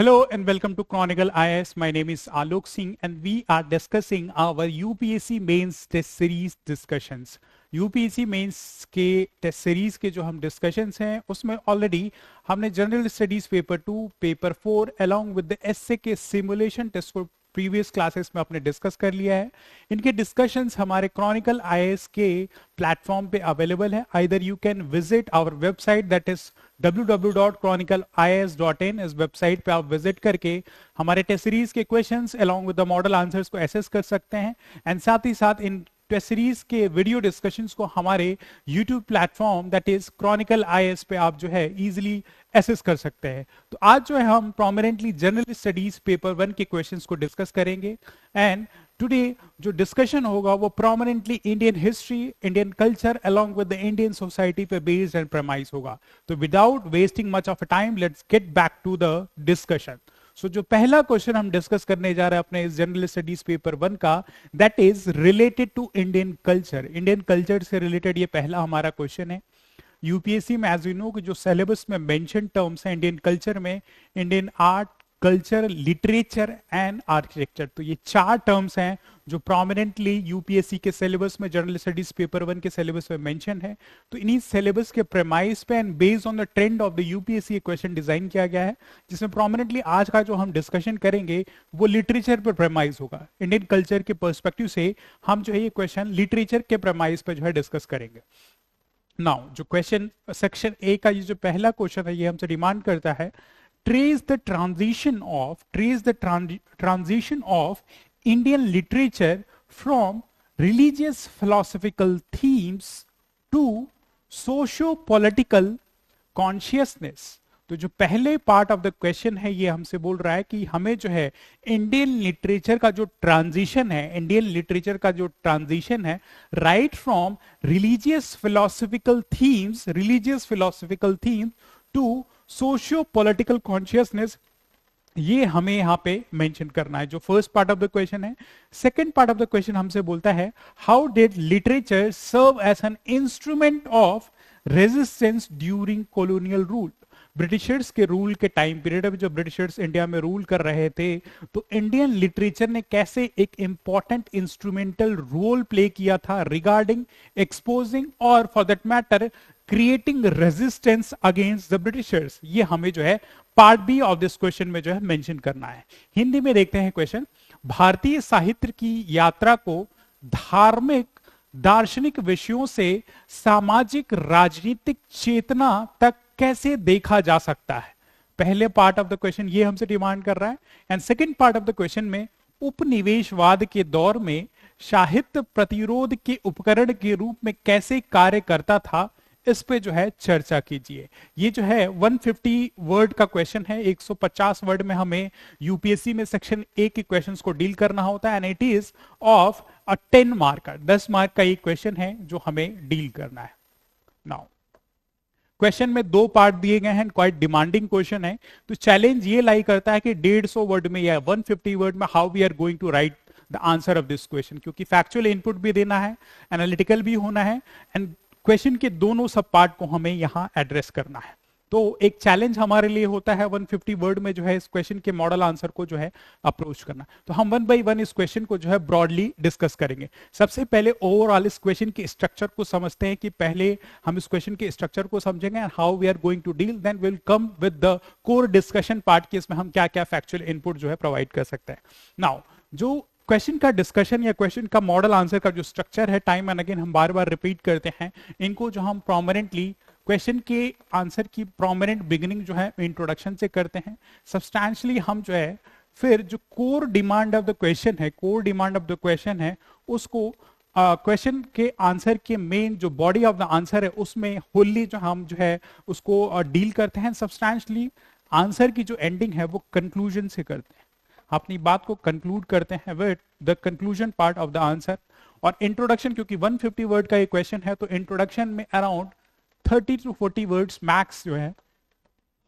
Hello and welcome to Chronicle IS. My name is Alok Singh and we are discussing our UPSC Mains Test Series discussions. UPSC mains के test series के जो हम discussions हैं उसमें already हमने general studies paper 2, paper 4 along with the essay के simulation test को previous classes में अपने डिस्कस कर लिया है। इनके डिस्कशंस हमारे क्रॉनिकल आईएएस के प्लेटफॉर्म पे अवेलेबल है। Either you can visit our website that is www.chronicleias.in। इस वेबसाइट पे आप विजिट करके हमारे टेस्ट सीरीज के questions along with the model answers को एसेस कर सकते हैं एंड साथ ही साथ इन टेस्ट सीरीज के वीडियो डिस्कशंस को हमारे YouTube platform that is Chronicle IAS पे आप जो है इजीली एसेस कर सकते हैं। तो आज जो है हम प्रोमिनेंटली जनरल स्टडीज पेपर 1 के क्वेश्चंस को डिस्कस करेंगे एंड टुडे जो डिस्कशन होगा वो prominently Indian history, Indian culture along with the Indian society पे बेस्ड एंड प्रेमाइज होगा। तो without wasting much of time let's get back to the discussion. So जो पहला क्वेश्चन हम डिस्कस करने जा रहे हैं अपने इस जनरल स्टडीज पेपर 1 का, that is related to Indian culture. Indian culture से रिलेटेड ये पहला हमारा क्वेश्चन है। यूपीएससी में एज यू नो कि जो सिलेबस में मेंशन टर्म्स हैं इंडियन कल्चर में, Indian art, culture, literature and architecture, तो ये 4 टर्म्स हैं जो प्रोमिनेंटली यूपीएससी के सिलेबस में जनरल स्टडीज पेपर 1 के सिलेबस में मेंशन है। तो इन्हीं सिलेबस के प्रेमाइस पे and based on the trend of the UPSC question design किया गया है, जिसमें प्रोमिनेंटली आज का जो हम डिस्कशन करेंगे वो लिटरेचर पर प्रेमाइज होगा। इंडियन कल्चर के पर्सपेक्टिव से हम जो है ये क्वेश्चन लिटरेचर के प्रेमाइस पे जो है डिस्कस करेंगे। नाउ जो क्वेश्चन सेक्शन ए का ये जो पहला क्वेश्चन है ये हमसे डिमांड करता है trace the transition of Indian literature from religious philosophical themes to socio-political consciousness। तो जो पहले पार्ट ऑफ द क्वेश्चन है ये हमसे बोल रहा है कि हमें जो है इंडियन लिटरेचर का जो ट्रांजिशन है, right from religious philosophical themes to socio political consciousness, ये हमें यहां पे मेंशन करना है, जो first part of the question है। Second part of the question हमसे बोलता है how did literature serve as an instrument of resistance during colonial rule. Britishers के रूल के टाइम पीरियड में जब ब्रिटिशर्स इंडिया में रूल कर रहे थे तो इंडियन लिटरेचर ने कैसे एक इंपॉर्टेंट इंस्ट्रूमेंटल रोल प्ले किया था रिगार्डिंग एक्सपोजिंग और for that matter creating resistance against the Britishers. ये हमें जो है part B of this question में जो है मेंशन करना है। हिंदी में देखते हैं क्वेश्चन। भारतीय साहित्य की यात्रा को धार्मिक दार्शनिक विषयों से सामाजिक राजनीतिक चेतना तक कैसे देखा जा सकता है। पहले पार्ट ऑफ द क्वेश्चन ये हमसे डिमांड कर रहा है and second part of the question में उपनिवेशवाद के दौर में साहित्य प्रतिरोध के उपकरण के रूप में कैसे कार्य करता था, इस पे जो है चर्चा कीजिए। ये जो है 150 वर्ड का क्वेश्चन है। 150 वर्ड में हमें यूपीएससी में सेक्शन ए के क्वेश्चंस को डील करना होता है and it is of a 10 mark का 10 मार्क का एक क्वेश्चन है जो हमें डील करना है। नाउ क्वेश्चन में 2 पार्ट दिए गए हैं, क्वाइट डिमांडिंग क्वेश्चन है। तो चैलेंज ये लाई करता है कि 150 वर्ड में या 150 वर्ड में how we are going to write the answer of this question, क्योंकि फैक्चुअल इनपुट भी देना है, एनालिटिकल भी होना है एंड क्वेश्चन के दोनों सब पार्ट को हमें यहां एड्रेस करना है। तो एक चैलेंज हमारे लिए होता है 150 वर्ड में जो है इस क्वेश्चन के मॉडल आंसर को जो है अप्रोच करना। तो हम 1 बाय 1 इस क्वेश्चन को जो है ब्रॉडली डिस्कस करेंगे। सबसे पहले ओवरऑल इस क्वेश्चन के स्ट्रक्चर को समझते हैं कि पहले हम इस क्वेश्चन के स्ट्रक्चर को समझेंगे and how we are going to deal, then will come with the core discussion part की इसमें हम क्या क्या फैक्चुअल इनपुट जो है प्रोवाइड कर सकते हैं। नाउ जो क्वेश्चन का डिस्कशन या क्वेश्चन का मॉडल आंसर का जो स्ट्रक्चर है, टाइम एंड अगेन हम बार बार रिपीट करते हैं इनको, जो हम प्रोमिनेंटली क्वेश्चन के आंसर की प्रोमिनेंट बिगिनिंग जो है इंट्रोडक्शन से करते हैं। सब्सटैंशियली हम जो है फिर जो core demand of the question है उसको क्वेश्चन के आंसर के मेन जो बॉडी ऑफ द आंसर है उसमें होली जो हम जो है उसको डील करते हैं। सब्सटैंशियली आंसर की जो एंडिंग है वो कंक्लूजन से करते हैं, अपनी बात को कंक्लूड करते हैं with the conclusion part of the answer. और इंट्रोडक्शन, क्योंकि 150 वर्ड का ये क्वेश्चन है तो इंट्रोडक्शन में अराउंड 30 to 40 वर्ड्स मैक्स जो है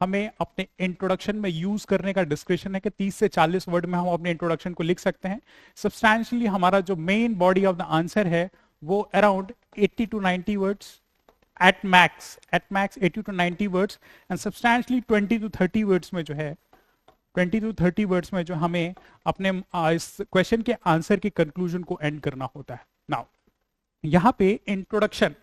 हमें अपने इंट्रोडक्शन में यूज करने का डिस्क्रिप्शन है कि 30 से 40 वर्ड में हम अपने इंट्रोडक्शन को लिख सकते हैं। सब्सटैंशियली हमारा जो main body of the answer है वो around 80 to 90 words at max 80 to 90 words and substantially 20 to 30 words में जो है 20 to 30 वर्ड्स में जो हमें अपने इस क्वेश्चन के आंसर के कंक्लूजन को एंड करना होता है। नाउ यहाँ पे introduction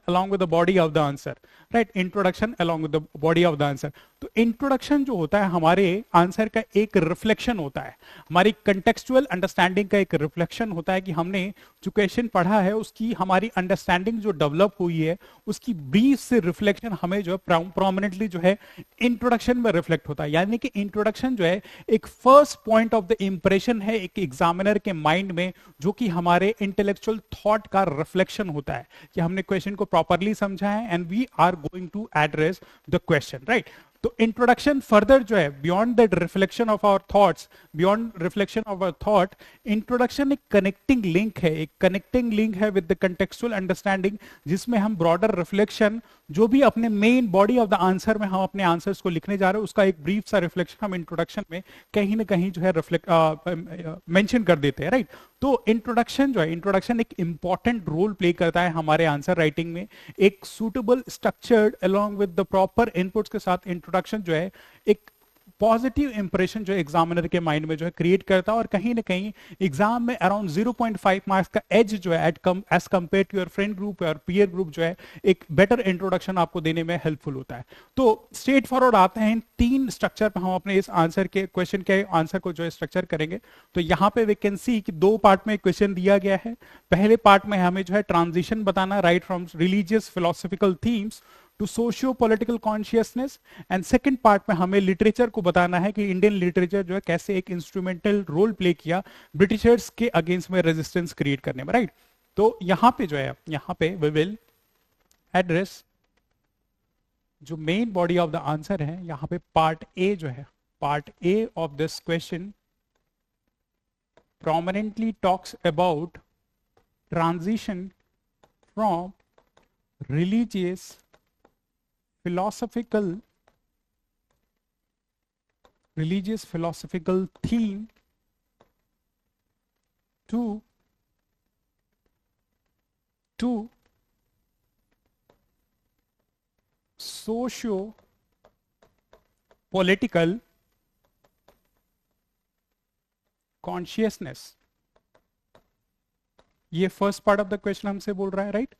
along with the body of the answer, right, introduction along with the body of the answer. तो इंट्रोडक्शन जो होता है हमारे आंसर का एक रिफ्लेक्शन होता है, हमारी कंटेक्चुअल अंडरस्टैंडिंग का एक रिफ्लेक्शन होता है कि हमने जो क्वेश्चन पढ़ा है उसकी हमारी अंडरस्टैंडिंग जो डेवलप हुई है उसकी ब्रीफ से रिफ्लेक्शन हमें जो है प्रोमिनेंटली जो है इंट्रोडक्शन में रिफ्लेक्ट होता है। यानी कि इंट्रोडक्शन जो है एक first point of the impression है एक एग्जामिनर के माइंड में, जो कि हमारे इंटेलेक्चुअल थॉट का रिफ्लेक्शन होता है कि हमने क्वेश्चन को प्रॉपरली समझा है and we are going to address the question, right. तो इंट्रोडक्शन फर्दर जो है beyond that reflection of our thoughts, beyond reflection of our thought, introduction एक कनेक्टिंग लिंक है, एक कनेक्टिंग लिंक है विद द कंटेक्चुअल अंडरस्टैंडिंग, जिसमें हम broader reflection जो भी अपने main body of the answer में हम अपने आंसर्स को लिखने जा रहे हैं उसका एक ब्रीफ सा रिफ्लेक्शन हम इंट्रोडक्शन में कहीं ना कहीं जो है रिफ्लेक्ट मेंशन कर देते हैं, राइट। तो इंट्रोडक्शन जो है, इंट्रोडक्शन एक इंपॉर्टेंट रोल प्ले करता है हमारे आंसर राइटिंग में। एक suitable structured along with the proper inputs के साथ इंट्रोडक्शन जो है एक पॉजिटिव इंप्रेशन जो एग्जामिनर के माइंड में जो है क्रिएट करता है और कहीं ना कहीं एग्जाम में अराउंड 0.5 मार्क्स का एज जो है as compare to your friend group और पीयर ग्रुप जो है एक बेटर इंट्रोडक्शन आपको देने में हेल्पफुल होता है। तो स्ट्रेट फॉरवर्ड आते हैं इन तीन स्ट्रक्चर पर, हम अपने इस आंसर के क्वेश्चन के आंसर को जो है स्ट्रक्चर करेंगे। तो यहाँ पे वी कैन सी कि दो पार्ट में क्वेश्चन दिया गया है। पहले पार्ट में हमें जो है ट्रांजिशन बताना, right from religious philosophical themes to socio political consciousness, and second part में हमें लिटरेचर को बताना है कि इंडियन लिटरेचर जो है कैसे एक इंस्ट्रूमेंटल रोल प्ले किया ब्रिटिशर्स के अगेंस्ट में रेजिस्टेंस क्रिएट करने में, राइट। तो यहां पे जो है, यहां पे वी विल एड्रेस जो main body of the answer है, यहां पे पार्ट ए जो है, part A of this question prominently talks about transition from religious philosophical theme to socio political consciousness. ये first part of the question हमसे बोल रहा है, right.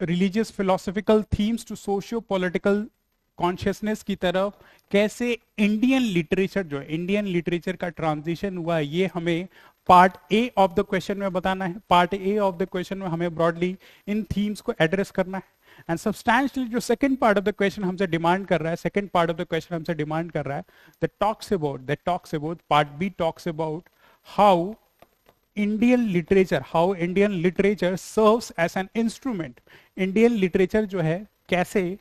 Religious philosophical themes to socio political consciousness की तरफ कैसे इंडियन लिटरेचर जो है, इंडियन लिटरेचर का ट्रांजिशन हुआ है, ये हमें part A of the question में बताना है। Part A of the question में हमें ब्रॉडली इन थीम्स को एड्रेस करना है। एंड सब्सटैंशियली जो second part of the question हमसे डिमांड कर रहा है, second part of the question हमसे डिमांड कर रहा है, that talks about part B talks about how Indian literature serves as an instrument. Indian literature जो है कैसे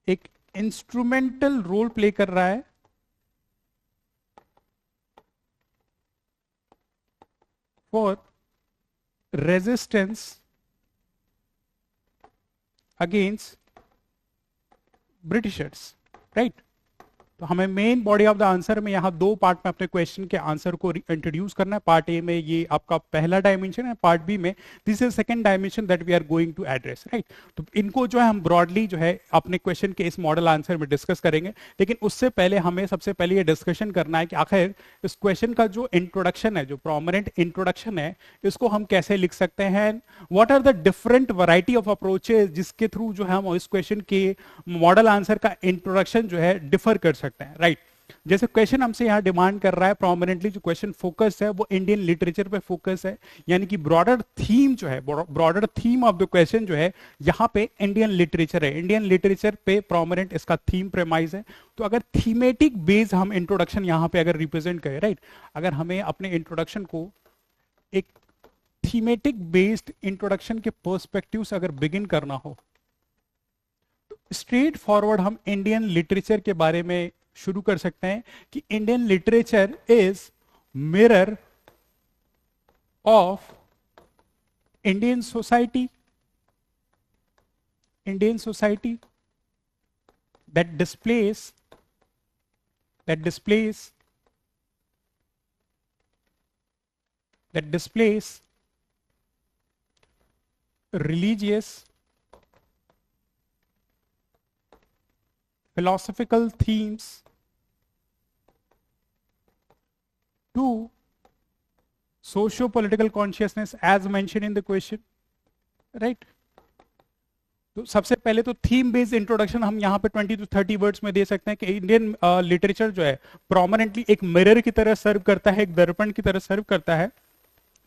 एक इंस्ट्रूमेंटल रोल प्ले कर रहा है for resistance against Britishers, right. तो हमें main body of the answer में यहाँ दो पार्ट में अपने क्वेश्चन के आंसर को इंट्रोड्यूस करना है। पार्ट ए में ये आपका पहला डायमेंशन है, पार्ट बी में this is second dimension that we are going to address, right. तो इनको जो है हम ब्रॉडली जो है अपने क्वेश्चन के इस मॉडल आंसर में डिस्कस करेंगे, लेकिन उससे पहले हमें सबसे पहले ये डिस्कशन करना है कि आखिर इस क्वेश्चन का जो इंट्रोडक्शन है, जो प्रोमिनेंट इंट्रोडक्शन है, इसको हम कैसे लिख सकते हैं, what are the different variety of approaches जिसके थ्रू जो है हम इस क्वेश्चन के मॉडल आंसर का इंट्रोडक्शन जो है डिफर कर सकते हैं, राइट। जैसे क्वेश्चन हमसे यहां डिमांड कर रहा है, प्रोमिनेंटली जो क्वेश्चन फोकस है वो इंडियन लिटरेचर पे फोकस है, यानी कि ब्रॉडर थीम जो है, broader theme of the question जो है यहां पे इंडियन लिटरेचर है, इंडियन लिटरेचर पे प्रोमिनेंट इसका थीम प्रेमाइज है। तो अगर थीमेटिक बेस हम इंट्रोडक्शन यहां पे अगर रिप्रेजेंट करें, राइट, अगर हमें अपने इंट्रोडक्शन को एक थीमेटिक बेस्ड इंट्रोडक्शन के पर्सपेक्टिव से अगर बिगिन करना हो, स्ट्रेट फॉरवर्ड हम इंडियन लिटरेचर के बारे में शुरू कर सकते हैं कि Indian literature is mirror of Indian society that displays religious philosophical themes to socio-political consciousness as mentioned in the question, right? तो सबसे पहले तो थीम बेस्ड इंट्रोडक्शन हम यहाँ पे 20 to 30 वर्ड्स में दे सकते हैं कि इंडियन लिटरेचर जो है प्रोमिनेंटली एक मिरर की तरह सर्व करता है, एक दर्पण की तरह सर्व करता है,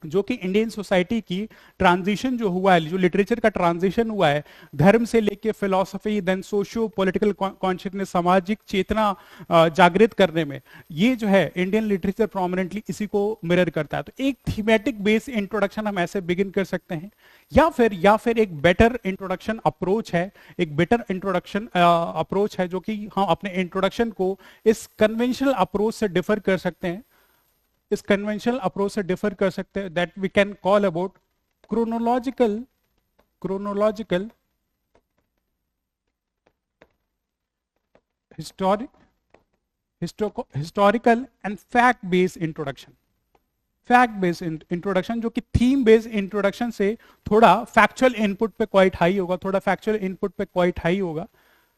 जो कि इंडियन सोसाइटी की ट्रांजिशन जो हुआ है, जो लिटरेचर का ट्रांजिशन हुआ है धर्म से लेके philosophy, then socio political consciousness, सामाजिक चेतना जागृत करने में, ये जो है इंडियन लिटरेचर प्रोमिनेंटली इसी को मिरर करता है। तो एक थीमेटिक बेस्ड इंट्रोडक्शन हम ऐसे बिगिन कर सकते हैं, या फिर एक बेटर इंट्रोडक्शन अप्रोच है, एक बेटर इंट्रोडक्शन अप्रोच है जो कि हम अपने इंट्रोडक्शन को इस कन्वेंशनल अप्रोच से डिफर कर सकते हैं, इस कन्वेंशनल अप्रोच से डिफर कर सकते हैं, that we can call about chronological historical and fact based introduction. Fact based introduction जो कि थीम बेस्ड इंट्रोडक्शन से थोड़ा फैक्चुअल इनपुट पे क्वाइट हाई होगा, थोड़ा फैक्चुअल इनपुट पे क्वाइट हाई होगा।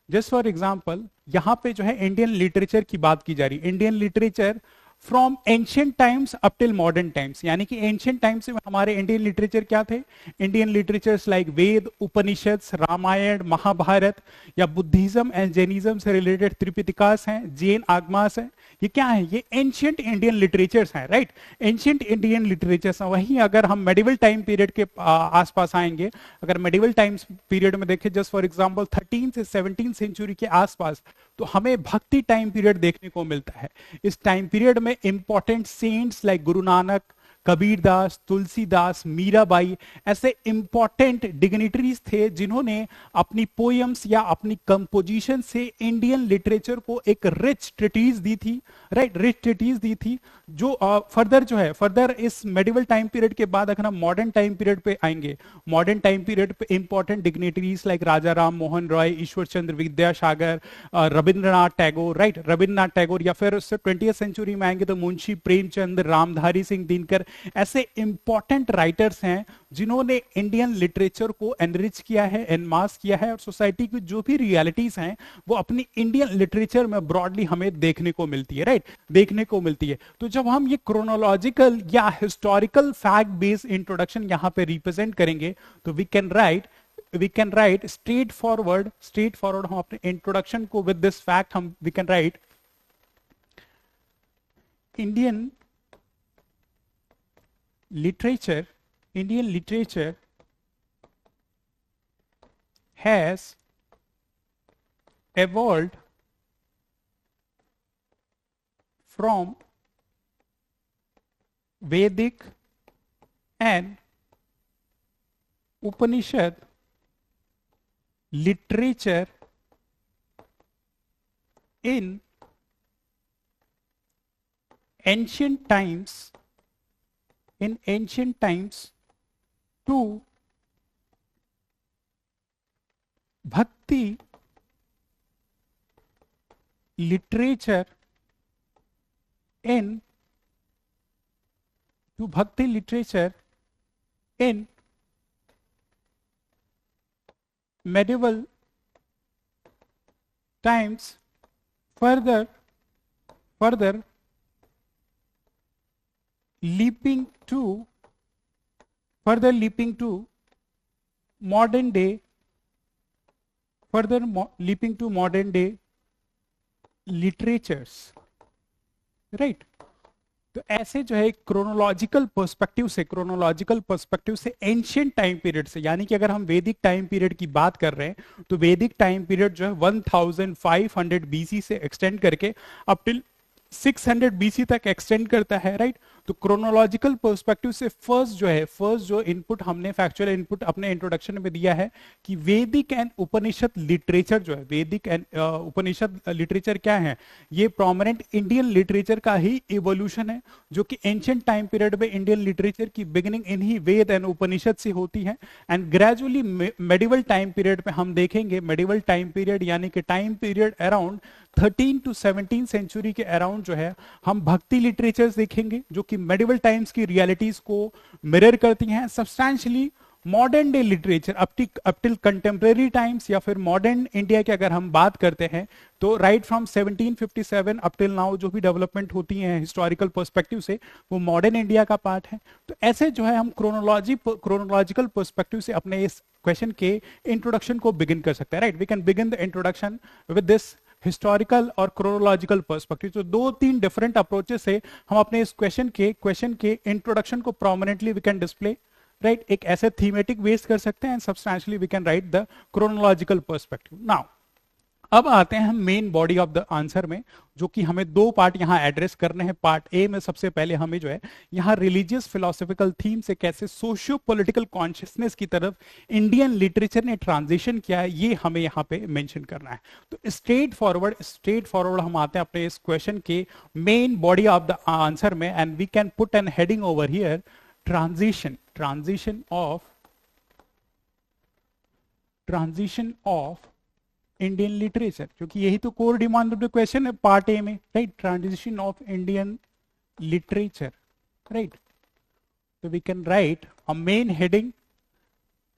जस्ट फॉर एग्जांपल यहां पे जो है इंडियन लिटरेचर की बात की जा रही है, Indian literature from ancient times up till modern times, यानी कि एंशियंट टाइम्स में हमारे इंडियन लिटरेचर क्या थे? Indian literatures like Veda, Upanishad, Ramayana, Mahabharat, या बुद्धिज्म एंड जैनिज्म से रिलेटेड त्रिपिटकास हैं, जैन आगमास हैं, ये क्या है? ये एंशियंट इंडियन लिटरेचर्स हैं, राइट? एंशियंट इंडियन लिटरेचर्स हैं। वहीं अगर हम मेडिवल टाइम पीरियड के आसपास आएंगे, अगर मेडिवल टाइम पीरियड में देखें, जस्ट फॉर एग्जांपल 13 से 17 सेंचुरी के आसपास, तो हमें भक्ति टाइम पीरियड देखने को मिलता है। इस टाइम पीरियड में important cents like Guru Nanak, Kabirdas, Tulsidas, Mirabai, ऐसे इंपॉर्टेंट डिग्निटरीज थे जिन्होंने अपनी पोयम्स या अपनी कंपोजिशन से इंडियन लिटरेचर को एक रिच ट्रिटीज दी थी, राइट? रिच ट्रिटीज दी थी, जो फर्दर इस मेडिवल टाइम पीरियड के बाद अगर हम मॉडर्न टाइम पीरियड पे आएंगे, मॉडर्न टाइम पीरियड पे इंपॉर्टेंट डिग्निटरीज लाइक राजा राम मोहन रॉय, ईश्वर चंद्र विद्यासागर, रविंद्रनाथ टैगोर, राइट? रविंद्रनाथ टैगोर, या फिर उससे 20th सेंचुरी में आएंगे तो मुंशी प्रेमचंद, रामधारी सिंह दिनकर, ऐसे इंपॉर्टेंट राइटर्स हैं जिन्होंने इंडियन लिटरेचर को एनरिच किया है, एनमास किया है, और सोसाइटी की जो भी रियलिटीज हैं वो अपनी इंडियन लिटरेचर में ब्रॉडली हमें देखने को मिलती है, राइट? देखने को मिलती है। तो जब हम ये क्रोनोलॉजिकल या हिस्टोरिकल फैक्ट बेस्ड इंट्रोडक्शन यहां पे रिप्रेजेंट करेंगे, तो we can write straightforward हम अपने इंट्रोडक्शन को with this fact we can write Indian literature has evolved from Vedic and Upanishad literature in ancient times to Bhakti literature in medieval times, further leaping to modern day literatures, right? तो ऐसे जो है chronological perspective से ancient time period से, यानी कि अगर हम वैदिक टाइम पीरियड की बात कर रहे हैं तो वैदिक टाइम पीरियड जो है 1500 बीसी से एक्सटेंड करके अप टिल 600 बीसी तक एक्सटेंड करता है, राइट? तो क्रोनोलॉजिकल पर्सपेक्टिव से फर्स्ट जो इनपुट हमने फैक्चुअल इनपुट अपने इंट्रोडक्शन में दिया है कि वैदिक एंड उपनिषद लिटरेचर जो है, वैदिक एंड उपनिषद लिटरेचर क्या है? ये प्रोमिनेंट इंडियन लिटरेचर का ही इवोल्यूशन है, जो कि एंशिएंट टाइम पीरियड में इंडियन लिटरेचर की बिगिनिंग इन्हीं वेद एंड उपनिषद से होती है, and gradually medieval time period पे हम देखेंगे, मेडिवल टाइम पीरियड यानी कि time period around 13 to 17 century के अराउंड जो है हम भक्ति लिटरेचर्स देखेंगे, जो कि मेडिवल टाइम्स की रियलिटीज को मिरर करती हैं, substantially modern day literature up till contemporary times या फिर मॉडर्न इंडिया की अगर हम बात करते हैं तो right from 1757 up till now जो भी डेवलपमेंट होती है हिस्टोरिकल पर्सपेक्टिव से वो मॉडर्न इंडिया का पार्ट है। तो ऐसे जो है हम क्रोनोलॉजिकल पर्सपेक्टिव से अपने इस क्वेश्चन के इंट्रोडक्शन को बिगिन कर सकते हैं। Right, we can begin the introduction with this historical और क्रोनोलॉजिकल पर्सपेक्टिव। तो दो तीन डिफरेंट अप्रोचेस से हम अपने इस क्वेश्चन के इंट्रोडक्शन को prominently we can display. Right, एक ऐसे थीमेटिक बेस्ड कर सकते हैं and substantially we can write the chronological perspective. Now अब आते हैं हम main body of the answer में, जो कि हमें दो पार्ट यहां एड्रेस करने हैं। पार्ट ए में सबसे पहले हमें जो है यहां रिलीजियस फिलोसॉफिकल थीम से कैसे सोशियो पॉलिटिकल कॉन्शियसनेस की तरफ इंडियन लिटरेचर ने ट्रांजिशन किया है, ये हमें यहां पे मेंशन करना है। तो स्ट्रेट फॉरवर्ड हम आते हैं अपने इस क्वेश्चन के main body of the answer में and we can put an heading over here, transition of Indian literature, क्योंकि यही तो core demand of the question है पार्ट ए में। Right, transition of Indian literature. Right, तो we can write a main heading.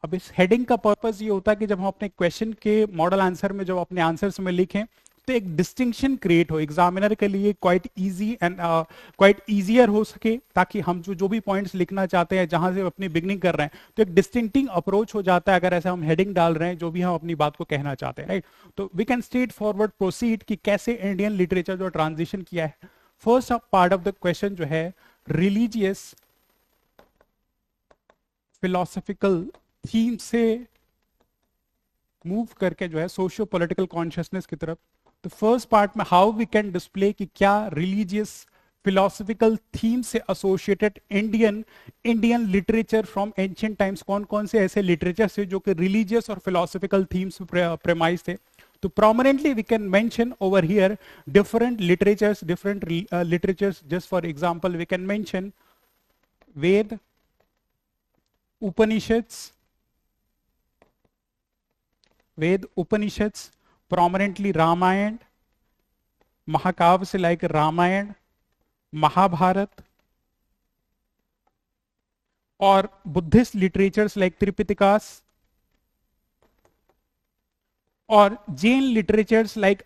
अब इस heading का purpose ये होता है कि जब हम अपने क्वेश्चन के मॉडल आंसर में जब अपने आंसर्स में लिखें तो एक डिस्टिंक्शन क्रिएट हो एग्जामिनर के लिए, quite easy and quite easier हो सके, ताकि हम जो भी पॉइंट्स लिखना चाहते हैं जहां से अपनी बिगनिंग कर रहे हैं तो एक डिस्टिंक्टिंग अप्रोच हो जाता है अगर ऐसे हम हेडिंग डाल रहे हैं जो भी हम अपनी बात को कहना चाहते हैं। राइट, तो we can straightforward proceed कि कैसे इंडियन लिटरेचर जो ट्रांजिशन किया है। First part of the question जो है रिलीजियस फिलोसॉफिकल थीम से मूव करके जो है सोशियो पॉलिटिकल कॉन्शियसनेस की तरफ। तो फर्स्ट पार्ट में हाउ वी कैन डिस्प्ले कि क्या रिलीजियस फिलोसॉफिकल थीम से associated Indian literature from ancient times, कौन कौन से ऐसे लिटरेचर से जो कि रिलीजियस और फिलोसॉफिकल थीम्स प्रेमाइज थे। तो prominently we can mention over here different literatures. Just for example we can mention Veda, Upanishads, prominently Ramayan, महाकाव्य से लाइक रामायण, महाभारत, और बुद्धिस्ट लिटरेचर्स लाइक त्रिपिटकास, और जैन लिटरेचर्स लाइक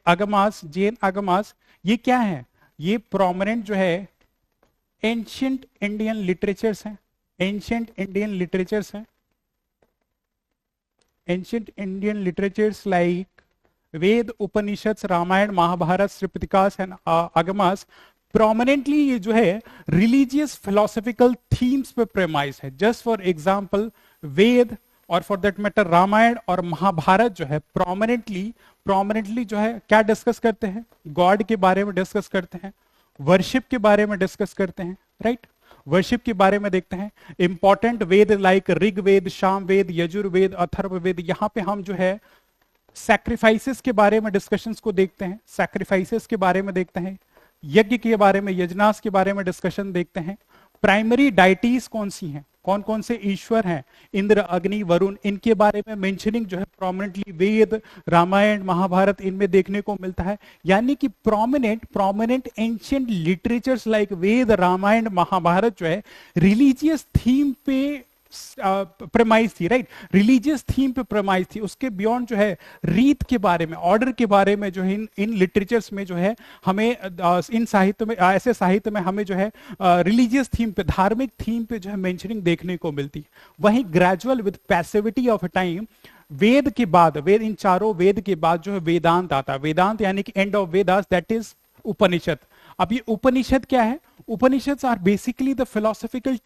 जैन आगमास। ये क्या है? ये प्रोमिनेंट जो है एंशियंट इंडियन लिटरेचर्स हैं, ancient Indian literatures like Veda, Upanishad, Ramayana, Mahabharata, Tripitakas and Agamas. Prominently ये जो है रिलीजियस फिलोसॉफिकल थीम्स पे प्रेमाइज है। जस्ट फॉर एग्जांपल वेद और फॉर दैट मैटर रामायण और महाभारत जो है प्रोमिनेंटली जो है क्या डिस्कस करते हैं? गॉड के बारे में डिस्कस करते हैं, वर्शिप के बारे में डिस्कस करते हैं। राइट, वर्शिप के बारे में देखते हैं। इंपॉर्टेंट वेद लाइक ऋग्वेद, सामवेद, यजुर्वेद, अथर्ववेद। यहां पे हम जो है सैक्रिफाइसेस के बारे में डिस्कशंस को देखते हैं, सैक्रिफाइसेस के बारे में देखते हैं, यज्ञ के बारे में, यजनास के बारे में डिस्कशन देखते हैं। प्राइमरी डाइटीज कौन सी हैं, कौन कौन से ईश्वर हैं, इंद्र, अग्नि, वरुण, इनके बारे में मेंशनिंग जो है प्रोमिनेंटली वेद, रामायण, महाभारत इनमें देखने को मिलता है। यानी कि प्रोमिनेंट एंशिएंट लिटरेचर्स लाइक वेद, रामायण, महाभारत जो है रिलीजियस थीम पे प्रेमाइज थी। राइट, रिलीजियस थीम पे प्रेमाइज थी। उसके बियॉन्ड जो है रीत के बारे में, ऑर्डर के बारे में जो है इन लिटरेचर्स में जो है हमें इन साहित्य में, ऐसे साहित्य में हमें जो है रिलीजियस थीम पे, धार्मिक थीम पे जो है मेंशनिंग देखने को मिलती है। वहीं gradual with passivity of time Veda के बाद, इन चारों वेद के बाद जो है वेदांत आता है। वेदांत यानी कि end of Vedas, that is Upanishad. अब ये उपनिषद क्या है? Upanishads are basically the philosophical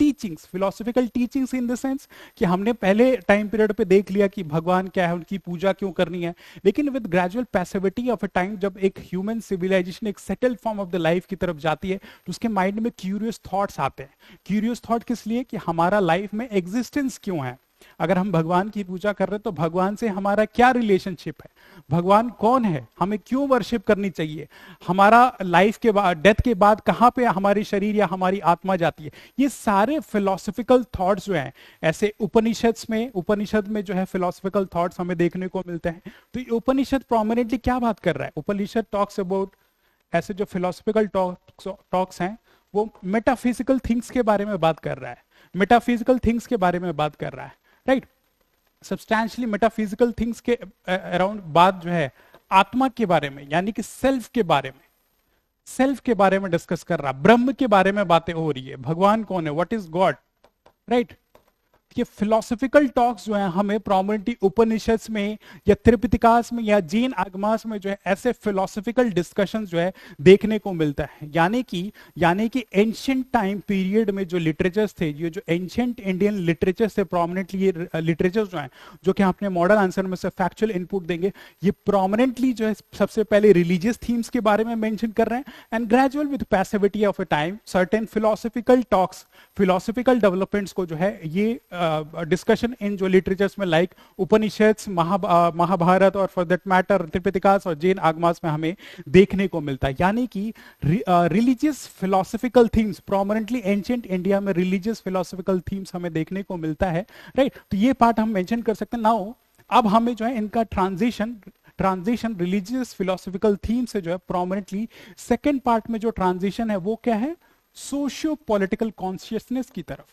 teachings in the sense कि हमने पहले टाइम पीरियड पे देख लिया कि भगवान क्या है, उनकी पूजा क्यों करनी है। लेकिन with gradual passivity of a time, जब एक ह्यूमन सिविलाइजेशन एक settled form of the life की तरफ जाती है तो उसके माइंड में क्यूरियस थॉट्स आते हैं। क्यूरियस थॉट किस लिए? कि हमारा लाइफ में एग्जिस्टेंस क्यों है। अगर हम भगवान की पूजा कर रहे हैं तो भगवान से हमारा क्या रिलेशनशिप है, भगवान कौन है, हमें क्यों वर्शिप करनी चाहिए, हमारा लाइफ के बाद, डेथ के बाद कहां पे हमारी शरीर या हमारी आत्मा जाती है। ये सारे फिलोसॉफिकल थॉट्स जो हैं ऐसे उपनिषद में जो है फिलोसॉफिकल थॉट्स हमें देखने को मिलते हैं। तो ये उपनिषद प्रोमिनेंटली क्या बात कर रहा है? उपनिषद टॉक्स अबाउट, ऐसे जो फिलोसॉफिकल टॉक्स हैं वो मेटाफिजिकल थिंग्स के बारे में बात कर रहा है, मेटाफिजिकल थिंग्स के बारे में बात कर रहा है। राइट। सब्सटैंशियली मेटाफिजिकल थिंग्स के अराउंड बात जो है आत्मा के बारे में, यानी कि सेल्फ के बारे में, सेल्फ के बारे में डिस्कस कर रहा, ब्रह्म के बारे में बातें हो रही है, भगवान कौन है, व्हाट इज गॉड, राइट। ये फिलोसफिकल टॉक्स जो है हमें प्रोमिनेंटली उपनिषद में या त्रिपिटकास में या जैन आगमास में जो है ऐसे फिलोसफिकल डिस्कशंस जो है देखने को मिलता है। यानी कि एंशियंट टाइम पीरियड में जो लिटरेचर्स थे, ये जो एंशियंट इंडियन लिटरेचर्स थे प्रोमिनेंटली, ये लिटरेचर्स जो है जो कि हम अपने मॉडल आंसर में से फैक्चुअल इनपुट देंगे, ये प्रोमिनेंटली जो है सबसे पहले रिलीजियस थीम्स के बारे में मेंशन कर रहे हैं, and gradual with passivity of a time certain philosophical talks, philosophical developments को जो है ये डिस्कशन इन जो लिटरेचर्स में लाइक उपनिषद, महाभारत और फॉर दैट मैटर त्रिपिटकास और जैन आगमास में हमें देखने को मिलता है। यानी कि religious philosophical themes prominently ancient India में रिलीजियस फिलोसफिकल थीम्स हमें देखने को मिलता है, राइट। तो ये पार्ट हम मेंशन कर सकते हैं। नाउ अब हमें जो है इनका ट्रांजिशन रिलीजियस फिलोसफिकल थीम से जो है प्रोमिनेंटली सेकेंड पार्ट में जो ट्रांजिशन है वो क्या है, सोशियो पॉलिटिकल कॉन्शियसनेस की तरफ,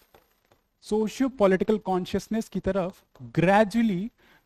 सोशियो पॉलिटिकल कॉन्शियसनेस की तरफ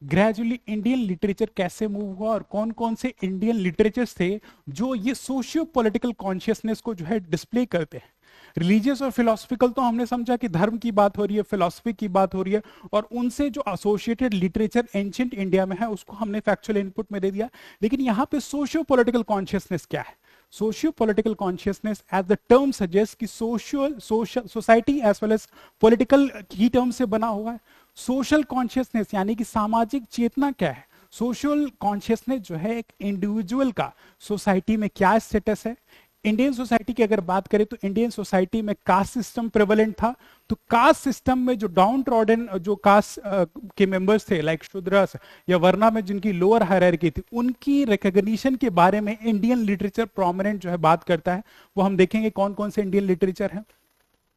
ग्रेजुअली इंडियन लिटरेचर कैसे मूव हुआ और कौन कौन से इंडियन लिटरेचर्स थे जो ये सोशियो पॉलिटिकल कॉन्शियसनेस को जो है डिस्प्ले करते हैं। रिलीजियस और फिलोसफिकल तो हमने समझा कि धर्म की बात हो रही है, फिलोसफी की बात हो रही है, और उनसे जो एसोसिएटेड लिटरेचर एंशिएंट इंडिया में है उसको हमने फैक्चुअल इनपुट में दे दिया। लेकिन यहाँ पे सोशियो पॉलिटिकल कॉन्शियसनेस क्या है? Socio political consciousness as the term suggest कि society as well as political की टर्म से बना हुआ है। सोशल कॉन्शियसनेस यानी कि सामाजिक चेतना क्या है? सोशल कॉन्शियसनेस जो है एक इंडिविजुअल का सोसाइटी में क्या स्टेटस है। इंडियन सोसाइटी की अगर बात करें तो इंडियन सोसाइटी में कास्ट सिस्टम प्रेवलेंट था, तो कास्ट सिस्टम में जो डाउन ट्रॉडन जो कास्ट के मेंबर्स थे लाइक शूद्रस या वर्ना में जिनकी लोअर हायरार्की थी, उनकी रिकॉग्निशन के बारे में इंडियन लिटरेचर प्रोमिनेंट जो है बात करता है। वो हम देखेंगे कौन कौन से इंडियन लिटरेचर हैं।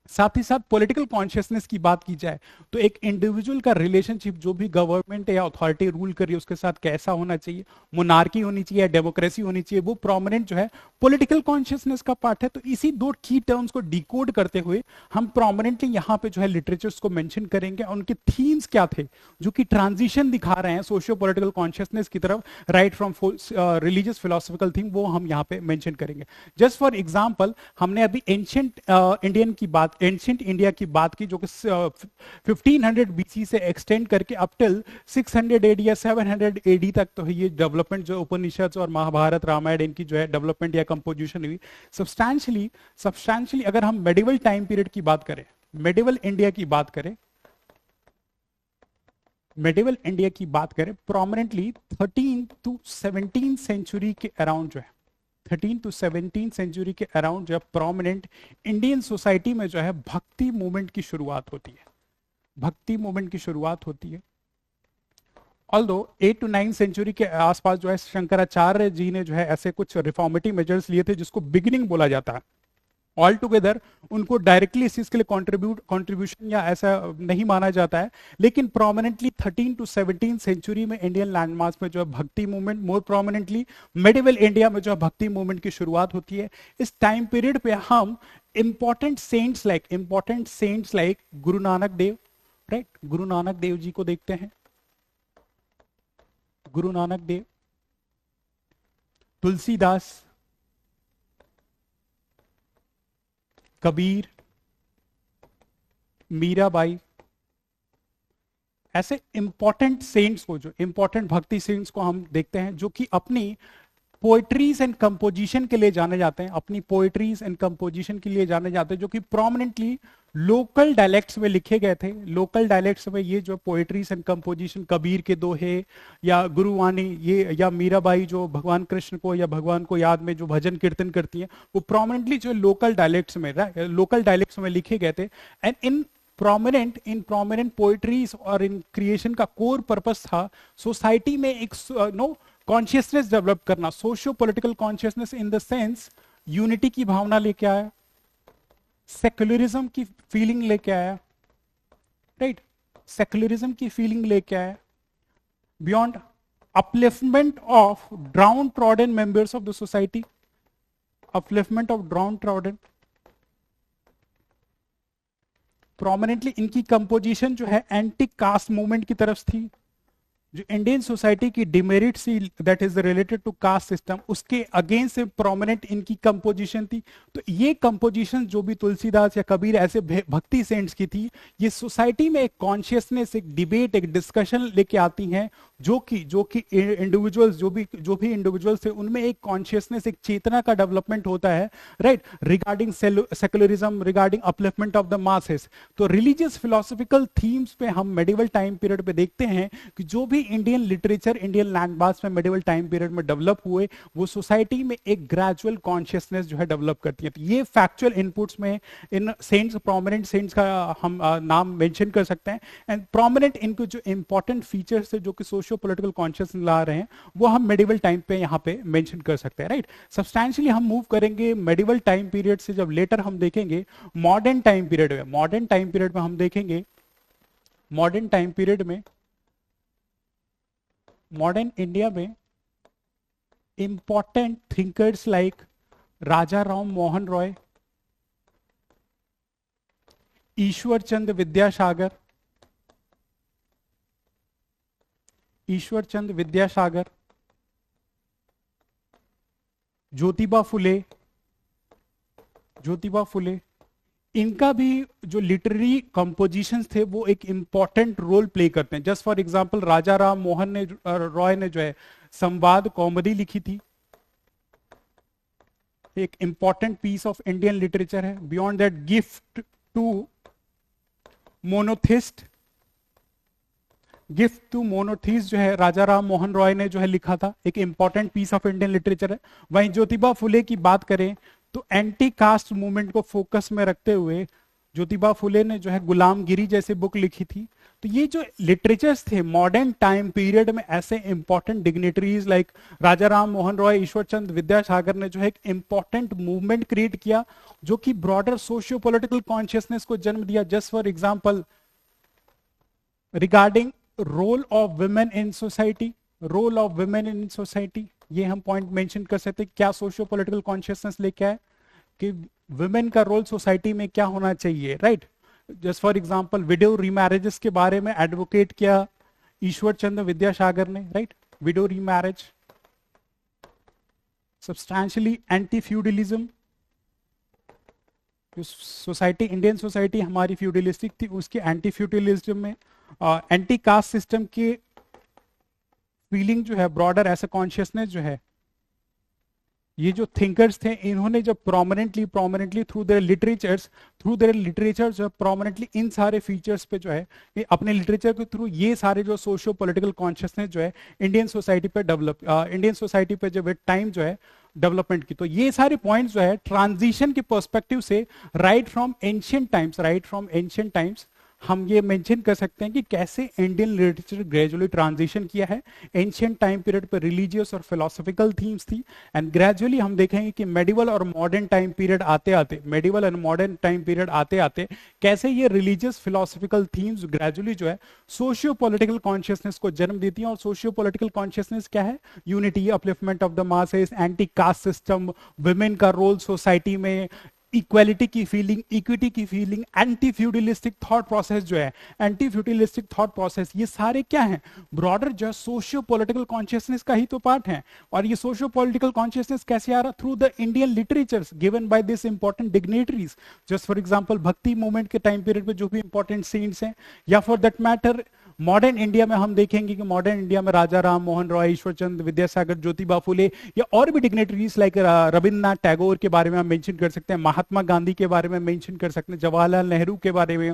साथ ही साथ पॉलिटिकल कॉन्शियसनेस की बात की जाए तो एक इंडिविजुअल का रिलेशनशिप जो भी गवर्नमेंट या अथॉरिटी रूल कर रही है उसके साथ कैसा होना चाहिए, मोनार्की होनी चाहिए या डेमोक्रेसी होनी चाहिए, वो प्रोमिनेंट जो है पॉलिटिकल कॉन्शियसनेस का पार्ट है। तो इसी दो की टर्म्स को डिकोड करते हुए हम प्रोमिनेंटली यहाँ पे जो है लिटरेचर्स को मेंशन करेंगे और उनके थीम्स क्या थे जो कि ट्रांजिशन दिखा रहे हैं सोशियो पॉलिटिकल कॉन्शियसनेस की तरफ, right from religious philosophical theme, वो हम यहाँ पे मेंशन करेंगे। जस्ट फॉर एग्जांपल हमने अभी एंशिएंट इंडियन की बात, एंशिएंट इंडिया की बात की जो कि 1500 बीसी से एक्सटेंड करके अप टिल 600 एडी या 700 एडी तक तो है ये डेवलपमेंट जो उपनिषद और महाभारत रामायण इनकी जो है डेवलपमेंट या कंपोजिशन हुई। सब्सटैंशियली अगर हम मेडिवल टाइम पीरियड की बात करें, मेडिवल इंडिया की बात करें, मेडिवल इंडिया की बात करें प्रोमिनेंटली 13 टू 17 सेंचुरी के अराउंड जो है 13 टू 17 सेंचुरी के अराउंड जो है प्रोमिनेंट इंडियन सोसाइटी में जो है भक्ति मूवमेंट की शुरुआत होती है, भक्ति मूवमेंट की शुरुआत होती है। ऑल्दो 8 टू 9 सेंचुरी के आसपास जो है शंकराचार्य जी ने जो है ऐसे कुछ रिफॉर्मेटिव मेजर्स लिए थे जिसको बिगिनिंग बोला जाता है। ऑल टुगेदर उनको डायरेक्टली इस चीज के लिए कंट्रीब्यूशन या ऐसा नहीं माना जाता है, लेकिन प्रोमिनेंटली 13 टू 17 सेंचुरी में इंडियन लैंडमार्क्स में जो है भक्ति मूवमेंट, मोर प्रोमिनेंटली मेडिवल इंडिया में जो है भक्ति मूवमेंट की शुरुआत होती है। इस टाइम पीरियड पे हम important cents like Guru Nanak Dev, right, Guru Nanak Dev ji को देखते हैं। गुरु नानक देव, तुलसीदास, कबीर, मीराबाई, ऐसे इंपॉर्टेंट सेंट्स को, जो इंपॉर्टेंट भक्ति सेंट्स को हम देखते हैं जो कि अपनी पोएट्रीज एंड कंपोजिशन के लिए जाने जाते हैं, अपनी पोएट्रीज एंड कंपोजिशन के लिए जाने जाते हैं, जो कि प्रोमिनेंटली लोकल डायलेक्ट्स में लिखे गए थे। लोकल डायलेक्ट्स में ये जो पोएट्रीज एंड कंपोजिशन, कबीर के दोहे या गुरुवाणी ये या मीराबाई जो भगवान कृष्ण को या भगवान को याद में जो भजन कीर्तन करती हैं, वो प्रोमिनेंटली जो लोकल डायलेक्ट्स में लिखे गए थे। एंड इन प्रोमिनेंट पोएट्रीज और इन क्रिएशन का कोर पर्पस था सोसाइटी में एक कॉन्शियसनेस डेवलप करना, socio political consciousness in the sense unity की भावना लेके आया, सेक्युलरिज्म की फीलिंग लेके आया, राइट, सेक्युलरिज्म की फीलिंग लेके आया, beyond upliftment of downtrodden members of the society, upliftment of downtrodden, prominently इनकी कंपोजिशन जो है एंटी कास्ट मूवमेंट की तरफ थी। जो इंडियन सोसाइटी की डिमेरिट सी that is related to caste system, उसके अगेंस्ट से प्रोमिनेंट इनकी कंपोजिशन थी। तो ये कंपोजिशन जो भी तुलसीदास या कबीर ऐसे भक्ति सेंट्स की थी, ये सोसाइटी में एक कॉन्शियसनेस, एक डिबेट, एक डिस्कशन लेके आती हैं, जो कि इंडिविजुअल्स जो भी इंडिविजुअल्स थे उनमें एक कॉन्शियसनेस, एक चेतना का डेवलपमेंट होता है, right, regarding secularism, regarding upliftment of the masses. तो रिलीजियस फिलोसॉफिकल थीम्स पे हम मेडिवल टाइम पीरियड पे देखते हैं कि जो भी इंडियन लिटरेचर, इंडियन लैंडमार्क्स में मेडिवल टाइम पीरियड में डेवलप हुए, वो सोसाइटी में एक ग्रेजुअल कॉन्शियसनेस जो है डेवलप करती है। तो ये फैक्चुअल इनपुट्स में इन सेंट्स, प्रोमिनेंट सेंट्स का हम नाम मेंशन कर सकते हैं। एंड प्रोमिनेंट इनको जो इंपॉर्टेंट फीचर्स है जो कि सोशियो पॉलिटिकल कॉन्शियसनेस ला रहे हैं, वो हम मेडिवल टाइम पे यहाँ पे मेंशन कर सकते हैं, राइट। सब्सटैंशियली हम मूव करेंगे मेडिवल टाइम पीरियड से, जब लेटर हम देखेंगे मॉडर्न टाइम पीरियड में। मॉडर्न टाइम पीरियड में हम देखेंगे, मॉडर्न टाइम पीरियड में मॉडर्न इंडिया में इंपॉर्टेंट थिंकर्स लाइक राजा राम मोहन रॉय, ईश्वर चंद्र विद्यासागर, ज्योतिबा फुले, इनका भी जो लिटरेरी कंपोजिशंस थे वो एक इंपॉर्टेंट रोल प्ले करते हैं। Just for example Raja Ram Mohan Roy ने जो है संवाद कौमुदी लिखी थी, एक important piece of Indian literature है। Beyond that gift to monotheist जो है राजा राम मोहन रॉय ने जो है लिखा था, एक important piece of Indian literature है। वहीं ज्योतिबा फुले की बात करें तो एंटी कास्ट मूवमेंट को फोकस में रखते हुए ज्योतिबा फुले ने जो है गुलामगिरी जैसी बुक लिखी थी। तो ये जो लिटरेचर्स थे मॉडर्न टाइम पीरियड में, ऐसे इंपॉर्टेंट डिग्निटरीज लाइक राजा राम मोहन रॉय, ईश्वर चंद्र विद्यासागर ने जो है एक इंपॉर्टेंट मूवमेंट क्रिएट किया, जो कि ब्रॉडर सोशियो पॉलिटिकल कॉन्शियसनेस को जन्म दिया। Just for example regarding role of women in society, ये हम पॉइंट मेंशन कर सकते हैं। क्या सोशियो पॉलिटिकल कॉन्शियसनेस लेके आए कि वुमेन का रोल सोसाइटी में क्या होना चाहिए, right. Just for example widow remarriages के बारे में एडवोकेट किया ईश्वर चंद्र विद्यासागर ने, right. Widow remarriage, substantially anti feudalism, society, Indian society हमारी फ्यूडलिस्टिक थी, उसके एंटी फ्यूडलिज्म में एंटी कास्ट सिस्टम की फीलिंग जो है, ब्रॉडर ऐसा कॉन्शियसनेस जो है, ये जो थिंकर्स थे इन्होंने जब prominently through their literatures prominently इन सारे फीचर्स पे जो है अपने लिटरेचर के थ्रू ये सारे जो सोशियो पॉलिटिकल कॉन्शियसनेस जो है इंडियन सोसाइटी पे जब टाइम जो है डेवलपमेंट की। तो ये सारे पॉइंट्स जो है ट्रांजिशन के पर्सपेक्टिव से राइट फ्रॉम एंशिएंट टाइम्स हम ये मेंशन कर सकते हैं कि कैसे इंडियन लिटरेचर ग्रेजुअली ट्रांजिशन किया है। एंशिएंट टाइम पीरियड पर रिलीजियस और फिलोसॉफिकल थीम्स थी, एंड ग्रेजुअली हम देखेंगे कि मेडिवल और मॉडर्न टाइम पीरियड आते आते कैसे ये रिलीजियस फिलोसॉफिकल थीम्स ग्रेजुअली जो है सोशियो पॉलिटिकल कॉन्शियसनेस को जन्म देती हैं। और सोशियो पॉलिटिकल कॉन्शियसनेस क्या है? Unity, upliftment of the masses, anti caste system, women का रोल सोसाइटी में, इक्वालिटी की फीलिंग, इक्विटी की feeling, anti feudalistic thought process जो है, ये सारे क्या हैं? ब्रॉडर जो सोशियो पॉलिटिकल कॉन्शियसनेस का ही तो पार्ट है। और ये सोशियो पॉलिटिकल कॉन्शियसनेस कैसे आ रहा? Through the Indian literatures given by this important dignitaries. Just for example भक्ति मूवमेंट के टाइम पीरियड में जो भी इंपॉर्टेंट सेंट्स हैं, या for that matter modern India में हम देखेंगे कि मॉडर्न इंडिया में राजा राम मोहन रॉय, ईश्वर चंद्र विद्यासागर, ज्योतिबा फुले या और भी डिग्नेटरीज लाइक रविन्द्रनाथ टैगोर के बारे में हम मेंशन कर सकते हैं, महात्मा गांधी के बारे में मेंशन कर सकते हैं, जवाहरलाल नेहरू के बारे में,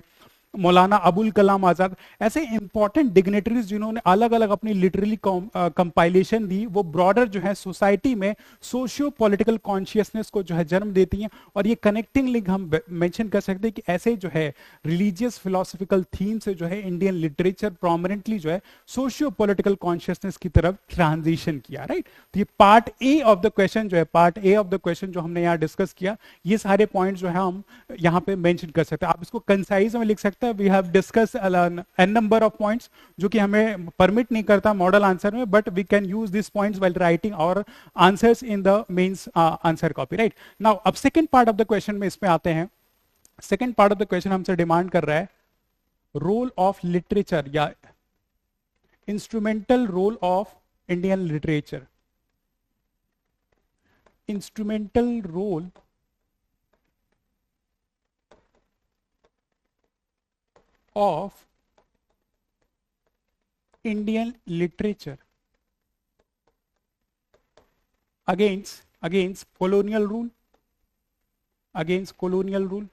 मौलाना अबुल कलाम आजाद, ऐसे इंपॉर्टेंट डिग्नेटरीज जिन्होंने अलग अलग अपनी लिटरली कंपाइलेशन दी, वो ब्रॉडर जो है सोसाइटी में सोशियो पॉलिटिकल कॉन्शियसनेस को जो है जन्म देती हैं। और ये कनेक्टिंग लिंक हम मेंशन कर सकते हैं कि ऐसे जो है रिलीजियस फिलोसॉफिकल थीम से जो है इंडियन लिटरेचर प्रोमिनेंटली जो है सोशियो पॉलिटिकल कॉन्शियसनेस की तरफ ट्रांजिशन किया, राइट। तो ये part A of the question जो हमने यहाँ डिस्कस किया, ये सारे पॉइंट जो है हम यहाँ पे मेंशन कर सकते हैं। आप इसको कंसाइज में लिख सकते हैं। We have discussed n number of points जो कि हमें परमिट नहीं करता मॉडल आंसर में, but we can use these points while writing our answers in the mains answer copy, right? Now अब second part of the question में इसमें आते हैं second part of the question हमसे डिमांड कर रहा है रोल ऑफ लिटरेचर या instrumental role of Indian literature, instrumental role of Indian literature against colonial rule, against colonial rule.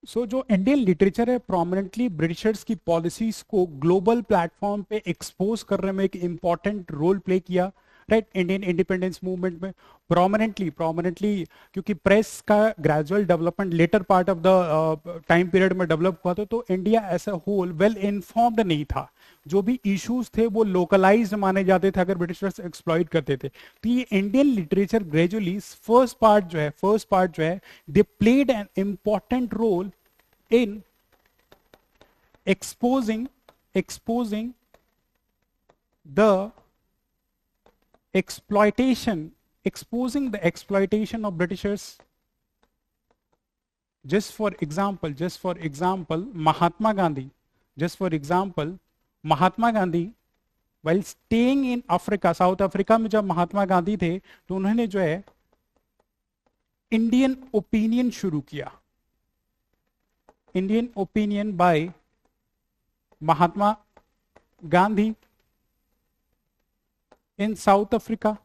So जो इंडियन लिटरेचर है प्रोमिनेंटली ब्रिटिशर्स की पॉलिसीज को global platform पे एक्सपोज करने में एक इंपॉर्टेंट रोल प्ले किया, राइट, इंडियन इंडिपेंडेंस मूवमेंट में प्रोमिनेंटली क्योंकि प्रेस का gradual development later part of the time period में डेवलप हुआ था, तो India as a whole well informed नहीं था, जो भी इश्यूज थे वो लोकलाइज्ड माने जाते थे अगर ब्रिटिशर्स एक्सप्लॉइट करते थे। तो ये Indian literature gradually first part जो है they played an important role in exposing the exploitation of Britishers. Just for example Mahatma Gandhi while staying in Africa, south Africa में जब महात्मा गांधी थे तो उन्होंने जो है इंडियन ओपिनियन शुरू किया, Indian opinion by Mahatma Gandhi in south Africa.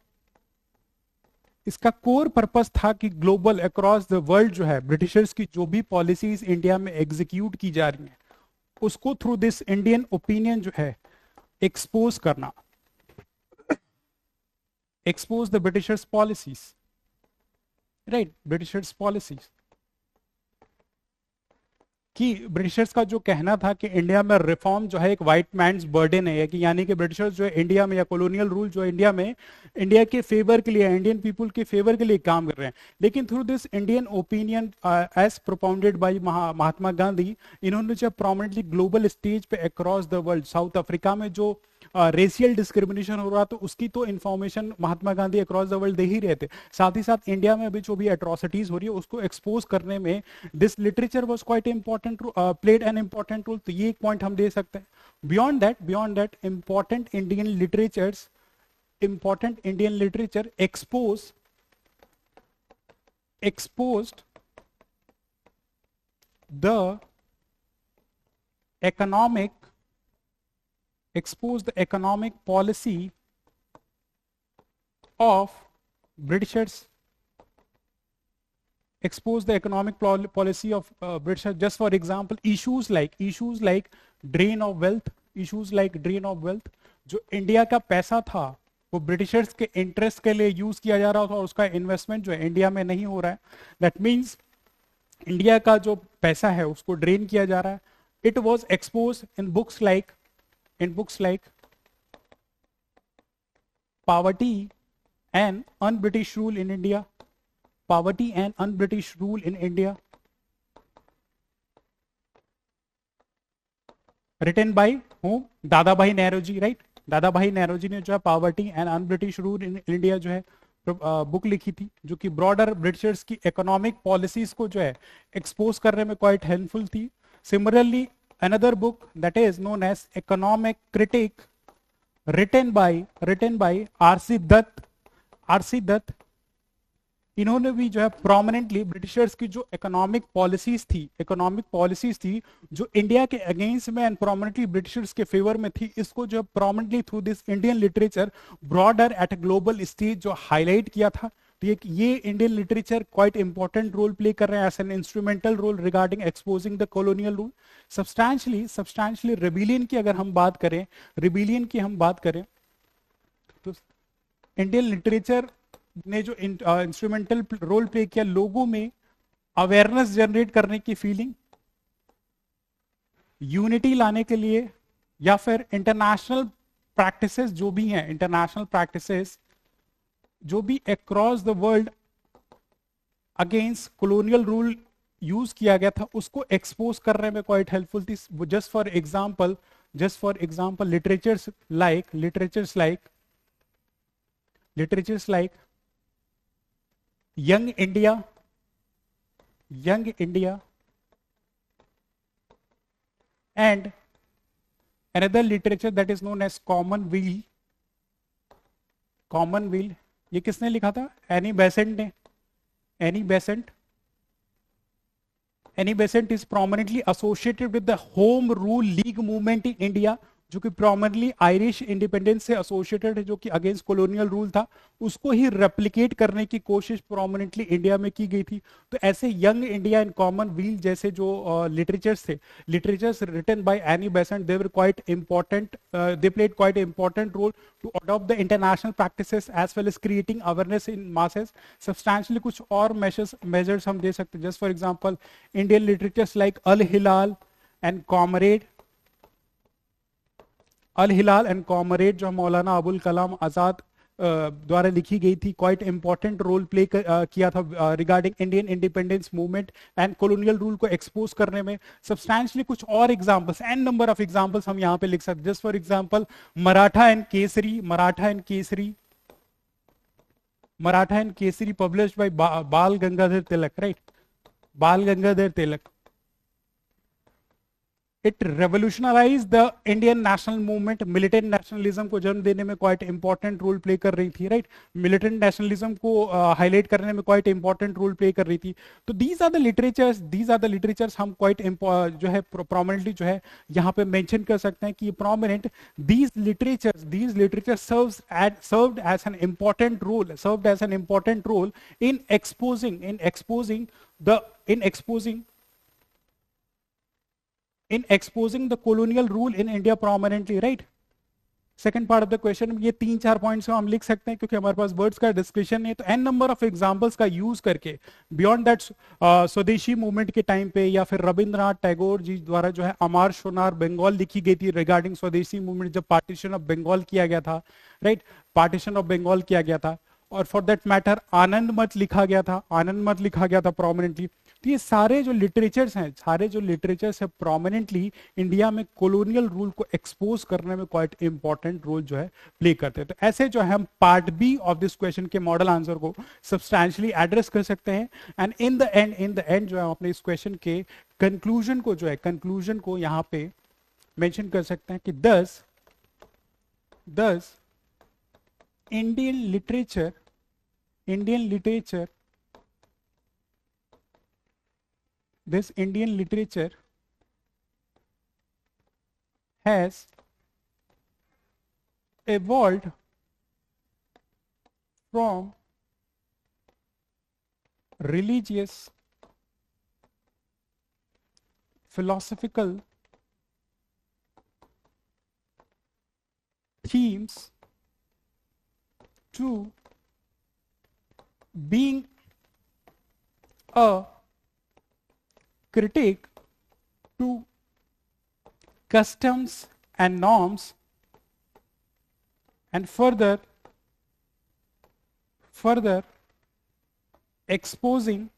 इसका कोर पर्पस था कि ग्लोबल अक्रॉस द वर्ल्ड जो है ब्रिटिशर्स की जो भी पॉलिसीज इंडिया में एग्जीक्यूट की जा रही हैं उसको थ्रू दिस इंडियन ओपिनियन जो है एक्सपोज करना, expose the Britishers policies, right, Britishers policies कि ब्रिटिशर्स का जो कहना था कि इंडिया में रिफॉर्म जो है एक व्हाइट मैन्स बर्डन है, कि यानी कि ब्रिटिशर्स जो है इंडिया में या कॉलोनियल रूल जो है इंडिया में इंडिया के फेवर के लिए, इंडियन पीपल के फेवर के लिए काम कर रहे हैं। लेकिन through this Indian opinion as propounded by Mahatma Gandhi, इन्होंने जो प्रोमिनेंटली ग्लोबल स्टेज पे across the world, South Africa में जो रेशियल डिस्क्रिमिनेशन हो रहा तो उसकी तो information Mahatma Gandhi across the world दे ही रहे थे, साथ ही साथ इंडिया में भी जो भी एट्रोसिटीज हो रही है उसको एक्सपोज करने में this literature was quite important, played an important role. तो ये एक पॉइंट हम दे सकते हैं। Beyond that important Indian literature exposed the economic policy of Britishers, Britishers. Just for example, issues like drain of wealth, जो इंडिया का पैसा था वो ब्रिटिशर्स के इंटरेस्ट के लिए यूज किया जा रहा था और उसका इन्वेस्टमेंट जो है इंडिया में नहीं हो रहा है। दैट मीन्स इंडिया का जो पैसा है उसको ड्रेन किया जा रहा है। It was expose in books like poverty and un-British rule in India, written by whom? दादा भाई नेहरू जी, राइट, दादा भाई नेहरू जी ने जो है poverty and un-British rule in India जो है बुक लिखी थी, जो कि ब्रॉडर ब्रिटिशर्स की इकोनॉमिक पॉलिसीज को जो है एक्सपोज करने में क्वाइट हेल्पफुल थी। Similarly another book that is known as economic critique written by R C Dutt, इन्होंने भी जो है प्रोमिनेंटली ब्रिटिशर्स की जो इकोनॉमिक पॉलिसीज थी जो इंडिया के अगेंस्ट में एंड प्रोमिनेंटली ब्रिटिशर्स के फेवर में थी, इसको जो है prominently through this Indian literature broader at global stage जो हाईलाइट किया था। तो ये Indian literature quite important role play कर रहे हैं as an instrumental role regarding exposing the colonial rule. Substantially rebellion की अगर हम बात करें तो इंडियन लिटरेचर ने जो इंस्ट्रूमेंटल रोल प्ले किया लोगों में अवेयरनेस जनरेट करने की फीलिंग, यूनिटी लाने के लिए, या फिर इंटरनेशनल प्रैक्टिसेस जो भी across the world against colonial rule use किया गया था उसको एक्सपोज करने में क्वाइट हेल्पफुल थी। Just for example literatures like young India, young India, and another literature that is known as commonweal, commonweal, ये किसने लिखा था? एनी बेसेंट ने, Annie Besant, Annie Besant is prominently associated with the home rule league movement in India, जो कि prominently Irish independence से associated है, जो कि अगेंस्ट कॉलोनियल रूल था, उसको ही रेप्लिकेट करने की कोशिश प्रोमिनेंटली इंडिया में की गई थी। तो ऐसे यंग इंडिया एंड कॉमनवेल्थ जैसे जो लिटरेचर्स थे, literatures written by Annie Besant, they were quite important, they played quite important role to adopt the international practices as well as creating awareness in masses. Substantially कुछ और measures हम दे सकते हैं, just for example Indian literatures like Al Hilal and Comrade, Al Hilal and Comrade जो मौलाना अबुल कलाम आजाद द्वारा लिखी गई थी, क्वाइट इंपॉर्टेंट रोल प्ले किया था regarding Indian independence movement and colonial rule को एक्सपोज करने में। सब्सटैंशियली कुछ और examples, an number of examples हम यहाँ पे लिख सकते हैं, just for example Maratha and Kesari, Maratha and Kesari, Maratha and Kesari published by Bal Gangadhar Tilak, right, Bal Gangadhar Tilak. It revolutionize the Indian national movement, militant nationalism को जन्म देने में क्वाइट इंपॉर्टेंट रोल प्ले कर रही थी, राइट, मिलिटेंट नेशनलिज्म को हाईलाइट करने में क्वाइट इंपॉर्टेंट रोल प्ले कर रही थी। तो these are the literatures, these are the literatures हम क्वाइट जो है प्रोमिनेंटली जो है यहाँ पे मेंशन कर सकते हैं कि prominent these literatures served as an important role, served as an important role in exposing in exposing the colonial rule in India prominently, right? Second part of the question, ये 3-4 points को हम लिख सकते हैं क्योंकि हमारे पास वर्ड्स का description नहीं है, तो एन नंबर ऑफ एग्जांपल्स का यूज करके बियॉन्ड दैट स्वदेशी मूवमेंट के टाइम पे, या फिर रविंद्रनाथ टैगोर जी द्वारा जो है अमार सोनार बंगाल लिखी गई थी रिगार्डिंग स्वदेशी मूवमेंट, जब पार्टीशन ऑफ बंगाल किया गया था, राइट, पार्टीशन ऑफ बंगाल किया गया था, और फॉर दैट मैटर आनंद मत लिखा गया था, आनंद मत लिखा गया था प्रोमिनेंटली। तो ये सारे जो लिटरेचर्स हैं, सारे जो लिटरेचर्स है प्रोमिनेंटली इंडिया में कॉलोनियल रूल को एक्सपोज करने में क्वाइट इंपॉर्टेंट रोल जो है प्ले करते हैं। तो ऐसे जो है हम part B of this question के मॉडल आंसर को सब्सटैंशियली एड्रेस कर सकते हैं। एंड इन द एंड जो है अपने इस क्वेश्चन के कंक्लूजन को जो है, कंक्लूजन को यहाँ पे मेंशन कर सकते हैं कि दस Indian literature this Indian literature has evolved from religious, philosophical themes to being a critique to customs and norms, and further exposing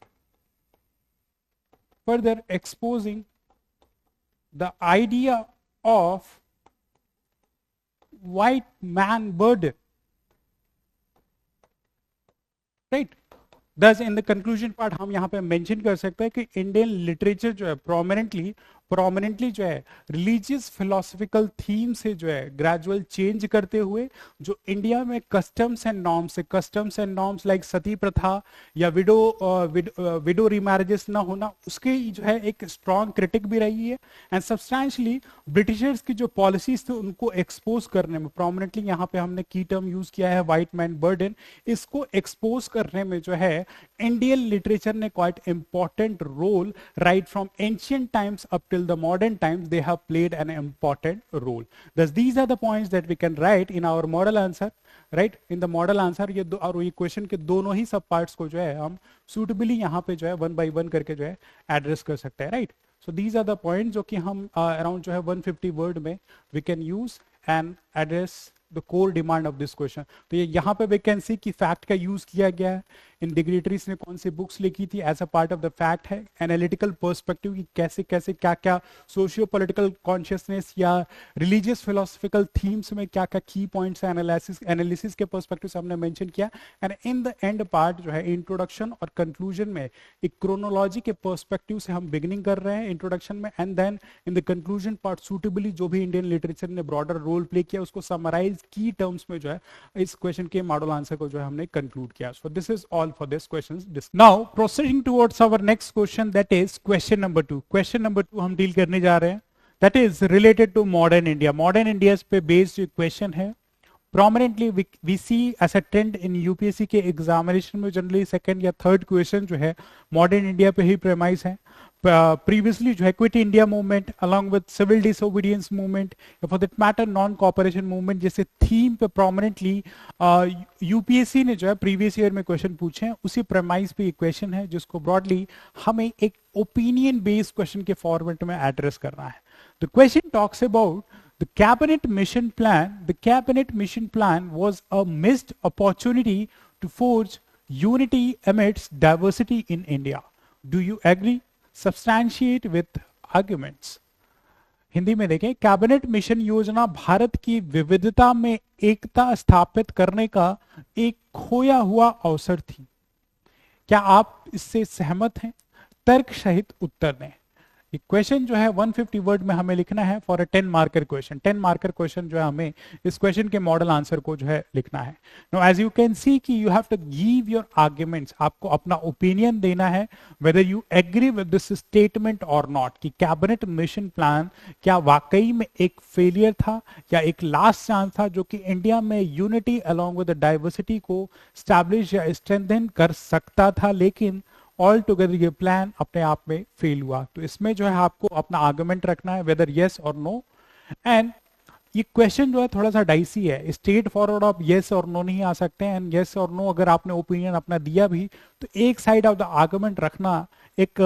the idea of white man burden, right? Thus in the conclusion part हम यहाँ पे mention कर सकते हैं कि Indian literature जो है prominently जो है रिलीजियस फिलोसफिकल थीम से जो है ग्रेजुअल चेंज करते हुए, जो इंडिया में कस्टम्स एंड नॉर्म्स लाइक सती प्रथा या विडो रीमैरेजेस ना होना, उसके जो है एक स्ट्रॉन्ग क्रिटिक भी रही है। एंड सब्सटैंशियली ब्रिटिशर्स की जो पॉलिसीज थे उनको एक्सपोज करने में, प्रोमिनेंटली यहाँ पे हमने की टर्म यूज किया है व्हाइट मैन बर्डन, इसको एक्सपोज करने में जो है इंडियन लिटरेचर ने quite important role, right from ancient times up till the modern times they have played an important role. Thus these are the points that we can write in our model answer, right? In the model answer ये दो और ये question के दोनों ही सब parts को जो है हम suitably यहाँ पे जो है 1 by 1 करके जो है एड्रेस कर सकते हैं, right? So these are the point जो कि हम अराउंड जो है 150 वर्ड में we can use and address the core demand of this question. तो ये यहाँ पे वैकेंसी की फैक्ट का यूज किया गया है, इन डिग्रेटरीज ने कौन सी बुक्स लिखी थी as a part of the fact है, एनालिटिकल पर्सपेक्टिव की कैसे कैसे क्या क्या सोशियो पॉलिटिकल कॉन्शियसनेस या रिलीजियस फिलोसफिकल थीम्स में क्या क्या की पॉइंट्स एनालिसिस के पर्सपेक्टिव से हमने मेंशन किया। And in the end part जो है इंट्रोडक्शन और कंक्लूजन में एक क्रोनोलॉजी के पर्सपेक्टिव से हम बिगिनिंग कर रहे हैं इंट्रोडक्शन में, and then in the conclusion part suitably जो भी इंडियन लिटरेचर ने ब्रॉडर रोल प्ले किया उसको समराइज की टर्म्स में जो है इस क्वेश्चन के मॉडल आंसर को जो है हमने कंक्लूड किया। So this is all for this question. Now proceeding towards our next question, that is question number 2। Question number 2 हम डील करने जा रहे हैं, that is related to modern India. Modern India पे बेस्ड क्वेश्चन है। prominently we see as a trend in UPSC के examination में जनरली सेकंड या थर्ड क्वेश्चन जो है मॉडर्न इंडिया पे ही प्रेमाइज है। प्रीवियसली जो है quit India movement along with civil disobedience movement या for that matter non cooperation movement जैसे थीम पे प्रोमिनेंटली यूपीएससी ने जो है प्रीवियस ईयर में क्वेश्चन पूछे हैं, उसी प्रेमाइज पे क्वेश्चन है जिसको ब्रॉडली हमें एक ओपिनियन बेस्ड क्वेश्चन के फॉर्मेट में एड्रेस करना है। The question talks about the cabinet mission plan. The cabinet mission plan was a missed opportunity to forge unity amidst diversity in India. Do you agree? Substantiate with arguments. Hindi में देखें, cabinet mission योजना भारत की विविधता में एकता स्थापित करने का एक खोया हुआ अवसर थी। क्या आप इससे सहमत हैं? तर्क सहित उत्तर दें। क्वेश्चन जो है 150 वर्ड में हमें लिखना है for a 10 marker question. 10 marker question जो है हमें इस क्वेश्चन के मॉडल आंसर को जो है लिखना है। Now as you can see कि you have to give your arguments, आपको अपना ओपिनियन देना है whether you agree with this statement और नॉट, कि कैबिनेट मिशन प्लान क्या वाकई में एक फेलियर था या एक लास्ट चांस था जो कि इंडिया में unity along with the diversity को स्टैब्लिश या स्ट्रेंथन कर सकता था, लेकिन ऑल टुगेदर ये प्लान अपने आप में फेल हुआ। तो इसमें जो है आपको अपना आर्गुमेंट रखना है वेदर यस और नो। एंड ये क्वेश्चन जो है थोड़ा सा डाइसी है, स्ट्रेट फॉरवर्ड आप यस और नो नहीं आ सकते हैं। एंड यस और नो अगर आपने ओपिनियन अपना दिया भी तो एक साइड ऑफ द आर्गुमेंट रखना एक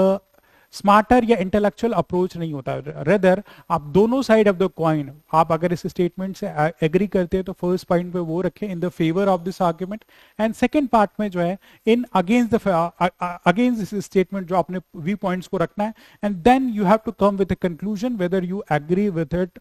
स्मार्टर या इंटेलेक्चुअल अप्रोच नहीं होता। रेदर आप दोनों साइड ऑफ द कॉइन, आप अगर इस स्टेटमेंट से एग्री करते हैं तो फर्स्ट पॉइंट पे वो रखें इन the favour of this argument, and second part में जो है इन अगेंस्ट दिस स्टेटमेंट जो आपने वी पॉइंट्स को रखना है, and then you have to come with a conclusion whether you agree with it,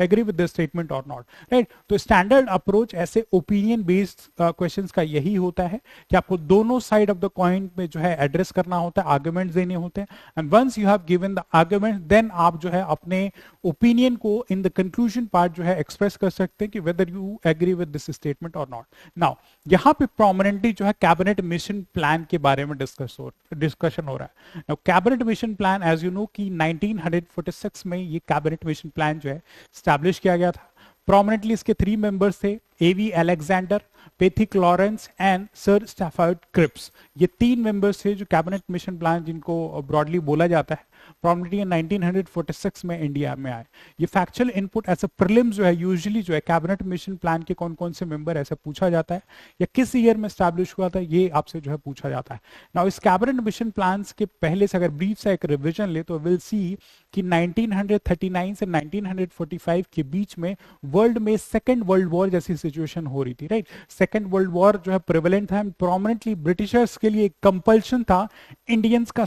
agree with the statement और not, right. तो स्टैंडर्ड अप्रोच ऐसे ओपिनियन बेस्ड क्वेश्चंस का यही होता है कि आपको दोनों साइड ऑफ द कॉइन में जो है एड्रेस करना होता है, आर्गुमेंट्स देने होते हैं, and once you have given the argument then आप जो है अपने ओपिनियन को इन द कंक्लूजन पार्ट जो है एक्सप्रेस कर सकते हैं कि whether you agree with this statement or not. Now यहाँ पे प्रोमिनेंटली जो है कैबिनेट मिशन प्लान के बारे में डिस्कशन हो रहा है। Now cabinet mission plan as you know कि 1946 में ये कैबिनेट मिशन प्लान जो है स्टैब्लिश किया गया था। प्रोमिनेंटली इसके 3 मेंबर्स थे, A V Alexander, Pethick Lawrence and sir Stafford Cripps. ये 3 मेंबर्स थे जो कैबिनेट मिशन प्लान जिनको ब्रॉडली बोला जाता है प्रोमिनेंटली 1946 में इंडिया में आए। ये factual input as a prelims जो है यूजुअली जो है कैबिनेट मिशन प्लान के कौन कौन से मेंबर ऐसे पूछा जाता है या किस ईयर में स्टैब्लिश हुआ था ये आपसे जो है पूछा जाता है। नाउ इस कैबिनेट मिशन प्लान के पहले से अगर ब्रीफ से एक रिविजन ले तो विल सी कि 1939 से 1945 के बीच में वर्ल्ड में सेकेंड वर्ल्ड वॉर जैसी सिचुएशन हो रही थी, राइट। सेकेंड वर्ल्ड वॉर जो है प्रिवेलेंट था, प्रोमिनेंटली ब्रिटिशर्स के लिए कंपल्शन था इंडियंस का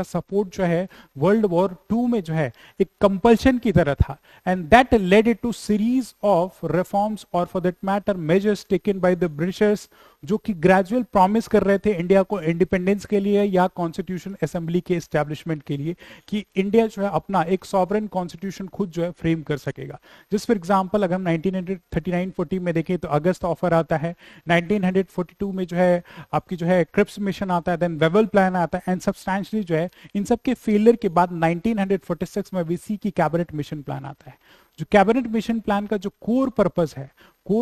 सपोर्ट जो है वर्ल्ड वॉर 2 में जो है एक कंपल्शन की तरह था, and that led it to series of reforms और for that matter measures taken by the Britishers जो कि ग्रेजुअल प्रॉमिस कर रहे थे इंडिया को इंडिपेंडेंस के लिए या कॉन्स्टिट्यूशन असेंबली के एस्टेब्लिशमेंट के लिए कि इंडिया जो है अपना एक सॉवरेन कॉन्स्टिट्यूशन खुद जो है फ्रेम कर सकेगा। जिस फॉर एग्जांपल अगर हम 1939-40 में देखें तो अगस्त ऑफर आता है, 1942 में जो है आपकी जो है क्रिप्स मिशन आता है, देन वेवल प्लान आता है, एंड सब्सटैंशियली जो है इन सब के फेलियर के बाद 1946 में वीसी की कैबिनेट मिशन प्लान आता है। जो कैबिनेट मिशन प्लान का जो कोर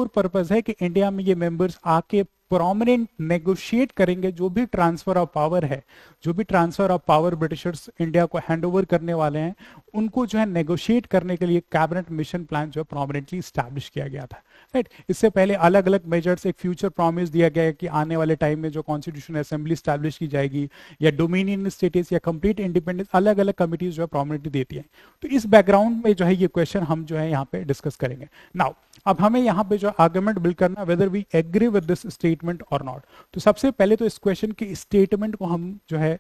पर्पस है कि इंडिया में ये मेंबर्स आके प्रोमिनेंट नेगोशिएट करेंगे जो भी ट्रांसफर ऑफ पावर है, जो भी transfer of power Britishers India को हैंडओवर करने वाले हैं, उनको जो है नेगोशिएट करने के लिए कैबिनेट मिशन प्लान जो है प्रोमिनेंटली स्टैब्लिश किया गया था। राइट, इससे पहले अलग अलग मेजर्स, एक फ्यूचर प्रॉमिस दिया गया है कि आने वाले टाइम में जो कॉन्स्टिट्यूशन असेंबली स्टैब्लिश की जाएगी या डोमिनियन स्टेटस या कंप्लीट इंडिपेंडेंस, अलग अलग कमिटीज जो है प्रोमिनेंटली देती है। तो इस बैकग्राउंड में जो है ये क्वेश्चन हम जो है यहाँ पे डिस्कस करेंगे। नाउ अब हमें यहाँ पे जो आर्गुमेंट बिल्ड करना, whether we agree with this statement और नॉट। तो सबसे पहले तो इस क्वेश्चन के स्टेटमेंट को हम जो है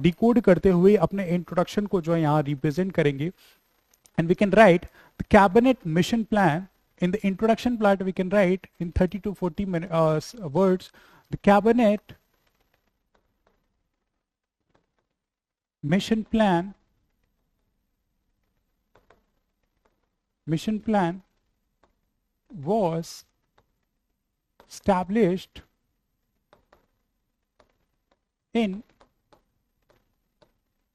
डिकोड करते हुए अपने इंट्रोडक्शन को जो है यहाँ रिप्रेजेंट करेंगे। And we can write the cabinet mission plan. In the introduction part, we can write in 30 to 40 words, the cabinet mission plan was established in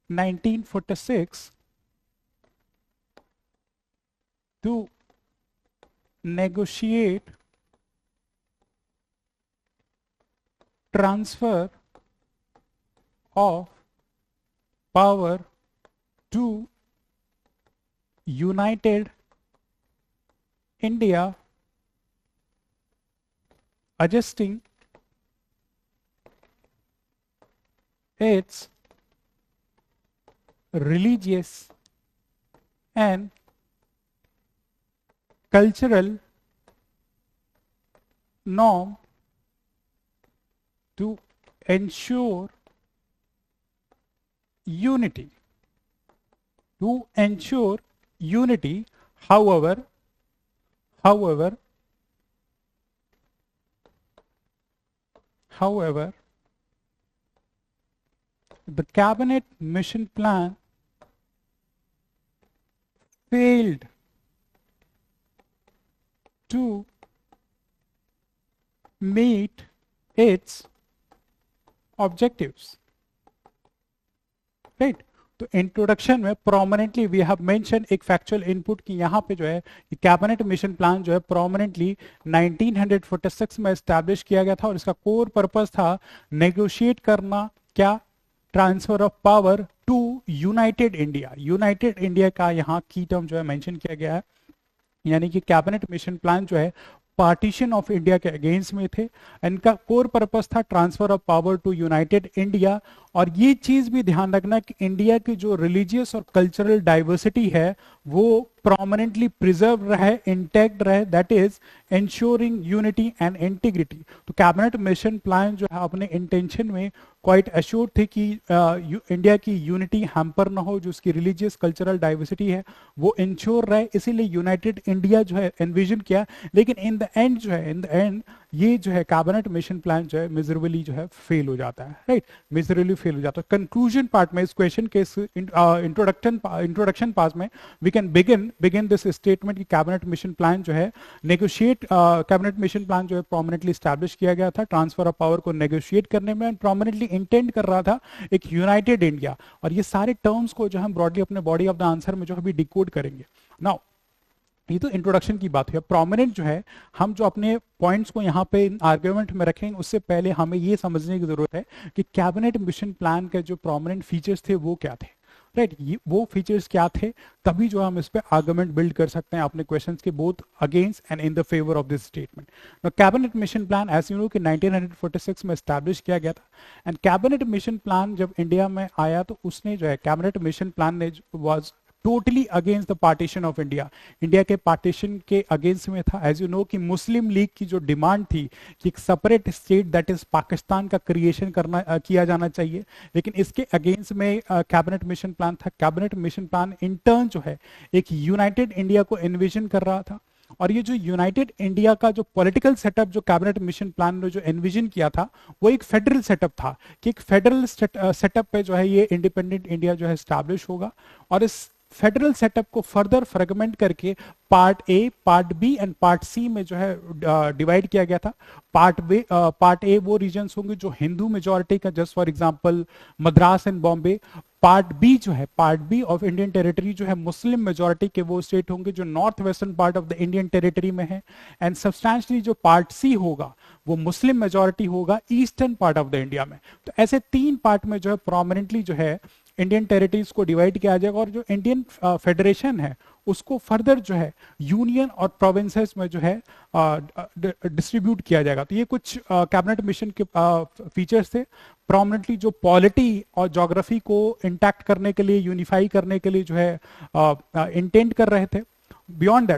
1946 to negotiate transfer of power to United India, adjusting its religious and cultural norm to ensure unity. However, the cabinet mission plan failed to meet its objectives. Right? तो introduction में prominently we have mention एक factual input की यहाँ पे जो है cabinet mission plan जो है प्रोमिनेंटली 1946 में एस्टैब्लिश किया गया था और इसका कोर पर्पस था नेगोशिएट करना, क्या, transfer of power to united India. United India का यहाँ की टर्म जो है मेंशन किया गया है, यानी कि कैबिनेट मिशन प्लान जो है पार्टीशन ऑफ इंडिया के अगेंस्ट में थे। इनका कोर पर्पस था transfer of power to united India. और ये चीज भी ध्यान रखना कि इंडिया की जो रिलीजियस और कल्चरल डाइवर्सिटी है वो प्रोमिनेंटली प्रिजर्व रहे, इंटैक्ट रहे, that is ensuring unity and integrity. तो कैबिनेट मिशन प्लान जो है अपने इंटेंशन में क्वाइट एश्योर्ड थे कि इंडिया की यूनिटी हैम्पर ना हो, जो उसकी रिलीजियस कल्चरल डाइवर्सिटी है वो इंश्योर रहे, इसीलिए यूनाइटेड इंडिया जो है एनविजन किया। लेकिन इन द एंड ये जो है कैबिनेट मिशन प्लान जो है मिजरेबली जो है फेल हो जाता है। राइट, मिजरेबली फेल हो जाता है। कंक्लूजन पार्ट में इस क्वेश्चन के इंट्रोडक्शन पार्ट में we can begin this statement कि कैबिनेट मिशन प्लान जो है कैबिनेट मिशन प्लान जो है प्रोमिनेंटली स्टैब्लिश किया गया था ट्रांसफर ऑफ पावर को नेगोशिएट करने में, प्रोमिनेंटली इंटेंड कर रहा था एक यूनाइटेड इंडिया। और ये सारे टर्म्स को जो हम ब्रॉडली अपने बॉडी ऑफ द आंसर में जो अभी डिकोड करेंगे। नाउ ये तो इंट्रोडक्शन की बात हुई। प्रोमिनेंट जो है हम जो अपने पॉइंट्स को यहाँ पे आर्ग्यूमेंट में रखेंगे उससे पहले हमें ये समझने की जरूरत है कि कैबिनेट मिशन प्लान के जो प्रोमिनेंट फीचर्स थे वो क्या थे। राइट, वो फीचर्स क्या थे, तभी जो हम इस पे आर्गुमेंट बिल्ड कर सकते हैं अपने क्वेश्चंस के both against and in the favour of this statement. Cabinet mission plan as you know कि 1946 में एस्टैब्लिश किया गया था। एंड कैबिनेट मिशन प्लान जब इंडिया में आया तो उसने जो है कैबिनेट मिशन प्लान ने was totally against the partition of India, India के पार्टीशन के अगेंस्ट में था। एज यू नो कि मुस्लिम लीग की जो डिमांड थी कि एक separate state that is Pakistan का क्रिएशन किया जाना चाहिए, लेकिन इसके अगेंस्ट में कैबिनेट मिशन प्लान था। Cabinet mission plan in turn जो है एक यूनाइटेड इंडिया को एनविजन कर रहा था। और ये जो यूनाइटेड इंडिया का जो पॉलिटिकल सेटअप जो कैबिनेट मिशन प्लान ने जो एनविजन किया था वो एक फेडरल सेटअप था कि एक फेडरल सेटअप पे जो है ये इंडिपेंडेंट इंडिया जो है एस्टैब्लिश होगा। और इस फेडरल सेटअप को फर्दर फ्रेगमेंट करके part A, part B and part C में जो है डिवाइड किया गया था। पार्ट ए वो रीजन्स होंगे जो हिंदू मेजोरिटी का, just for example Madras and Bombay. Part B जो है, part B of Indian territory जो है मुस्लिम मेजोरिटी के वो स्टेट होंगे जो north western part of the Indian territory में है। एंड सब्सटैंशली जो पार्ट सी होगा वो मुस्लिम मेजोरिटी होगा eastern part of the India में। तो ऐसे 3 पार्ट में जो है प्रोमिनेंटली जो है इंडियन टेरिटरीज को डिवाइड किया जाएगा, और जो इंडियन फेडरेशन है उसको फर्दर जो है यूनियन और प्रोविंसेस में जो है डिस्ट्रीब्यूट किया जाएगा। तो ये कुछ कैबिनेट मिशन के फीचर्स थे। प्रोमिनेंटली जो पॉलिटी और ज्योग्राफी को इंटैक्ट करने के लिए, यूनिफाई करने के लिए जो है इंटेंट कर रहे थे। बियॉन्ड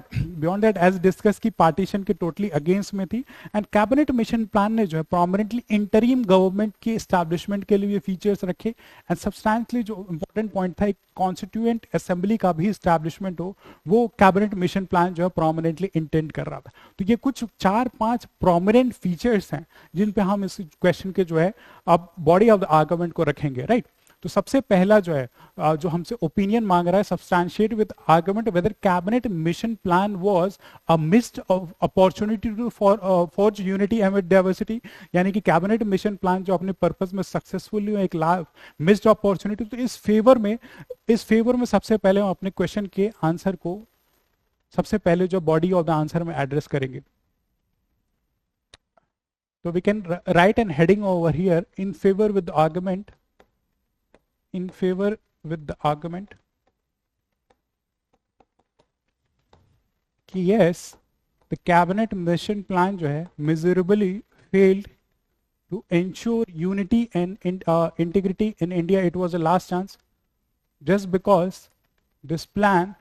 दैट एज डिस्कस की पार्टीशन के टोटली अगेंस्ट में थी। एंड कैबिनेट मिशन प्लान ने जो है प्रोमिनेंटली इंटरिम गवर्नमेंट के एस्टैब्लिशमेंट के लिए फीचर्स रखे। एंड सब्सटैंशली जो इंपॉर्टेंट पॉइंट था, एक कॉन्स्टिट्यूएंट असेंबली का भी एस्टैब्लिशमेंट हो, वो कैबिनेट मिशन प्लान जो है प्रोमिनेंटली इंटेंट कर रहा था। तो ये कुछ 4-5 प्रोमिनेंट फीचर्स हैं जिन पे हम इस क्वेश्चन के जो है अब बॉडी ऑफ द आर्गुमेंट को रखेंगे, राइट। तो सबसे पहला जो है जो हमसे ओपिनियन मांग रहा है, substantiate with argument whether cabinet mission plan was a missed opportunity to forge unity amid diversity. यानी कि कैबिनेट मिशन प्लान जो अपने पर्पस में सक्सेसफुली एक मिस्ड अपॉर्चुनिटी। तो इस फेवर में सबसे पहले हम अपने क्वेश्चन के आंसर को सबसे पहले जो बॉडी ऑफ द आंसर में एड्रेस करेंगे। तो we can write an heading over here, in favour with argument, in favor with the argument कि yes, the cabinet mission plan जो है miserably failed to ensure unity and integrity in India. It was a last chance, just because this plan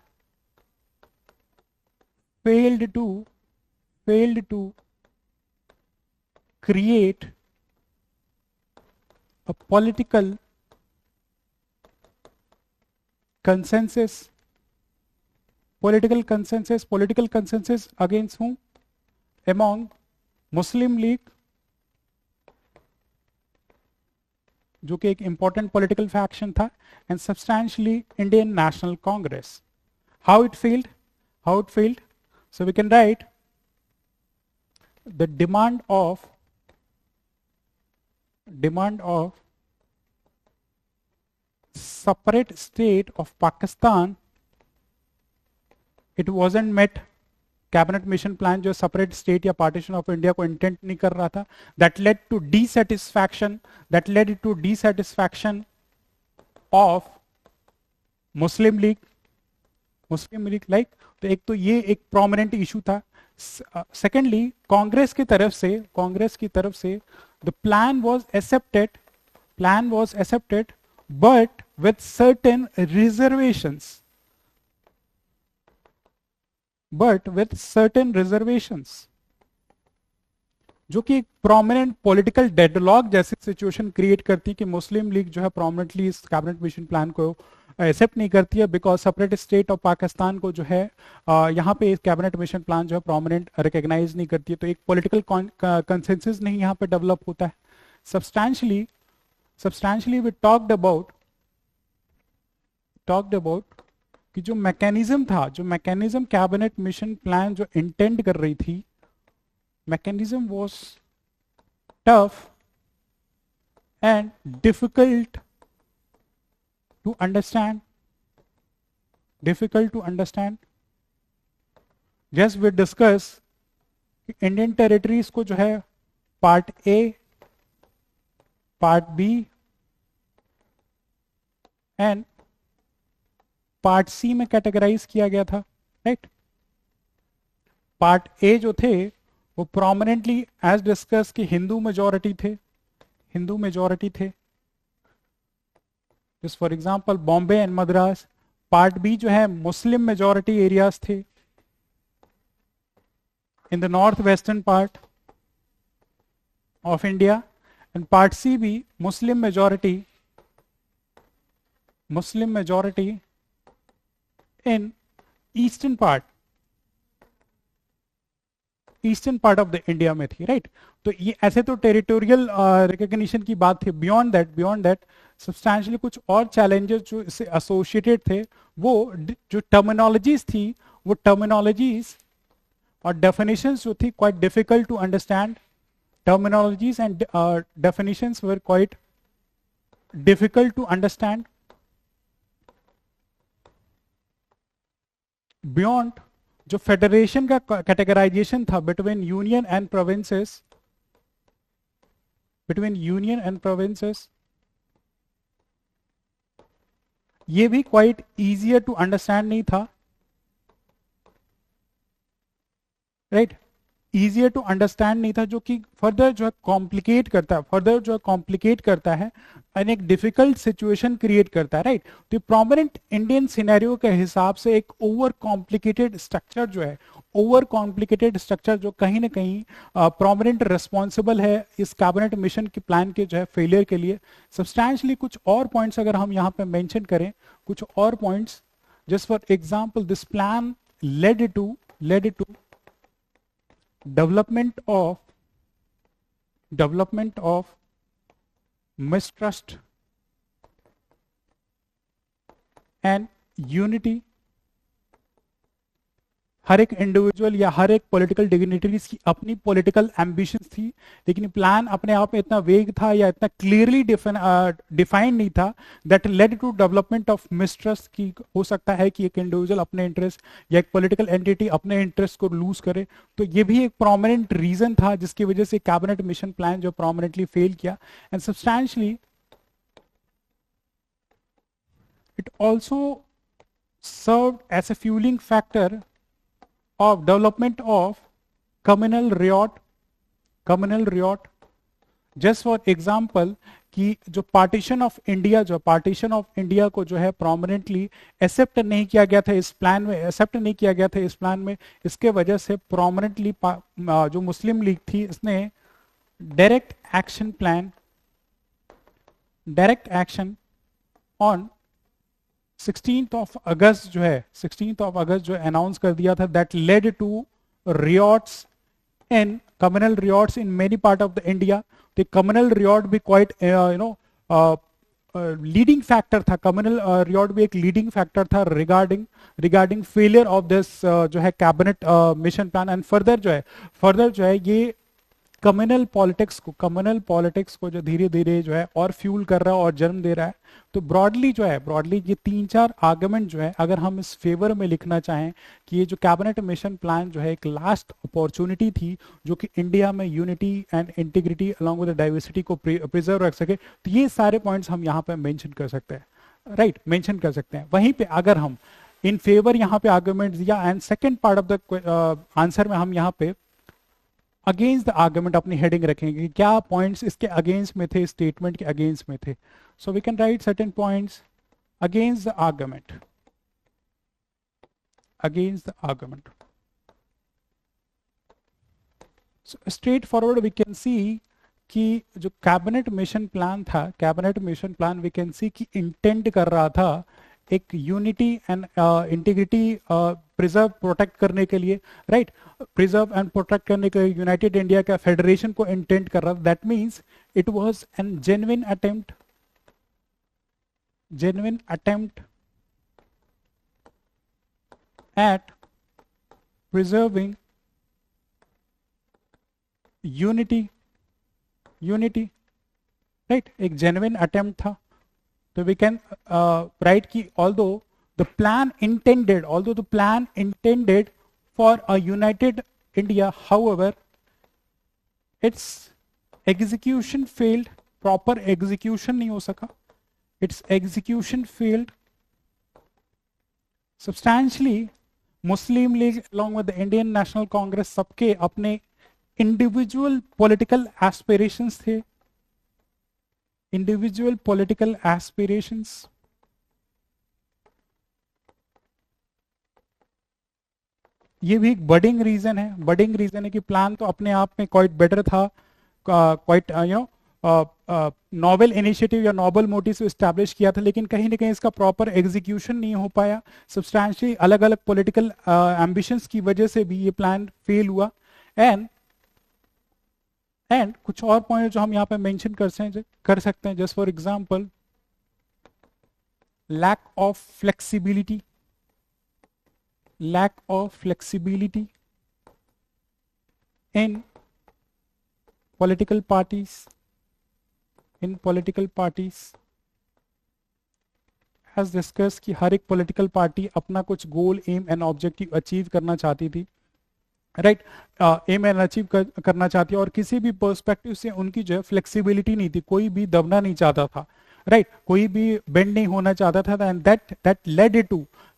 failed to create a political consensus against whom? Among Muslim League, जो कि एक important political faction था, and substantially Indian National Congress. How it failed? So we can write the demand of separate state of Pakistan, it wasn't met. Cabinet mission plan जो separate state या partition of India को intent नहीं कर रहा था। That led to dissatisfaction of Muslim League like. तो एक तो ये एक प्रोमिनेंट इशू था। सेकेंडली कांग्रेस की तरफ से the plan was accepted but with certain reservations, जो कि एक प्रोमिनेंट पॉलिटिकल डेडलॉक जैसी सिचुएशन क्रिएट करती कि मुस्लिम लीग जो है प्रोमिनेंटली इस कैबिनेट मिशन प्लान को एक्सेप्ट नहीं करती है, because separate state of Pakistan को जो है यहाँ पे कैबिनेट मिशन प्लान जो है प्रोमिनेंट रिकॉग्नाइज नहीं करती है। तो एक पॉलिटिकल कंसेंसस नहीं यहाँ पे डेवलप होता है। Substantially we talked about कि जो मैकेनिज्म कैबिनेट मिशन प्लान जो इंटेंड कर रही थी, mechanism was tough and difficult to understand. Just we discuss Indian territories को जो है part A, part B and part C में कैटेगराइज किया गया था, राइट। पार्ट ए जो थे वो प्रोमिनेंटली एज डिस्कस कि हिंदू मेजॉरिटी थे, just for example Bombay and Madras. Part B जो है मुस्लिम मेजॉरिटी एरियाज थे in the north western part of India. And part C भी Muslim majority in eastern part of the India में थी, right. तो ये ऐसे तो टेरिटोरियल रिकॉग्निशन की बात थी। बियॉन्ड दैट सब्सटैंशियली कुछ और चैलेंजेस जो इससे एसोसिएटेड थे, वो जो टर्मिनोलॉजीज थी, वो टर्मिनोलॉजीज और डेफिनेशंस जो थी quite difficult to understand. Terminologies and definitions were quite difficult to understand. Beyond जो फेडरेशन का कैटेगराइजेशन था बिटवीन यूनियन एंड प्रोविंसेस, ये भी क्वाइट इजियर टू अंडरस्टैंड नहीं था, राइट. इजियर टू अंडरस्टैंड नहीं था, जो कि फर्दर जो है कॉम्प्लिकेट करता है एंड एक डिफिकल्ट सिचुएशन क्रिएट करता है, राइट. तो प्रोमिनेंट इंडियन सिनेरियो के हिसाब से एक ओवर कॉम्प्लिकेटेड स्ट्रक्चर जो कहीं ना कहीं प्रोमिनेंट रिस्पॉन्सिबल है इस कैबिनेट मिशन के प्लान के जो है फेलियर के लिए. सब्सटैंशियली कुछ और पॉइंट्स अगर हम यहाँ पे मेंशन करें, कुछ और points, just for example this plan led to development of mistrust and unity. हर एक इंडिविजुअल या हर एक पॉलिटिकल डिग्निटरीज की अपनी पॉलिटिकल एम्बिशंस थी, लेकिन प्लान अपने आप में इतना वेग था या इतना क्लियरली डिफाइंड नहीं था that led to development of mistrust. की हो सकता है कि एक इंडिविजुअल अपने इंटरेस्ट या एक पॉलिटिकल एंटिटी अपने इंटरेस्ट को लूज करे. तो ये भी एक प्रोमिनेंट रीजन था जिसकी वजह से कैबिनेट मिशन प्लान जो प्रोमिनेंटली फेल किया. And substantially it also served as a fuelling factor of development of communal riot. Just for example कि जो पार्टीशन ऑफ इंडिया को जो है प्रोमिनेंटली एक्सेप्ट नहीं किया गया था इस प्लान में, इसके वजह से प्रोमिनेंटली जो मुस्लिम लीग थी इसने direct action on 16th of August जो अनाउंस कर दिया था, that led to riots in communal riots in many part of the India. तो कम्युनल रियॉट भी क्वाइट लीडिंग फैक्टर था, कम्युनल रियॉट भी एक लीडिंग फैक्टर था रिगार्डिंग फेलियर ऑफ दिस जो है cabinet mission plan. And further जो है ये कम्युनल पॉलिटिक्स को जो धीरे धीरे जो है और फ्यूल कर रहा है और जन्म दे रहा है. तो ब्रॉडली ये 3-4 आर्गुमेंट जो है अगर हम इस फेवर में लिखना चाहें कि ये जो कैबिनेट मिशन प्लान जो है एक लास्ट अपॉर्चुनिटी थी जो कि इंडिया में unity and integrity along with diversity को प्रिजर्व रख सके. तो ये सारे पॉइंट्स हम यहाँ पे मेंशन कर सकते हैं, राइट, मेंशन कर सकते हैं. वहीं पे अगर हम इन फेवर यहाँ पे आर्गुमेंट दिया and second part of the answer में हम यहाँ पे अगेंस्ट द आर्गुमेंट अपनी हेडिंग रखेंगे, क्या पॉइंट्स इसके अगेंस्ट में थे, स्टेटमेंट के अगेंस्ट में थे. So we can write certain points against the argument. Straightforward we can see कि जो cabinet mission plan we can see कि इंटेंट कर रहा था एक unity and integrity preserve protect करने के लिए, राइट, प्रिजर्व एंड प्रोटेक्ट करने के लिए यूनाइटेड इंडिया का फेडरेशन को इंटेंट कर रहा था. That means it was an genuine attempt at preserving unity, right, एक जेन्युइन अटेम्प्ट था. तो we can write कि although the plan intended for a united India, however its execution failed, proper execution नहीं हो सका, its execution failed. Substantially Muslim League along with the Indian National Congress सबके अपने individual political aspirations थे, individual political aspirations. ये भी एक budding reason है कि प्लान तो अपने आप में क्वाइट बेटर था, क्वाइट नॉवेल इनिशिएटिव या नॉबल मोटिव से एस्टैब्लिश किया था, लेकिन कहीं ना कहीं इसका प्रॉपर एग्जीक्यूशन नहीं हो पाया. सब्सटैंशियली अलग अलग पॉलिटिकल एम्बिशंस की वजह से भी ये प्लान फेल हुआ. एंड कुछ और पॉइंट जो हम यहाँ पे मेंशन कर सकते हैं, just for example lack of flexibility, lack of flexibility in political parties, in political parties has discussed कि हर एक पॉलिटिकल पार्टी अपना कुछ गोल एम एंड ऑब्जेक्टिव अचीव करना चाहती थी, राइट, एम एंड अचीव करना चाहती है, और किसी भी पर्सपेक्टिव से उनकी जो है फ्लेक्सिबिलिटी नहीं थी, कोई भी दबना नहीं चाहता था, राइट, कोई भी बेंड नहीं होना चाहता था, and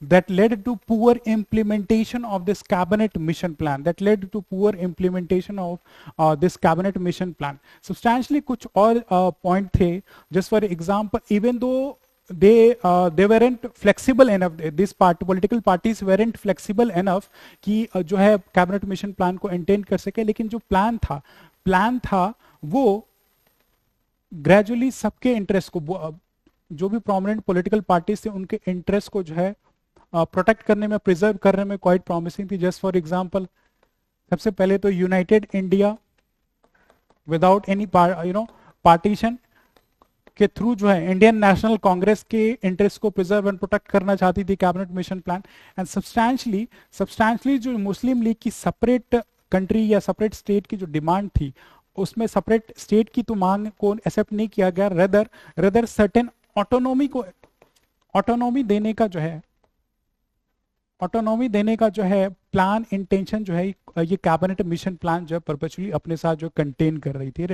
that led to poor implementation of this cabinet mission plan, that led to poor implementation of this cabinet mission plan. Substantially कुछ और point थे, just for example, even though they weren't flexible enough, this political parties weren't flexible enough कि जो है cabinet mission plan को एंटेन कर सके, लेकिन जो प्लान था वो ग्रेजुअली सबके इंटरेस्ट को, जो भी प्रोमिनेंट पॉलिटिकल पार्टीज थे उनके इंटरेस्ट को जो है प्रोटेक्ट करने में, प्रिजर्व करने में क्वाइट प्रॉमिसिंग थी. जस्ट फॉर एग्जांपल, सबसे पहले तो United India without any partition के थ्रू जो है इंडियन नेशनल कांग्रेस के इंटरेस्ट को प्रिजर्व एंड प्रोटेक्ट करना चाहती थी cabinet mission plan. And substantially जो मुस्लिम लीग की सेपरेट कंट्री या सेपरेट स्टेट की जो डिमांड थी, उसमें सेपरेट स्टेट की तो मांग को एक्सेप्ट नहीं किया गया, रेदर सर्टेन ऑटोनॉमी देने का जो है प्लान, इंटेंशन जो है ये कैबिनेट मिशन प्लान जो है परपेचुअली अपने साथ जो कंटेन कर रही थी.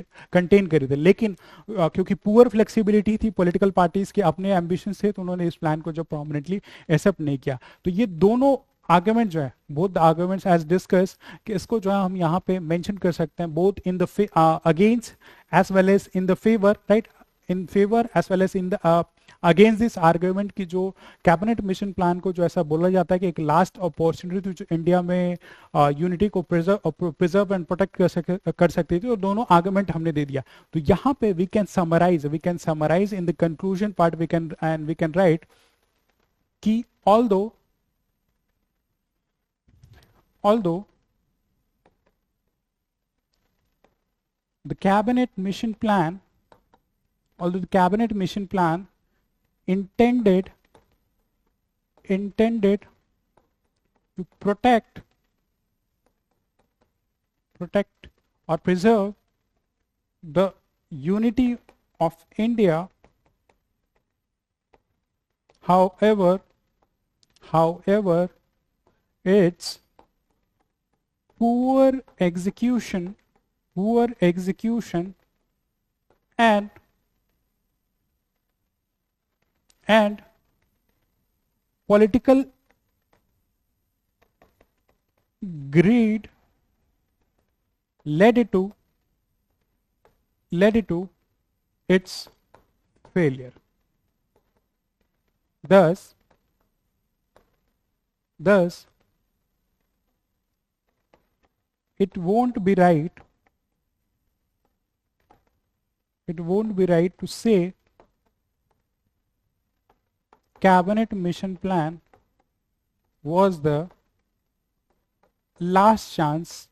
लेकिन क्योंकि पुअर फ्लेक्सिबिलिटी थी पॉलिटिकल पार्टीज के, अपने एम्बिशन थे, तो उन्होंने इस प्लान को जो प्रोमिनेंटली एक्सेप्ट नहीं किया. तो ये दोनों आर्गुमेंट जो है, बोथ आर्गुमेंट्स एज डिस्कस, कि इसको जो है हम यहाँ पे मेंशन कर सकते हैं, both in the against as well as in the favour, right, in favour as well as in the against this argument की जो कैबिनेट मिशन प्लान को जो ऐसा बोला जाता है कि एक लास्ट अपॉर्चुनिटी जो इंडिया में यूनिटी को प्रिजर्व एंड प्रोटेक्ट कर सकती थी, और दोनों आर्ग्यूमेंट हमने दे दिया. तो यहाँ पे we can summarise in the conclusion part, we can write कि although the cabinet mission plan intended to protect or preserve the unity of India, however its poor execution and political greed led to its failure. Thus it won't be right to say cabinet mission plan was the last chance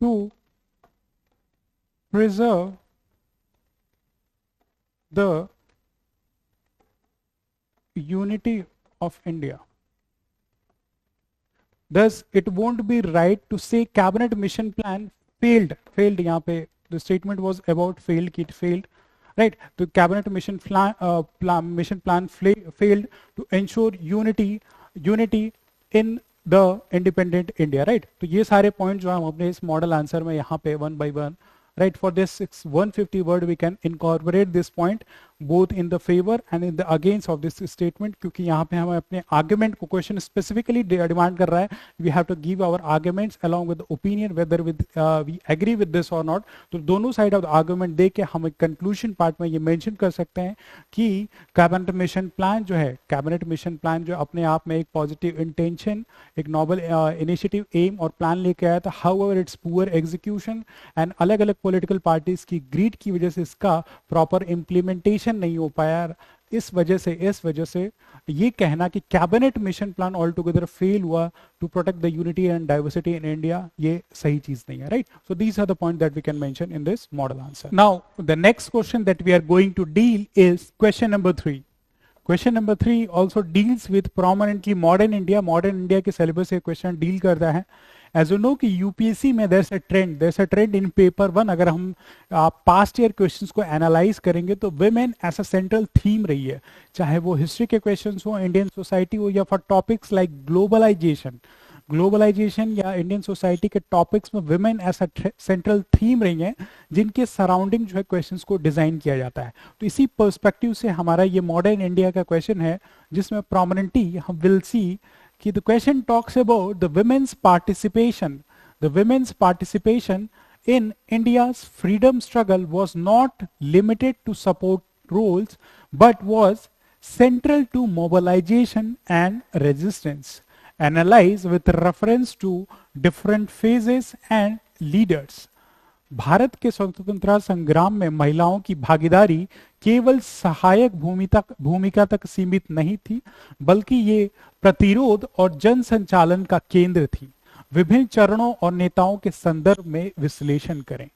to preserve the unity of India. Thus, it won't be right to say cabinet mission plan failed. यहाँ पे the statement was about failed, it failed, right? The cabinet mission plan failed to ensure unity in the independent India, right? तो ये सारे point जो हम अपने इस model answer में यहाँ पे one by one, right, for this 150 word we can incorporate this point both in the favor and in the against of this statement, क्योंकि यहाँ पे हमें अपने argument को question specifically demand कर रहा है, we have to give our arguments along with the opinion whether we agree with this or not. तो दोनों side of the argument दे के हम conclusion part में ये mention कर सकते हैं कि cabinet mission plan जो है, cabinet mission plan जो अपने आप में एक positive intention, एक noble initiative aim और plan लेके आया था, however its poor execution and अलग अलग पॉलिटिकल पार्टीज की ग्रीड की वजह से इसका प्रॉपर इंप्लीमेंटेशन नहीं हो पाया, इस वजह से ये कहना कि cabinet mission plan all together fail हुआ to protect the unity and diversity in India, ये सही चीज नहीं है, right? So these are the point that we can mention in this model answer. Now the next question that we are going to deal is question number 3. Question number 3 also deals with prominently modern India. Modern India के syllabus से question deal करता है. As you know कि UPSC में there is a trend in paper 1. अगर हम past year questions को analyse करेंगे तो women as a central theme रही है, चाहे वो हिस्ट्री के क्वेश्चंस हो, इंडियन सोसाइटी हो, या फॉर टॉपिक्स लाइक ग्लोबलाइजेशन या इंडियन सोसाइटी के टॉपिक्स में women as a central theme रही हैं, जिनके सराउंडिंग जो है क्वेश्चंस को डिजाइन किया जाता है. तो इसी पर्सपेक्टिव से हमारा ये मॉडर्न इंडिया का क्वेश्चन है, जिसमें प्रोमिनेंटली हम विल सी कि the question talks about the women's participation in India's freedom struggle was not limited to support roles but was central to mobilization and resistance, analyzed with reference to different phases and leaders. Bharat के स्वतंत्रता संग्राम में महिलाओं की भागीदारी केवल सहायक भूमिका तक सीमित नहीं थी, बल्कि ये प्रतिरोध और जन संचालन का केंद्र थी. विभिन्न चरणों और नेताओं के संदर्भ में विश्लेषण करें.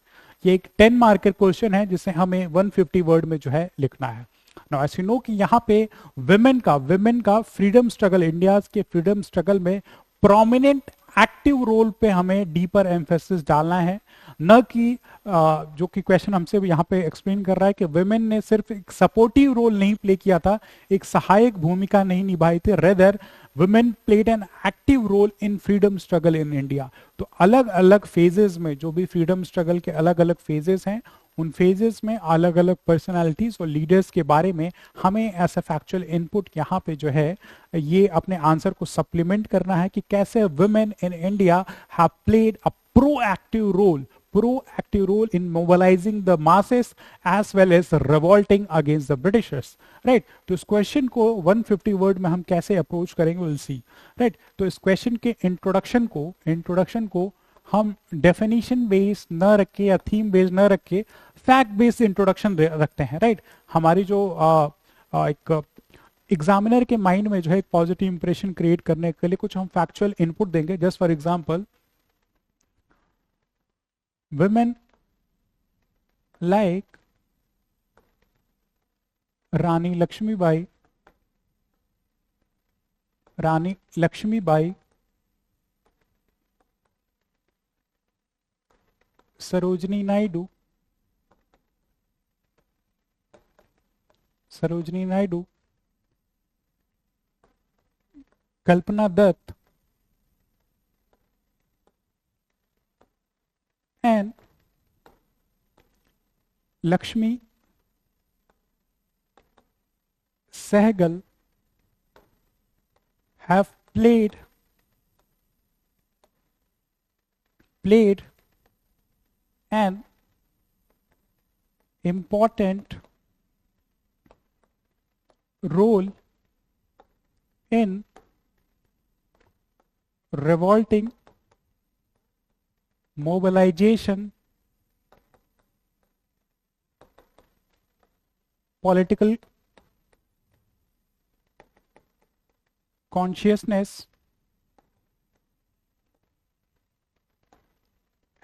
ये एक 10 मार्कर क्वेश्चन है जिसे हमें 150 वर्ड में जो है लिखना है. नाउ एज यू नो कि यहाँ पे विमेन का फ्रीडम स्ट्रगल, इंडिया के फ्रीडम स्ट्रगल में प्रोमिनेंट एक्टिव रोल पे हमें डीपर एम्फेसिस डालना है, न कि जो कि क्वेश्चन हमसे यहाँ पे एक्सप्लेन कर रहा है कि वुमेन ने सिर्फ एक सपोर्टिव रोल नहीं प्ले किया था, एक सहायक भूमिका नहीं निभाई थी, rather women played an active role in freedom struggle in India. तो अलग अलग फेजेस में, जो भी फ्रीडम स्ट्रगल के अलग अलग फेजेस हैं, उन फेजेस में अलग अलग पर्सनालिटीज और लीडर्स के बारे में हमें ऐसा फैक्चुअल इनपुट यहाँ पे जो है ये अपने आंसर को सप्लीमेंट करना है कि कैसे women in India have played a proactive role in mobilizing the masses as well as revolting against the Britishers, right? तो इस क्वेश्चन को 150 वर्ड में हम कैसे अप्रोच करेंगे विल सी, राइट? तो इस क्वेश्चन के इंट्रोडक्शन को हम डेफिनेशन बेस्ड न रखे या थीम बेस्ड न रखे फैक्ट बेस्ड इंट्रोडक्शन रखते हैं, राइट? हमारी जो एक एग्जामिनर के माइंड में जो है एक पॉजिटिव इंप्रेशन क्रिएट करने के लिए कुछ हम फैक्चुअल इनपुट देंगे. Just for example, women like Rani Lakshmibai, Sarojini Naidu, Kalpana Dutt, and Lakshmi Sehgal have played an important role in revolting, mobilization, political consciousness,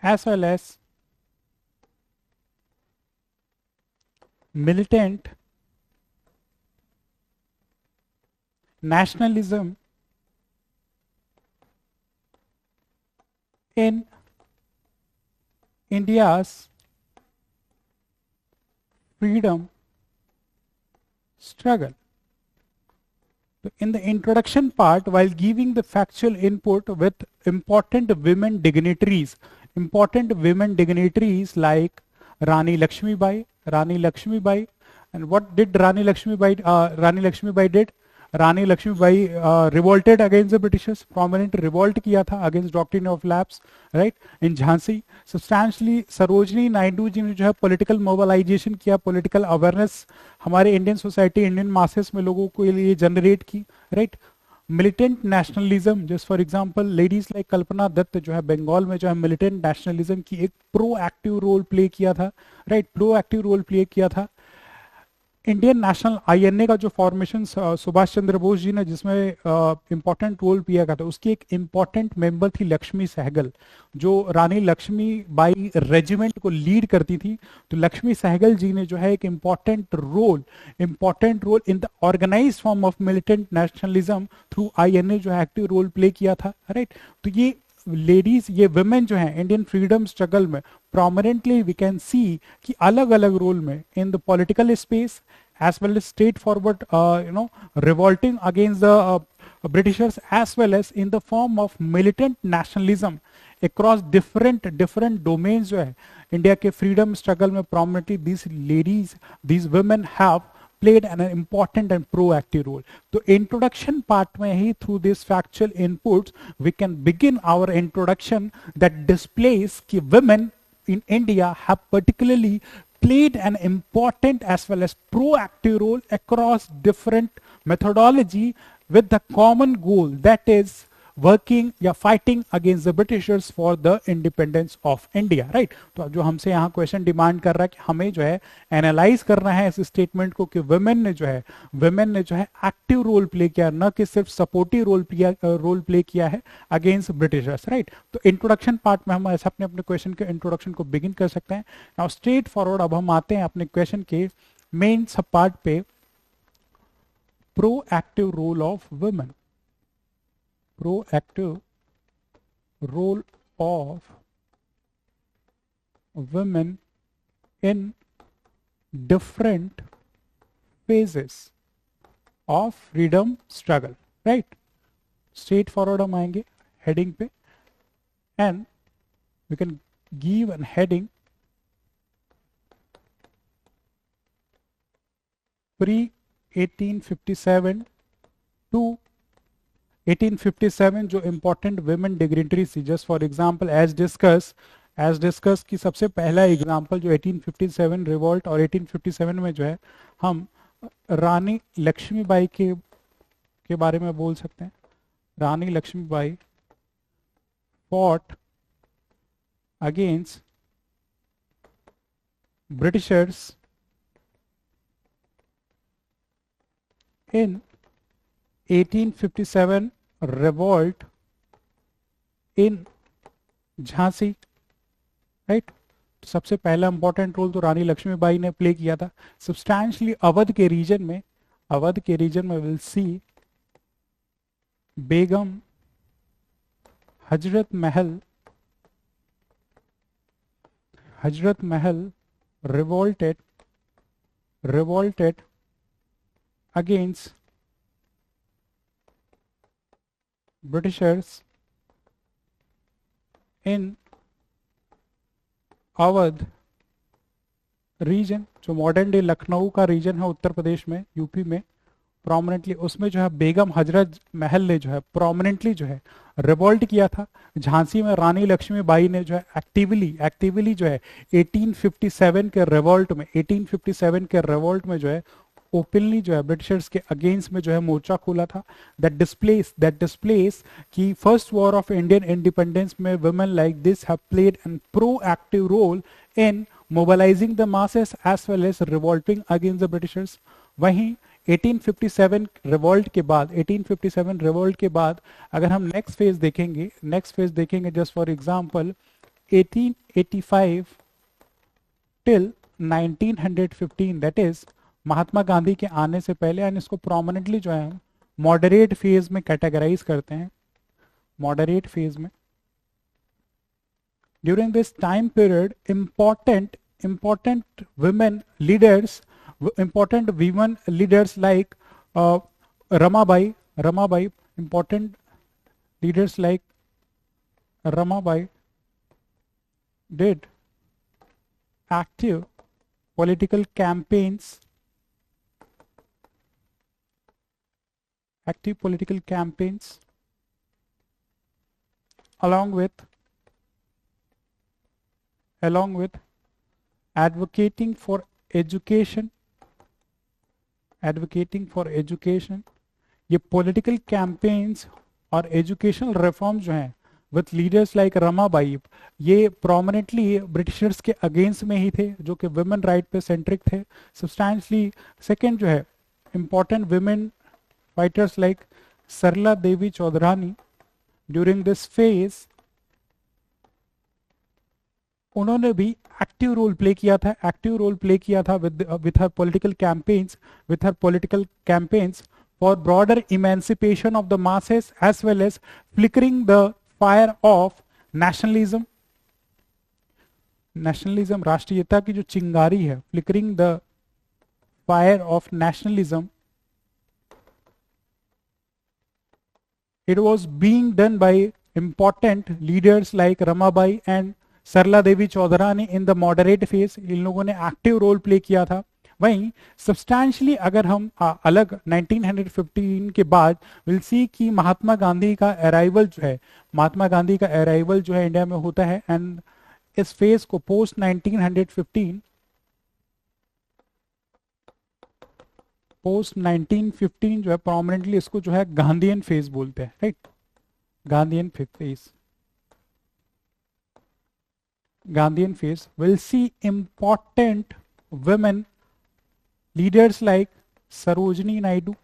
as well as militant nationalism in India's freedom struggle. In the introduction part, while giving the factual input with important women dignitaries like Rani Lakshmibai, and what did Rani Lakshmibai did? Rani Lakshmibai revolted against the Britishers, prominent revolt किया था against doctrine of lapse, right? In Jhansi, substantially Sarojini Naidu जी ने जो है political mobilization किया, political awareness हमारे Indian society, Indian masses में लोगों को लिए generate की, right? Militant nationalism, just for example, ladies like Kalpana Dutt जो है बंगाल में जो है militant nationalism की एक proactive role play किया था, right? Proactive role play किया था. इंडियन नेशनल आईएनए का जो फॉर्मेशन सुभाष चंद्र बोस जी ने जिसमें इंपॉर्टेंट रोल किया था, उसकी एक इंपॉर्टेंट मेंबर थी लक्ष्मी सहगल, जो रानी लक्ष्मी बाई रेजिमेंट को लीड करती थी। तो लक्ष्मी सहगल जी ने जो है एक important role in the organise form of militant nationalism through INA जो है एक्टिव रोल प्ले किया था, राइट। तो ये लेडीज, ये वुमेन जो है इंडियन फ्रीडम स्ट्रगल में प्रोमिनेंटली वी कैन सी कि अलग अलग रोल में in the political space as well as straightforward revolting against the Britishers, as well as in the form of militant nationalism across different domains जो है India के freedom struggle में prominently these ladies, these women have played an important and proactive role. तो introduction part में ही through this factual inputs we can begin our introduction that displays कि women in India have particularly played an important as well as proactive role across different methodology with the common goal, that is working या fighting against the Britishers for the independence of India, right. तो जो हमसे यहाँ question demand कर रहा है कि हमें जो है एनालाइज करना है इस स्टेटमेंट को कि वुमेन ने जो है एक्टिव रोल प्ले किया, न कि सिर्फ सपोर्टिव रोल प्ले किया है अगेंस्ट ब्रिटिशर्स, राइट। तो इंट्रोडक्शन पार्ट में हम ऐसे अपने क्वेश्चन के इंट्रोडक्शन को बिगिन कर सकते हैं। नाउ स्ट्रेट फॉरवर्ड अब हम आते हैं अपने क्वेश्चन के मेन सब पार्ट पे, proactive role of women, proactive role of women in different phases of freedom struggle, right। straight forward हम आएंगे heading पे and we can give an heading pre 1857 to 1857 जो इंपॉर्टेंट वुमेन डिग्निटरीज थी। Just for example as discuss की सबसे पहला example जो 1857 revolt और 1857 में जो है हम रानी लक्ष्मीबाई के बारे में बोल सकते हैं। Rani Lakshmibai fought against Britishers in 1857 revolt in Jhansi, right. सबसे पहला इंपॉर्टेंट रोल तो रानी लक्ष्मीबाई ने प्ले किया था। सब्सटैंशली अवध के रीजन में will see Begum Hazrat Mahal revolted against Britishers in Awadh region, जो मॉडर्न डे लखनऊ का रीजन है उत्तर प्रदेश में, यूपी में प्रोमिनेंटली, उसमें जो है बेगम हजरत महल ने जो है प्रोमिनेंटली जो है रिवोल्ट किया था। झांसी में रानी लक्ष्मीबाई ने जो है एक्टिवली जो है 1857 के रिवोल्ट में जो है ओपनली जो है ब्रिटिशर्स के अगेंस्ट में जो है मोर्चा खोला था। दैट डिस्प्लेस कि first war of Indian independence में women like this have played an proactive role in mobilizing the masses as well as revolting against the Britishers. वहीं 1857 रिवोल्ट के बाद अगर हम नेक्स्ट फेज देखेंगे just for example 1885 till 1915, that is Mahatma Gandhi के आने से पहले, एंड इसको प्रोमिनेंटली जो है मॉडरेट फेज में कैटेगराइज करते हैं। मॉडरेट फेज में during this time period important women leaders like Ramabai, important leaders like Ramabai did active political campaigns along with advocating for education। ये पॉलिटिकल कैंपेन्स और एजुकेशनल रिफॉर्म जो हैं विथ लीडर्स लाइक रमाबाई, ये prominently Britishers के against में ही थे, जो कि वुमेन राइट पे सेंट्रिक थे सब्सटैंशली। सेकेंड जो है important women fighters like Sarla Devi Chaudhurani, during this phase उन्होंने भी एक्टिव रोल प्ले किया था, एक्टिव रोल प्ले किया था with her political campaigns, with her political campaigns for broader emancipation of the masses as well as flickering the fire of nationalism. Nationalism, राष्ट्रीयता की जो चिंगारी है, flickering the fire of nationalism, it was being done by important leaders like Ramabai and Sarla Devi Chaudhurani in the moderate phase. इन लोगों ने active role play किया था। वहीं सब्सटैंशली अगर हम अलग 1915 के बाद विल सी कि महात्मा गांधी का अराइवल जो है, महात्मा गांधी का अराइवल जो है इंडिया में होता है, एंड इस फेज को पोस्ट 1915, पोस्ट 1915 जो है प्रोमिनेंटली इसको जो है गांधीयन फेज बोलते हैं, right, Gandhian phase. Gandhian phase will see important women leaders like Sarojini Naidu,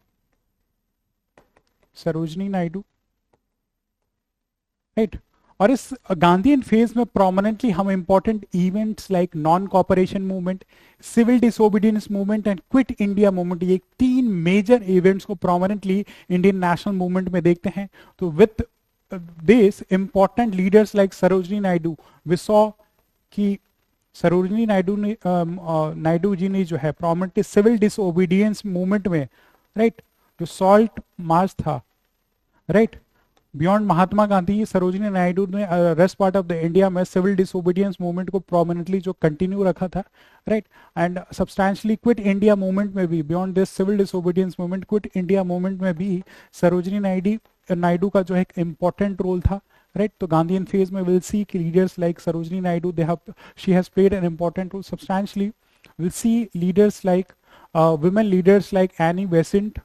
right? और इस गांधीयन फेज में प्रोमिनेंटली हम important events like non cooperation movement, civil disobedience movement and quit India movement, ये तीन major events को prominently Indian national movement में देखते हैं। तो with this important leaders like Sarojini Naidu, we saw कि सरोजनी नायडू ने नायडू जी ने जो है प्रोमिनेंटली सिविल डिसओबीडियंस मूवमेंट में, राइट, जो सॉल्ट मार्च था, राइट, बियॉन्ड महात्मा गांधी, सरोजनी नायडू ने rest part of the India में सिविल डिसओबीडियंस मूवमेंट को प्रोमिनेंटली जो कंटिन्यू रखा था, right, and substantially quit India movement में भी, beyond this civil disobedience movement, quit India movement में भी सरोजनी नायडू का जो है एक इंपॉर्टेंट रोल था, right? तो Gandhian phase में we'll see leaders like Sarojini Naidu, she has played an important role substantially. We'll see leaders like women leaders like Annie Besant,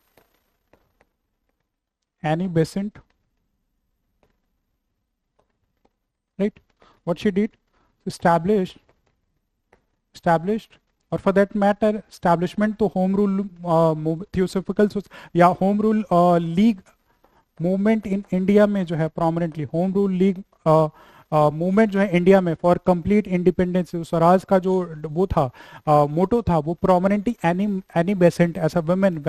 right? What she did, established, or for that matter establishment तो home rule theosophical या home rule league movement in India में जो है prominently home rule league movement जो है India में for complete independence, Swaraj का जो वो था मोटो था, वो प्रोमिनेंटली एनी बेसेंट ऐसा वुमेन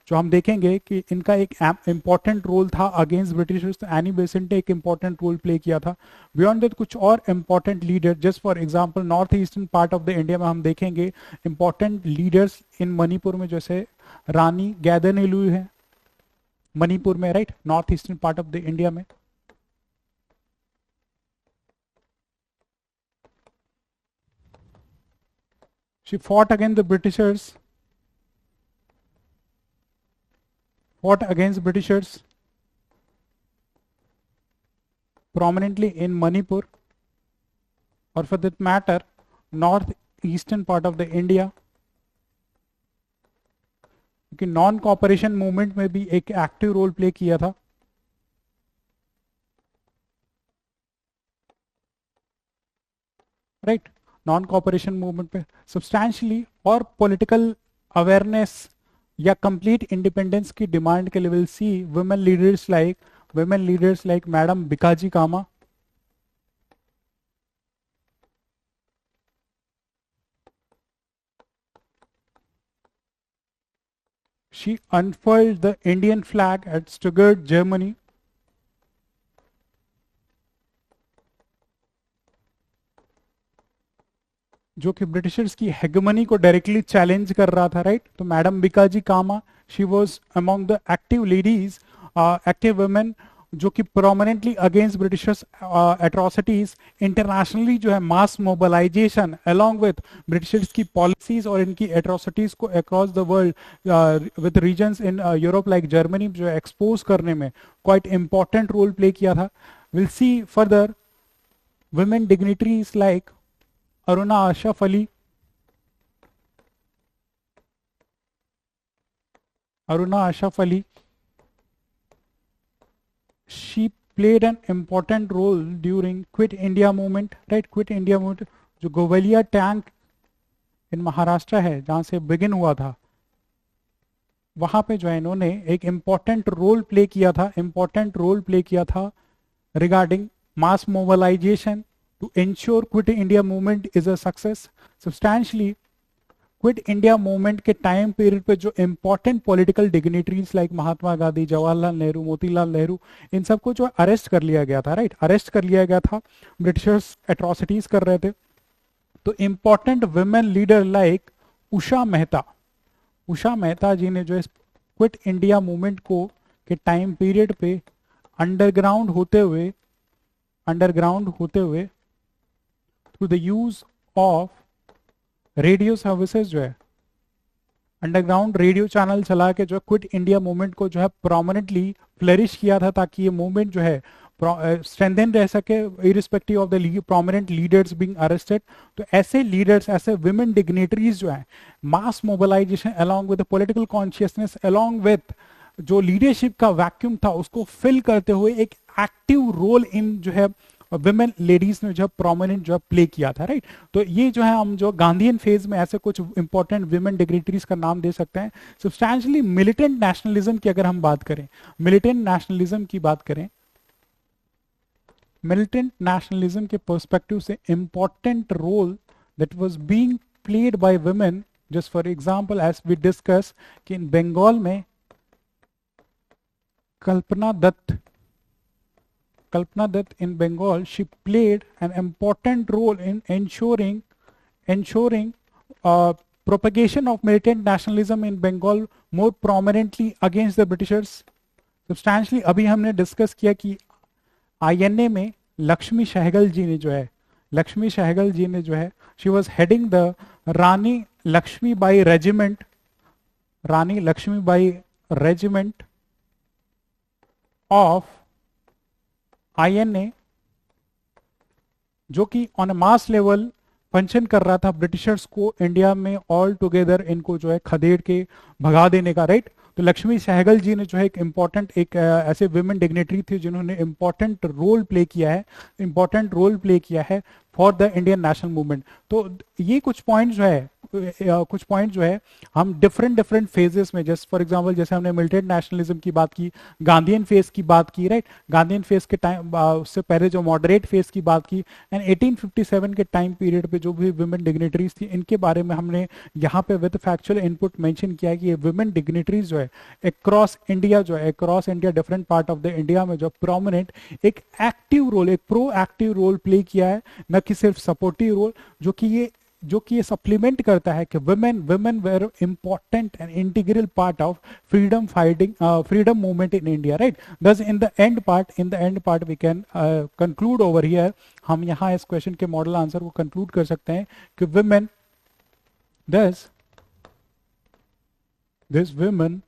जो हम देखेंगे कि इनका एक इंपॉर्टेंट रोल था अगेंस्ट ब्रिटिशर्स। तो एनी बेसेंट ने एक इंपॉर्टेंट रोल प्ले किया था। बियॉन्ड दैट कुछ और important leader, just for example north eastern part of the India में हम देखेंगे इंपॉर्टेंट लीडर्स इन मणिपुर में, जैसे रानी गैदरनेलू है मणिपुर में, right, north eastern part of the India में। She fought against the Britishers, prominently in Manipur, or for that matter north eastern part of the India, क्योंकि non cooperation movement में भी एक active role play किया था। Right, non cooperation movement पे substantially और political awareness या complete independence की डिमांड के लिए will see women leaders like madam Bhikaji Cama, she unfurled the Indian flag at Stuttgart, Germany. जो कि ब्रिटिशर्स की हेगमनी को डायरेक्टली चैलेंज कर रहा था, राइट। तो madam Bhikaji Cama, she was among the active ladies, active women जो कि prominently against Britishers atrocities, internationally जो है mass mobilisation along with Britishers की पॉलिसीज और इनकी एट्रोसिटीज को across the world with reasons in Europe like Germany जो एक्सपोज करने में क्वाइट इंपॉर्टेंट रोल प्ले किया था। Will see further women dignitaries like Aruna Ashraf Ali, she played an important role during Quit India movement, right? Quit India movement, जो Gowalia tank in Maharashtra है जहां से begin हुआ था, वहां पे जो है इन्होंने एक इंपॉर्टेंट रोल प्ले किया था, इंपॉर्टेंट रोल प्ले किया था regarding mass mobilisation to ensure quit India movement is a success. Substantially quit India movement के टाइम पीरियड पे जो important political dignitaries like Mahatma Gandhi, Jawaharlal Nehru, Motilal Nehru, इन सबको जो अरेस्ट कर लिया गया था, राइट, अरेस्ट कर लिया गया था। ब्रिटिशर्स एट्रोसिटीज कर रहे थे। तो important women leader like Usha Mehta जी ने जो क्विट इंडिया मूवमेंट को के टाइम पीरियड पे अंडरग्राउंड होते हुए through the use of radio services जो है, अंडरग्राउंड रेडियो चैनल चला के जो क्विट इंडिया मूवमेंट को जो है प्रोमिनेंटली फ्लरिश किया था, ताकि ये मूवमेंट जो है स्ट्रेंथन रह सके irrespective of the prominent leaders being arrested. तो ऐसे लीडर्स, ऐसे विमेन डिग्नेटरीज जो है, mass mobilisation along with political consciousness, along with जो लीडरशिप का वैक्यूम था उसको फिल करते हुए एक एक्टिव रोल इन जो है विमेन लेडीज ने जो प्रोमिनेंट जो प्ले किया था, राइट। तो ये जो है हम जो गांधीयन फेज में ऐसे कुछ इंपॉर्टेंट विमेन डिग्नेटरीज का नाम दे सकते हैं। सब्सटैंशियली मिलिटेंट नेशनलिज्म की अगर हम बात करें, मिलिटेंट नेशनलिज्म की बात करें, मिलिटेंट नेशनलिज्म के पर्सपेक्टिव से important role that was being played by women, just for example as we discuss कि इन बंगाल में कल्पना Dutt in Bengal, she played an important role in ensuring propagation of militant nationalism in Bengal more prominently against the Britishers. Substantially अभी हमने discuss किया कि INA में लक्ष्मी सहगल जी ने जो है she was heading the Rani Lakshmibai regiment of INA, जो कि ऑन मास लेवल फंक्शन कर रहा था ब्रिटिशर्स को इंडिया में ऑल टुगेदर इनको जो है खदेड़ के भगा देने का, राइट। तो लक्ष्मी सहगल जी ने जो है एक इंपॉर्टेंट ऐसे वुमेन डिग्नेटरी थे जिन्होंने इंपॉर्टेंट रोल प्ले किया है for the Indian national movement. तो ये कुछ पॉइंट जो है हम डिफरेंट फेजेस में, जस्ट फॉर एग्जांपल जैसे हमने मिलिटेंट नेशनलिज्म की बात की, गांधीयन फेज की बात की, राइट, गांधीयन फेज के टाइम उससे पहले जो मॉडरेट फेज की बात की, एंड 1857 के टाइम पीरियड पे जो भी वुमेन डिग्नेटरीज थी इनके बारे में हमने यहाँ पे विद फैक्चुअल इनपुट मेंशन किया है कि ये वुमेन डिग्नेटरीज जो है across India different part of the India में जो प्रोमिनेंट एक एक्टिव रोल, एक प्रो एक्टिव रोल प्ले किया है, न कि सिर्फ सपोर्टिव रोल, जो कि ये सप्लीमेंट करता है कि women were important and integral part of freedom movement in India, right? Thus in the end part we can conclude over here, हम यहाँ इस क्वेश्चन के मॉडल आंसर को कंक्लूड कर सकते हैं कि these women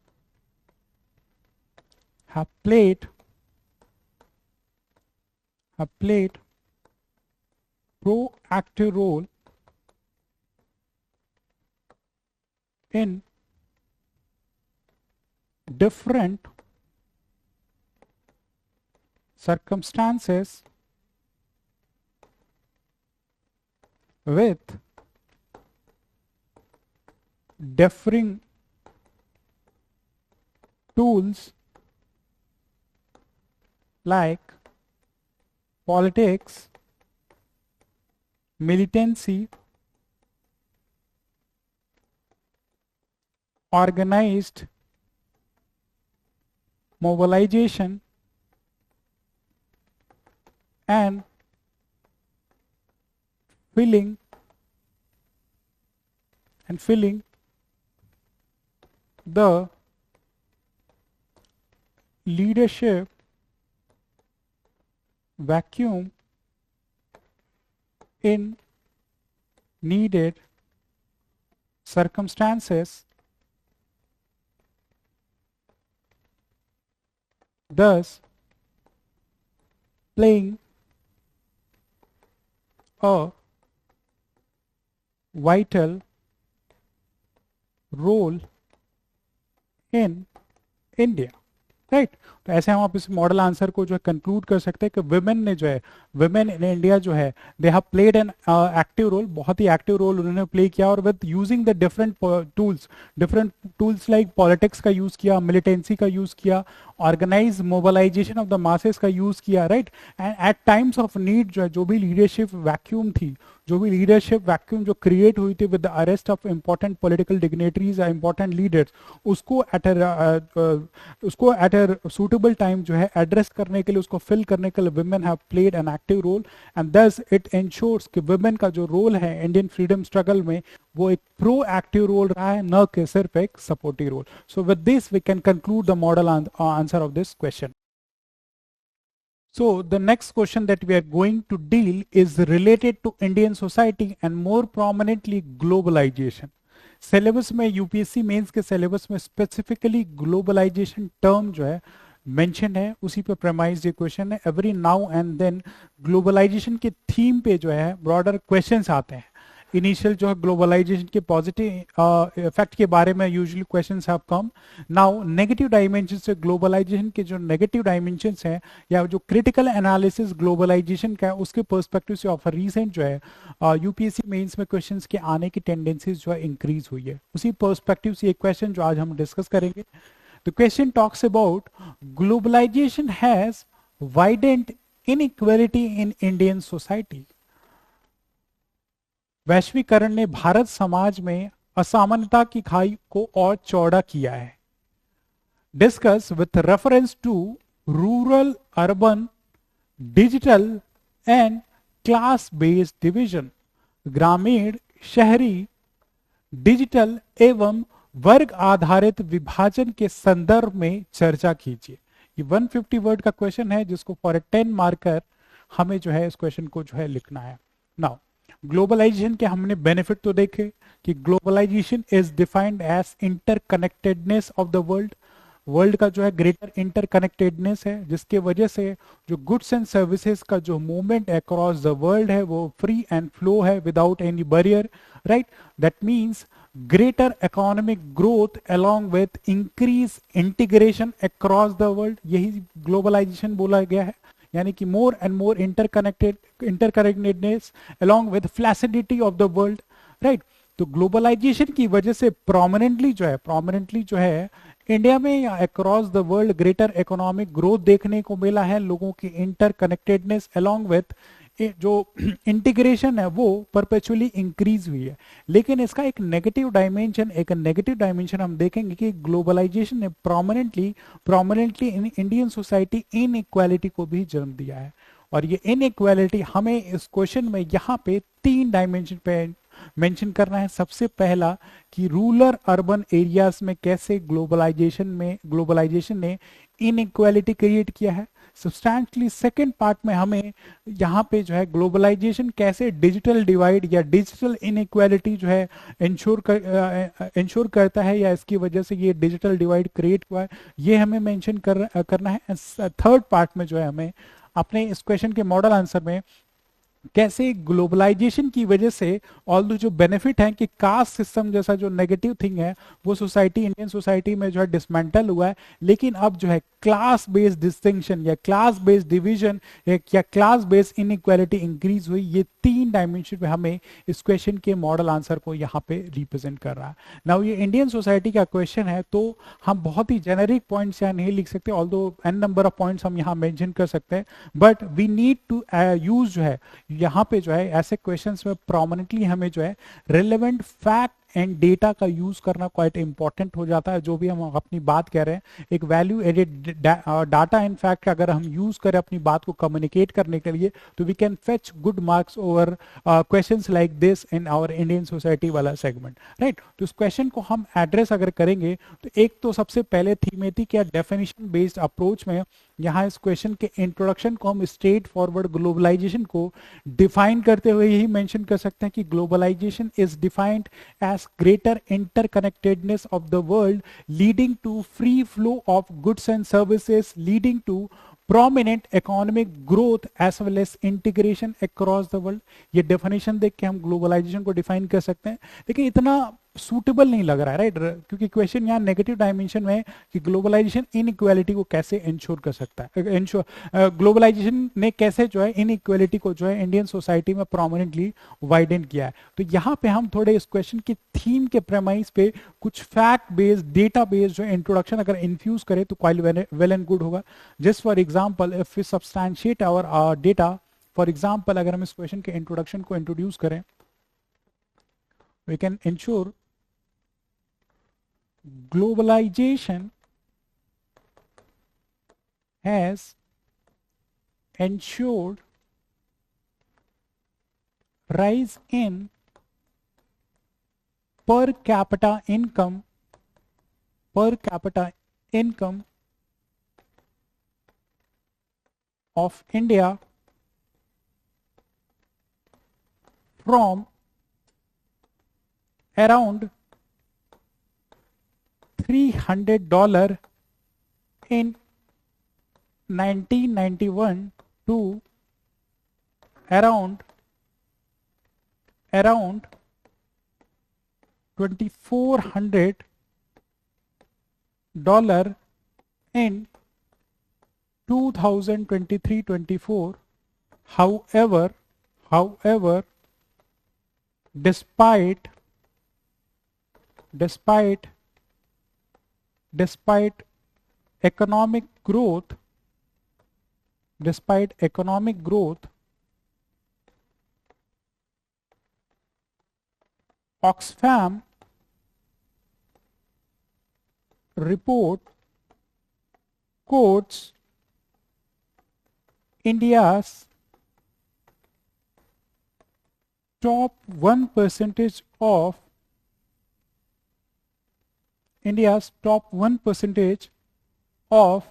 have played proactive role in different circumstances with differing tools like politics, militancy, organized mobilization, and filling the leadership vacuum in needed circumstances, thus playing a vital role in India. Right. तो ऐसे हम आप इस model answer को जो है conclude कर सकते हैं कि वुमेन ने जो है, वुमेन इन इंडिया जो है, they have played an active role, बहुत ही एक्टिव रोल उन्होंने प्ले किया, और with using the different tools like politics का यूज किया, मिलिटेंसी का यूज किया, organise mobilisation of the masses का यूज किया, right. And at times of need जो है, जो भी लीडरशिप वैक्यूम थी, जो भी लीडरशिप वैक्यूम जो क्रिएट हुई थी with the arrest of important political dignitaries, important leaders, उसको एट अ सुटेबल टाइम जो है एड्रेस करने के लिए, उसको फिल करने के लिए women have played an active role, and thus it ensures कि वुमेन का जो रोल है इंडियन फ्रीडम स्ट्रगल में, वो एक प्रो एक्टिव रोल रहा है, न कि सिर्फ एक supportive role. So with this we can conclude the model answer of this question. So the next question that we are going to deal is related to Indian society and more prominently globalization. Syllabus में, UPSC mains के syllabus में specifically globalisation term जो है mention है, उसी पे premise ये question है। Every now and then globalisation के थीम पे जो है ब्रॉडर क्वेश्चंस आते हैं। इनिशियल जो है ग्लोबलाइजेशन के पॉजिटिव इफेक्ट के बारे में usually questions have come. Now negative dimension से, ग्लोबलाइजेशन के जो नेगेटिव डायमेंशंस हैं या जो क्रिटिकल एनालिसिस ग्लोबलाइजेशन का है, उसके पर्सपेक्टिव से ऑफर रीसेंट जो है यूपीएससी मेंस में क्वेश्चंस के आने की टेंडेंसीज जो है इंक्रीज हुई है। उसी पर्सपेक्टिव से एक क्वेश्चन जो आज हम डिस्कस करेंगे। The question talks about globalisation has widened inequality in Indian society. वैश्वीकरण ने भारत समाज में असमानता की खाई को और चौड़ा किया है। Discuss with reference to rural, urban, digital and class based division. ग्रामीण, शहरी, डिजिटल एवं वर्ग आधारित विभाजन के संदर्भ में चर्चा कीजिए। ये 150 वर्ड का क्वेश्चन है, जिसको फॉर ए 10 मार्कर हमें जो है इस क्वेश्चन को जो है लिखना है। नाउ ग्लोबलाइजेशन के हमने बेनिफिट तो देखे कि globalisation is defined as interconnectedness of the world. World का जो है ग्रेटर इंटरकनेक्टेडनेस है, जिसके वजह से जो गुड्स एंड सर्विसेज का जो मूवमेंट अक्रॉस द वर्ल्ड है वो फ्री एंड फ्लो है without any barrier, right. That means greater economic growth along with increased integration across the world, यही ग्लोबलाइजेशन बोला गया है। यानी कि मोर and more interconnectedness along with flaccidity of the world, right. तो ग्लोबलाइजेशन की वजह से प्रोमिनेंटली जो है इंडिया में या across the world greater economic growth देखने को मिला है। लोगों की इंटरकनेक्टेडनेस along with जो इंटीग्रेशन है वो परपेचुअली इंक्रीज हुई है। लेकिन इसका एक नेगेटिव डायमेंशन हम देखेंगे कि ग्लोबलाइजेशन ने प्रोमिनेंटली इन इंडियन सोसाइटी इनइक्वालिटी को भी जन्म दिया है। और ये इनइक्वालिटी हमें इस क्वेश्चन में यहाँ पे 3 डायमेंशन पे मेंशन करना है। सबसे पहला कि रूरल अर्बन एरियाज में कैसे ग्लोबलाइजेशन ने इनइक्वालिटी क्रिएट किया है। सब्सटैंशली सेकेंड पार्ट में हमें यहाँ पे जो है ग्लोबलाइजेशन कैसे डिजिटल डिवाइड या डिजिटल इनइक्वालिटी जो है इंश्योर करता है, या इसकी वजह से ये डिजिटल डिवाइड क्रिएट हुआ है, ये हमें मेंशन करना है। थर्ड पार्ट में जो है हमें अपने इस क्वेश्चन के मॉडल आंसर में कैसे ग्लोबलाइजेशन की वजह से ऑल जो बेनिफिट है कि कास्ट सिस्टम जैसा जो नेगेटिव थिंग है वो इंडियन सोसाइटी में जो है डिसमेंटल हुआ है, लेकिन अब जो है क्लास बेस्ड डिस्टिंक्शन या क्लास बेस्ड डिवीजन या क्लास बेस्ड इनइक्वालिटी इंक्रीज हुई। ये 3 डायमेंशन पे हमें इस क्वेश्चन के मॉडल आंसर को यहाँ पे रिप्रेजेंट कर रहा है। नाउ ये इंडियन सोसाइटी का क्वेश्चन है, तो हम बहुत ही जेनेरिक पॉइंट्स यहाँ नहीं लिख सकते, although an number of points हम यहाँ मेंशन कर सकते हैं, but we need to use जो है यहाँ पे जो है ऐसे क्वेश्चंस में प्रोमिनेंटली हमें जो है रिलेवेंट फैक्ट एंड डेटा का यूज करना क्वाइट इंपॉर्टेंट हो जाता है। जो भी हम अपनी बात कह रहे हैं, एक value added data in fact अगर हम यूज करें अपनी बात को कम्युनिकेट करने के लिए, तो we can fetch good marks over questions like this in our Indian society वाला सेगमेंट, राइट। तो इस क्वेश्चन को हम एड्रेस अगर करेंगे तो एक तो सबसे पहले थीमेटिक या डेफिनेशन बेस्ड अप्रोच में यहाँ इस क्वेश्चन के इंट्रोडक्शन को हम स्ट्रेट फॉरवर्ड ग्लोबलाइजेशन को डिफाइन करते हुए यही मेंशन कर सकते हैं कि globalisation is defined as greater interconnectedness of the world leading to free flow of goods and services, leading to prominent economic growth as well as integration across the world। ये definition देख के हम globalisation को define कर सकते हैं, लेकिन इतना सूटेबल नहीं लग रहा है, राइट, क्योंकि क्वेश्चन यहाँ नेगेटिव डायमेंशन में है कि ग्लोबलाइजेशन इनइक्वालिटी को कैसे इंश्योर कर सकता है, ग्लोबलाइजेशन ने कैसे जो है इनइक्वालिटी को जो है इंडियन सोसाइटी में प्रोमिनेंटली वाइडन किया है। तो यहाँ पे हम थोड़े इस क्वेश्चन की थीम के प्रेमाइस पे कुछ फैक्ट बेस्ड डेटा बेस्ड जो इंट्रोडक्शन अगर इन्फ्यूज करें तो क्वाइट वेल एंड गुड होगा। Just for example if we substantiate our data, for example अगर हम इस क्वेश्चन के इंट्रोडक्शन को इंट्रोड्यूस करें, we can ensure globalization has ensured rise in per capita income of India from around $300 in 1991 to around $2,400 in 2023-24. However, despite economic growth, Oxfam report quotes India's top 1% of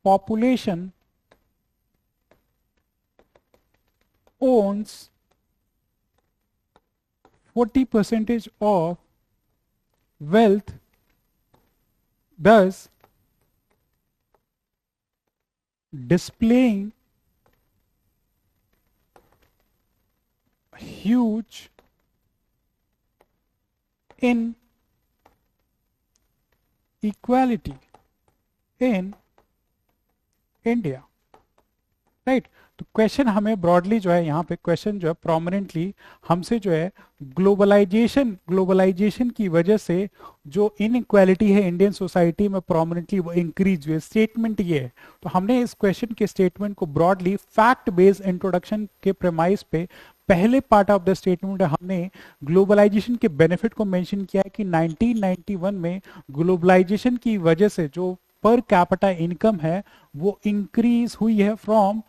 population owns 40% of wealth, thus displaying huge inequality in India, right. तो question हमें broadly जो है यहाँ पे question जो है prominently हमसे जो है ग्लोबलाइजेशन की वजह से जो इनइक्वालिटी है इंडियन सोसाइटी में प्रोमिनेंटली वो इंक्रीज हुई है, स्टेटमेंट ये है। तो हमने इस क्वेश्चन के स्टेटमेंट को ब्रॉडली फैक्ट बेस्ड इंट्रोडक्शन के प्रेमाइस पे पहले पार्ट ऑफ द स्टेटमेंट हमने ग्लोबलाइजेशन के बेनिफिट को मेंशन किया है कि 1991 में ग्लोबलाइजेशन की वजह से जो पर कैपिटा इनकम है वो इंक्रीज हुई है फ्रॉम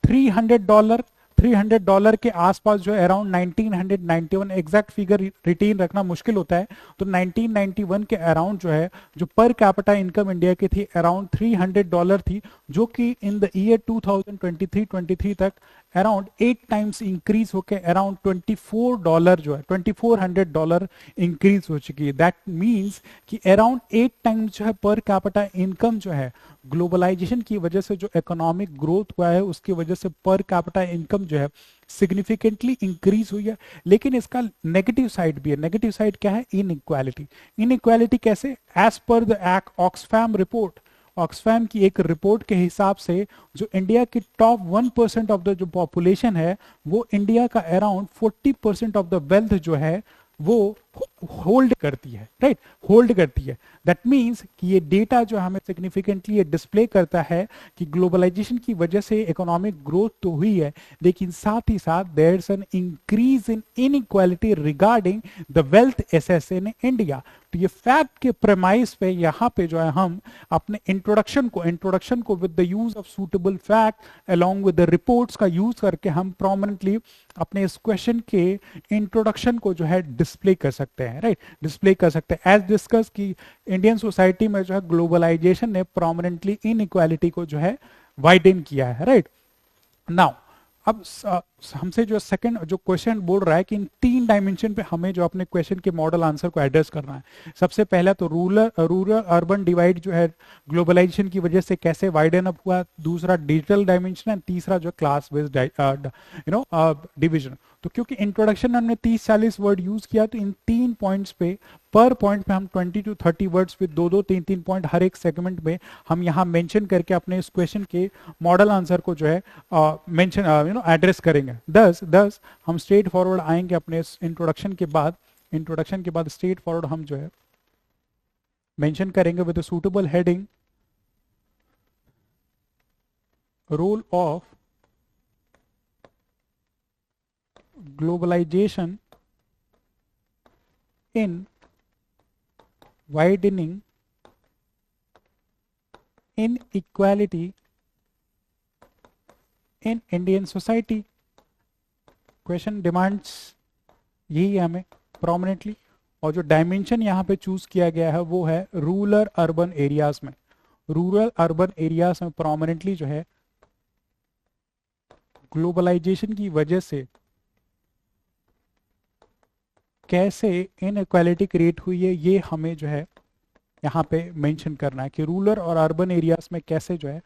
$300 के आसपास जो अराउंड 1991, एग्जैक्ट फिगर रिटेन रखना मुश्किल होता है, तो 1991 के अराउंड जो है जो पर कैपिटा इनकम इंडिया की थी अराउंड $300 थी, जो कि इन द ईयर 2023 तक अराउंड 8 टाइम्स इंक्रीज होकर अराउंड $24 जो है $2400 इंक्रीज हो चुकी है। दैट मींस कि अराउंड 8 टाइम्स जो है पर कैपिटा इनकम जो है ग्लोबलाइजेशन की वजह से जो इकोनॉमिक ग्रोथ हुआ है उसकी वजह से पर कैपिटा इनकम जो है सिग्निफिकेंटली इंक्रीज हुई है। लेकिन इसका नेगेटिव साइड भी है। नेगेटिव साइड क्या है? इनइक्वालिटी। इनइक्वालिटी कैसे? As per the Oxfam report, Oxfam की एक रिपोर्ट के हिसाब से जो इंडिया की टॉप 1% ऑफ द जो पॉपुलेशन है वो इंडिया का अराउंड 40% ऑफ द वेल्थ जो है वो होल्ड करती है, राइट, होल्ड करती है। दैट मींस कि ये डेटा जो हमें सिग्निफिकेंटली ये डिस्प्ले करता है कि ग्लोबलाइजेशन की वजह से इकोनॉमिक ग्रोथ तो हुई है लेकिन साथ ही साथ there is an increase in inequality regarding the wealth एसेस इन इंडिया। तो ये फैक्ट के प्रेमाइस पे यहाँ पे जो है हम अपने इंट्रोडक्शन को with the use of suitable fact along with the reports का यूज करके हम प्रोमिनेंटली अपने इस क्वेश्चन के इंट्रोडक्शन को जो है डिस्प्ले कर सकते हैं, राइट, डिस्प्ले कर सकते हैं। एज डिस्कस की इंडियन सोसाइटी में जो है ग्लोबलाइजेशन ने प्रोमिनेंटली इनइक्वालिटी को जो है वाइडन किया है, राइट। नाउ अब हमसे जो सेकंड जो क्वेश्चन बोल रहा है कि इन 3 डायमेंशन पे हमें जो अपने क्वेश्चन के मॉडल आंसर को एड्रेस करना है। सबसे पहला तो रूरल अर्बन डिवाइड जो है ग्लोबलाइजेशन की वजह से कैसे वाइडन अप हुआ, दूसरा डिजिटल डायमेंशन है, तीसरा जो क्लास बेस्ड डिवीजन। तो क्योंकि इंट्रोडक्शन में हमने 30-40 वर्ड यूज किया, तो इन 3 पॉइंट्स पे पर पॉइंट पे हम 20 to 30 वर्ड्स पे 2-2 3-3 पॉइंट हर एक सेगमेंट में हम यहाँ मेंशन करके अपने इस क्वेश्चन के मॉडल आंसर को जो है मेंशन एड्रेस करेंगे। दस हम स्ट्रेट फॉरवर्ड आएंगे अपने इंट्रोडक्शन के बाद स्ट्रेट फॉरवर्ड हम जो है मेंशन करेंगे with suitable heading, role of globalisation in widening inequality in Indian society। Question demands यही है हमें प्रोमिनेंटली, और जो डायमेंशन यहाँ पे चूज किया गया है वो है रूरल अर्बन एरियाज में। रूरल अर्बन एरियाज में प्रोमिनेंटली जो है ग्लोबलाइजेशन की वजह से कैसे इनइक्वालिटी क्रिएट हुई है, ये हमें जो है यहाँ पे मेंशन करना है कि रूरल और अर्बन एरियाज में कैसे जो है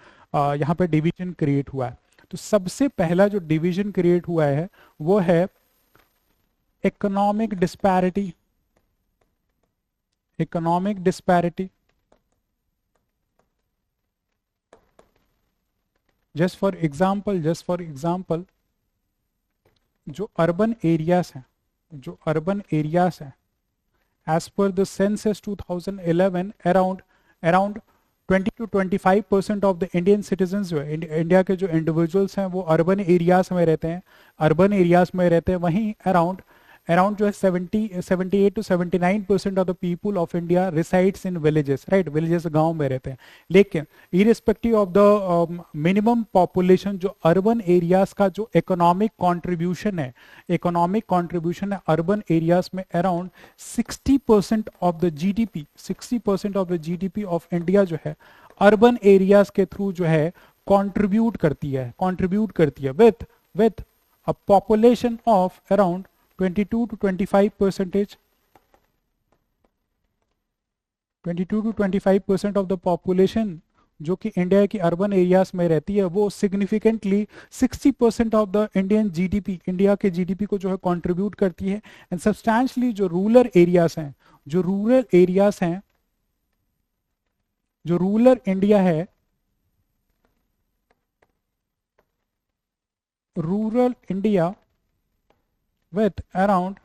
यहाँ पे डिवीजन क्रिएट हुआ है। तो सबसे पहला जो डिवीजन क्रिएट हुआ है वो है economic disparity. Economic disparity, just for example जो अर्बन एरियाज हैं as per the census 2011 around 20 to 25% of the Indian citizens जो है इंडिया के जो इंडिविजुअल्स हैं वो अर्बन एरियाज में रहते हैं। वहीं अराउंड जो है 78 to 79% of the people of India resides in villages, right. Villages गांव में रहते हैं। लेकिन irrespective of the minimum population, जो अर्बन एरियाज का जो इकोनॉमिक कंट्रीब्यूशन है अर्बन एरियाज में around 60% of the GDP, 60% of the GDP of India जो है अर्बन एरियाज के थ्रू जो है कंट्रीब्यूट करती है with a population of around 22 to 25% of the population जो कि इंडिया की अर्बन एरियाज में रहती है, वो significantly 60% of the Indian GDP, India के जीडीपी को जो है कंट्रीब्यूट करती है। एंड सब्सटैंशली जो रूरल इंडिया है, rural India with around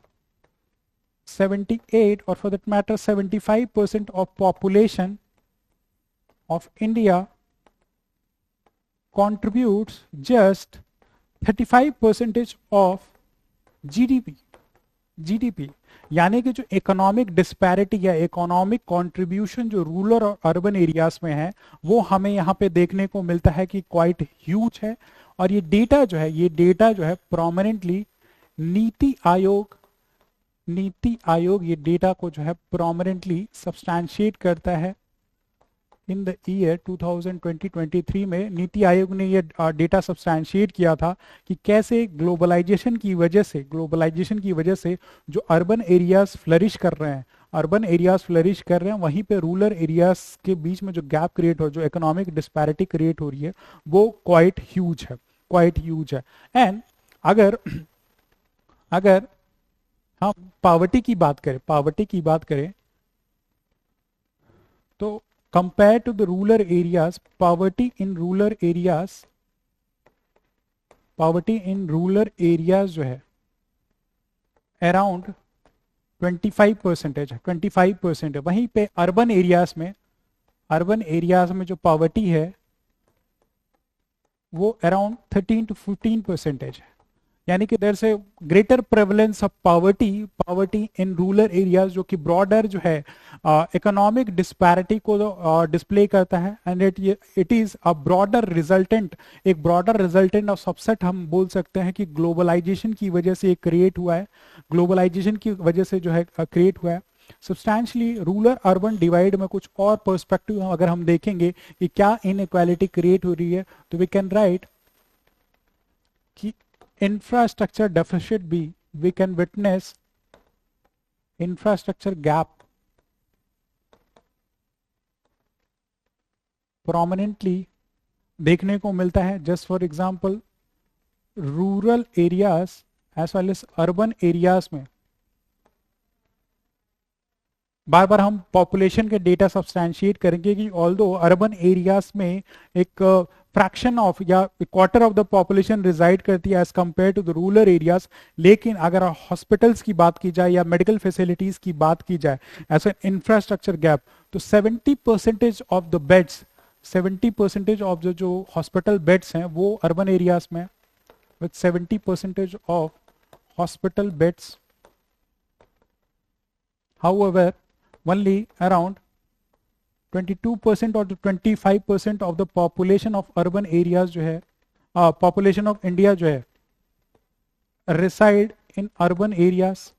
78 or for that matter 75% of population of India contributes just 35% of GDP। यानी कि जो इकोनॉमिक डिस्पैरिटी या इकोनॉमिक कंट्रीब्यूशन जो रूरल और अर्बन एरियाज में है वो हमें यहाँ पे देखने को मिलता है कि क्वाइट ह्यूज है। और ये डेटा जो है प्रोमिनेंटली नीति आयोग ये डेटा को जो है प्रोमिनेंटली सब्सटैंशिएट करता है। इन द ईयर 2020-23 में नीति आयोग ने ये डेटा सब्सटैंशिएट किया था कि कैसे ग्लोबलाइजेशन की वजह से जो अर्बन एरियाज फ्लरिश कर रहे हैं, वहीं पे रूरल एरियाज के बीच में जो गैप क्रिएट हो, जो इकोनॉमिक डिस्पैरिटी क्रिएट हो रही है, वो क्वाइट ह्यूज है। एंड अगर हम पॉवर्टी की बात करें तो compare to the rural areas, poverty in rural areas जो है अराउंड 25% है। वहीं पे अर्बन एरियाज में जो पॉवर्टी है वो अराउंड 13 to 15% है। यानी कि देयर से greater prevalence of poverty in rural areas, जो कि ब्रॉडर जो है इकोनॉमिक डिस्पैरिटी को डिस्प्ले करता है। And it is a broader resultant of subset हम बोल सकते हैं कि ग्लोबलाइजेशन की वजह से क्रिएट हुआ है, सब्सटैंशियली रूरल अर्बन डिवाइड में कुछ और पर्सपेक्टिव अगर हम देखेंगे कि क्या इनइक्वालिटी क्रिएट हो रही है, तो वी कैन राइट कि infrastructure deficit भी, we can witness infrastructure gap prominently देखने को मिलता है. Just for example rural areas as well as urban areas में बार बार हम पॉपुलेशन के डेटा सब्सटैंशिएट करेंगे कि ऑल्दो अर्बन एरियाज में एक फ्रैक्शन ऑफ या quarter of the population reside करती है as compare to the rural areas, लेकिन अगर हॉस्पिटल्स की बात की जाए या मेडिकल फैसिलिटीज की बात की जाए एज एन इंफ्रास्ट्रक्चर गैप, तो 70% ऑफ द बेड्स, 70% ऑफ जो हॉस्पिटल बेड्स हैं वो अर्बन एरियाज में, with 70% of hospital beds. However, only around 22% or 25% of the population of urban areas जो है, population of India जो है, reside in urban areas.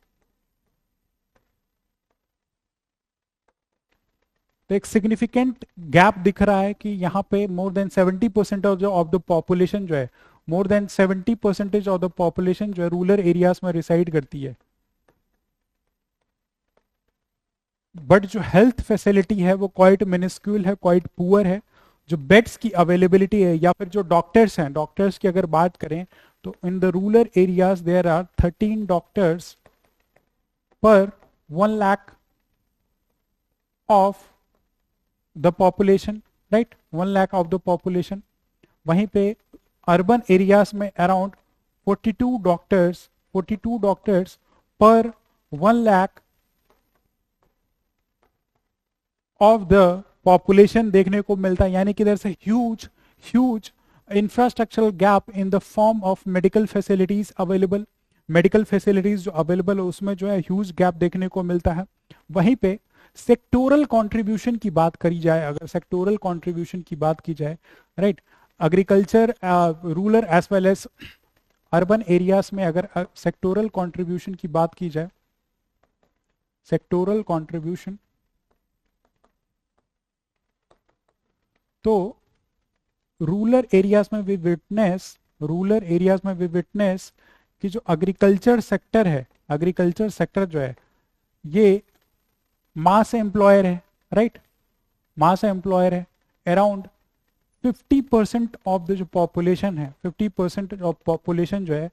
तो एक सिग्निफिकेंट गैप दिख रहा है कि यहाँ पे more than 70% of the population जो है, more than 70% of the population जो है रूरल एरियाज में रिसाइड करती है. बट जो हेल्थ फैसिलिटी है वो क्वाइट मिनिस्क्यूल है, क्वाइट पुअर है. जो बेड्स की अवेलेबिलिटी है या फिर जो डॉक्टर्स हैं, डॉक्टर्स की अगर बात करें तो in the rural areas there are 13 doctors per 1 lakh of the population, right, 1 lakh of the population. वहीं पे अर्बन एरियाज में around 42 doctors per 1 lakh of the population देखने को मिलता है. यानी कि there is a huge infrastructural gap in the form of medical facilities available. Medical facilities जो अवेलेबल है उसमें जो है ह्यूज गैप देखने को मिलता है. वहीं पे सेक्टोरल कंट्रीब्यूशन की बात करी जाए, अगर सेक्टोरल कंट्रीब्यूशन की बात की जाए, right, agriculture rural as well as urban areas में अगर सेक्टोरल कंट्रीब्यूशन की बात की जाए, सेक्टोरल कंट्रीब्यूशन, तो रूरल एरियाज में वी विटनेस कि जो एग्रीकल्चर सेक्टर है, एग्रीकल्चर सेक्टर जो है ये मास एम्प्लॉयर है, राइट, मास एम्प्लॉयर है. अराउंड 50% ऑफ द जो पॉपुलेशन है, 50% ऑफ पॉपुलेशन जो है